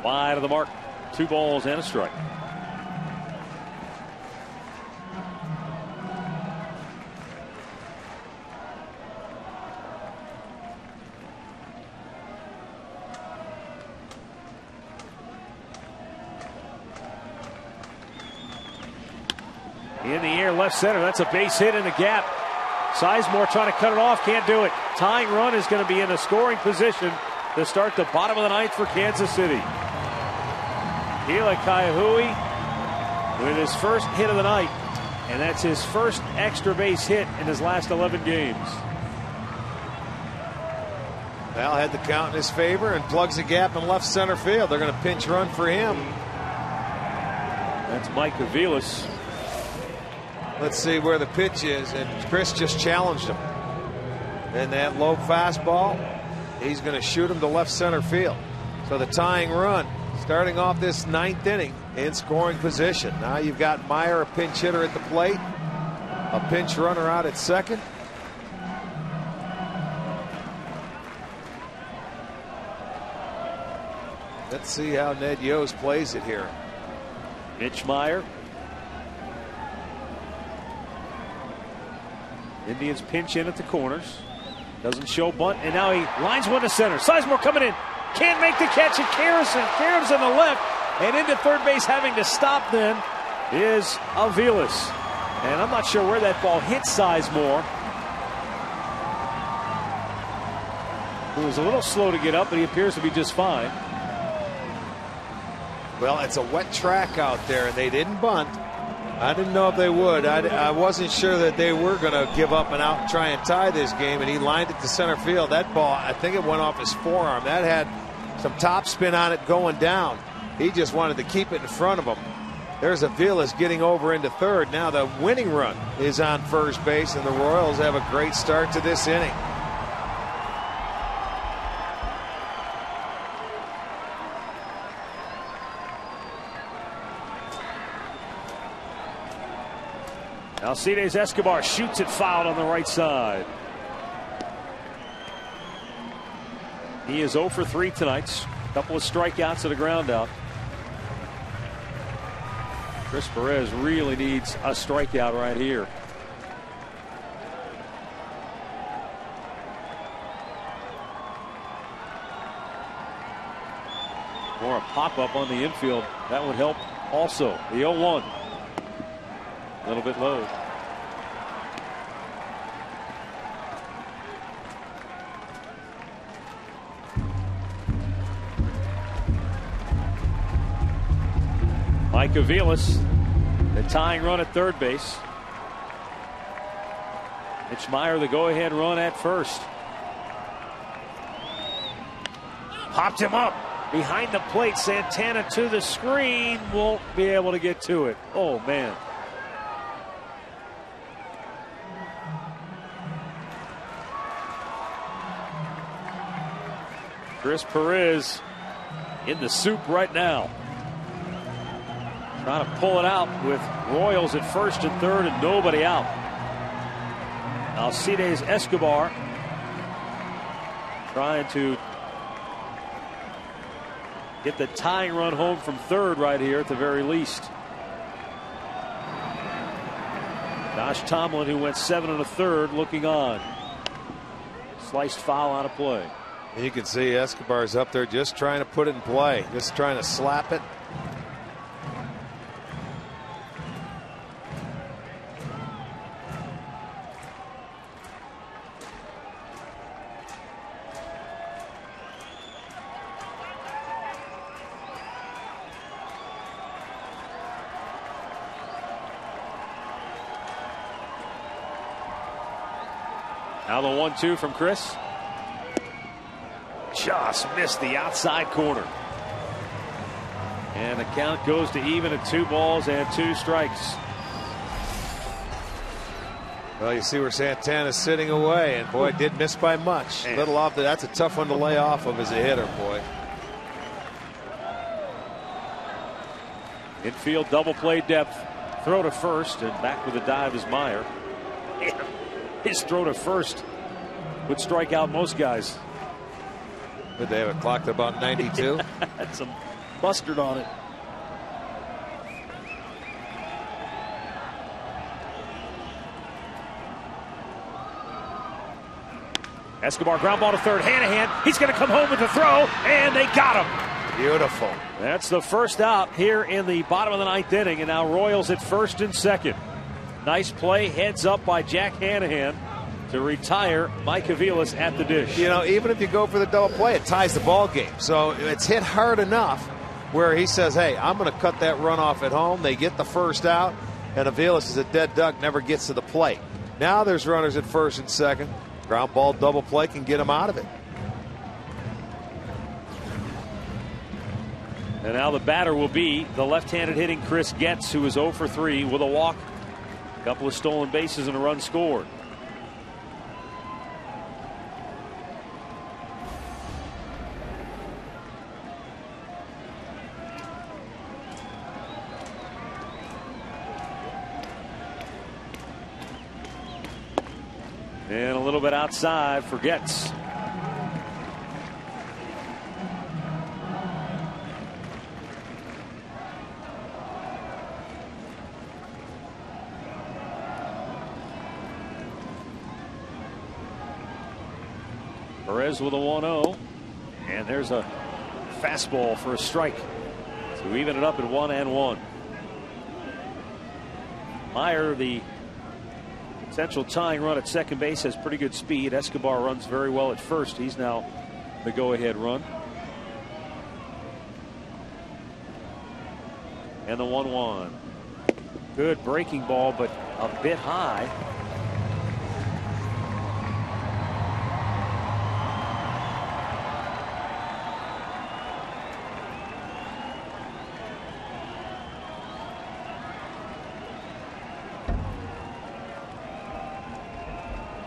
Wide of the mark. 2 balls and a strike. In the air, left center. That's a base hit in the gap. Sizemore trying to cut it off. Can't do it. Tying run is going to be in a scoring position to start the bottom of the ninth for Kansas City. Keila Kaihui with his first hit of the night. And that's his first extra base hit in his last 11 games. Val had the count in his favor and plugs a gap in left center field. They're going to pinch run for him. That's Mike Aviles. Let's see where the pitch is, and Chris just challenged him. And that low fastball, he's going to shoot him to left center field. So the tying run starting off this ninth inning in scoring position. Now you've got Meyer, a pinch hitter at the plate, a pinch runner out at second. Let's see how Ned Yost plays it here. Mitch Meyer. Indians pinch in at the corners. Doesn't show bunt, and now he lines one to center. Sizemore coming in. Can't make the catch at Carrison. Caroms on the left, and into third base having to stop then is Aviles. And I'm not sure where that ball hit Sizemore. He was a little slow to get up, but he appears to be just fine. Well, it's a wet track out there, and they didn't bunt. I didn't know if they would. I wasn't sure that they were going to give up and out and try and tie this game, and he lined it to center field. That ball, I think it went off his forearm. That had some top spin on it going down. He just wanted to keep it in front of him. There's Aviles getting over into third. Now the winning run is on first base, and the Royals have a great start to this inning. Alcides Escobar shoots it foul on the right side. He is 0 for 3 tonight. A couple of strikeouts and a ground out. Chris Perez really needs a strikeout right here. Or a pop-up on the infield. That would help also. The 0-1. A little bit low. Mike Aviles, the tying run at third base. Mitch Meyer, the go-ahead run at first. Popped him up behind the plate. Santana to the screen. Won't be able to get to it. Oh, man. Chris Perez in the soup right now. Trying to pull it out with Royals at first and third and nobody out. Alcides Escobar trying to get the tying run home from third right here at the very least. Josh Tomlin, who went 7 1/3, looking on. Sliced foul out of play. And you can see Escobar's up there just trying to put it in play, just trying to slap it. Now the 1-2 from Chris. Just missed the outside corner. And the count goes to even at 2 balls and 2 strikes. Well, you see where Santana's sitting away, and boy, did miss by much. Little off. That's a tough one to lay off of as a hitter, boy. Infield double play depth. Throw to first, and back with a dive is Meyer. His throw to first would strike out most guys. Did they have it clocked about 92? Had some mustard on it. Escobar ground ball to third. Hanahan. He's going to come home with the throw, and they got him. Beautiful. That's the first out here in the bottom of the 9th inning, and now Royals at first and second. Nice play, heads up by Jack Hanahan to retire Mike Aviles at the dish. You know, even if you go for the double play, it ties the ball game. So it's hit hard enough where he says, hey, I'm going to cut that run off at home. They get the first out, and Aviles is a dead duck, never gets to the plate. Now there's runners at first and second. Ground ball double play can get him out of it. And now the batter will be the left-handed hitting Chris Getz, who is 0 for 3 with a walk, a couple of stolen bases, and a run scored. And a little bit outside for Getz. Perez with a 1-0. And there's a fastball for a strike to even it up at 1-1. Meyer, the potential tying run at second base, has pretty good speed. Escobar runs very well at first. He's now the go-ahead run. And the 1-1. Good breaking ball, but a bit high.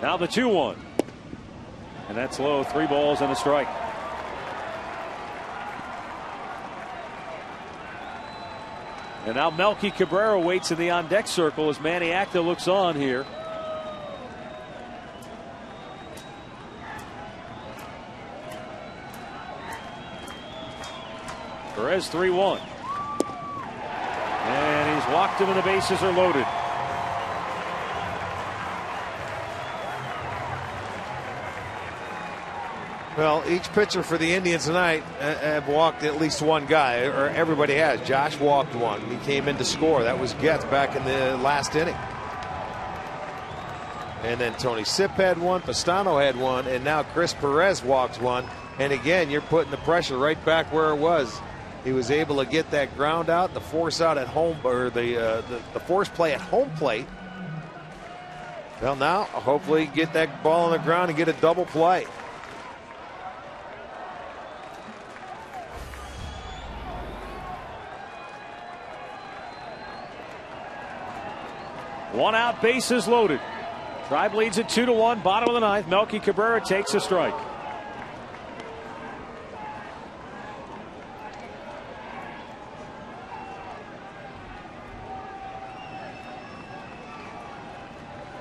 Now the 2-1. And that's low. 3 balls and a strike. And now Melky Cabrera waits in the on-deck circle as Manny Acta looks on here. Perez 3-1. And he's walked him and the bases are loaded. Well, each pitcher for the Indians tonight have walked at least one guy, or everybody has. Josh walked one. He came in to score. That was Getz back in the last inning. And then Tony Sipp had one, Pastano had one, and now Chris Perez walks one. And again, you're putting the pressure right back where it was. He was able to get that ground out, the force out at home, or the force play at home plate. Well, now hopefully get that ball on the ground and get a double play. One out, bases loaded. Tribe leads it 2-1, bottom of the ninth. Melky Cabrera takes a strike.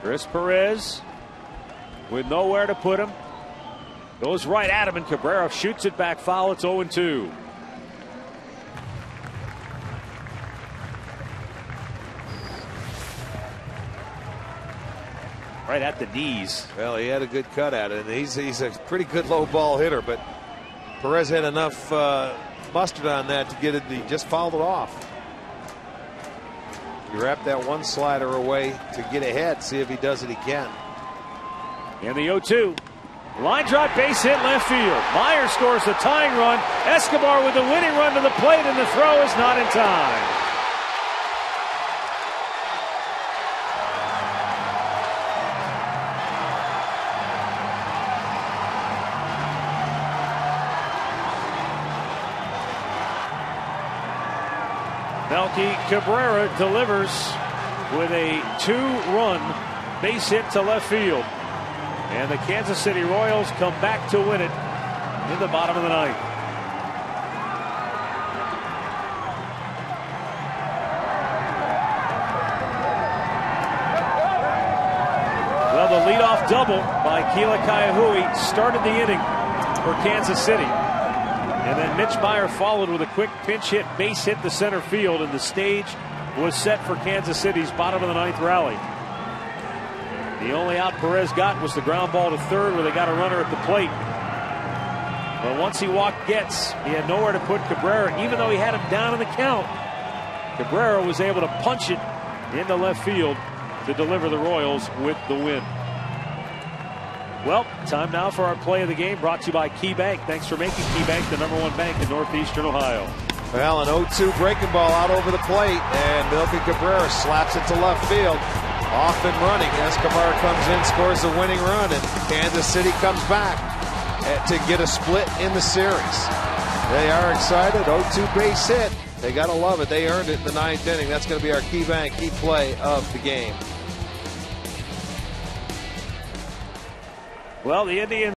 Chris Perez with nowhere to put him. Goes right at him, and Cabrera shoots it back foul. It's 0-2. Right at the knees. Well, he had a good cut at it. And he's a pretty good low ball hitter, but Perez had enough mustard on that to get it. He just fouled it off. He wrapped that one slider away to get ahead. See if he does it again. And the 0-2. Line drive, base hit, left field. Meyer scores the tying run. Escobar with the winning run to the plate, and the throw is not in time. Melky Cabrera delivers with a 2-run base hit to left field. And the Kansas City Royals come back to win it in the bottom of the ninth. Well, the leadoff double by Keila Kaiahui started the inning for Kansas City. And then Mitch Meyer followed with a quick pinch hit, base hit to center field, and the stage was set for Kansas City's bottom of the ninth rally. The only out Perez got was the ground ball to third, where they got a runner at the plate. But once he walked Getz, he had nowhere to put Cabrera, even though he had him down in the count. Cabrera was able to punch it into left field to deliver the Royals with the win. Well, time now for our play of the game, brought to you by Key Bank. Thanks for making Key Bank the #1 bank in Northeastern Ohio. Well, an 0-2 breaking ball out over the plate, and Melky Cabrera slaps it to left field. Off and running. Escobar comes in, scores the winning run, and Kansas City comes back to get a split in the series. They are excited. 0-2 base hit. They got to love it. They earned it in the ninth inning. That's going to be our Key Bank key play of the game. Well, the Indians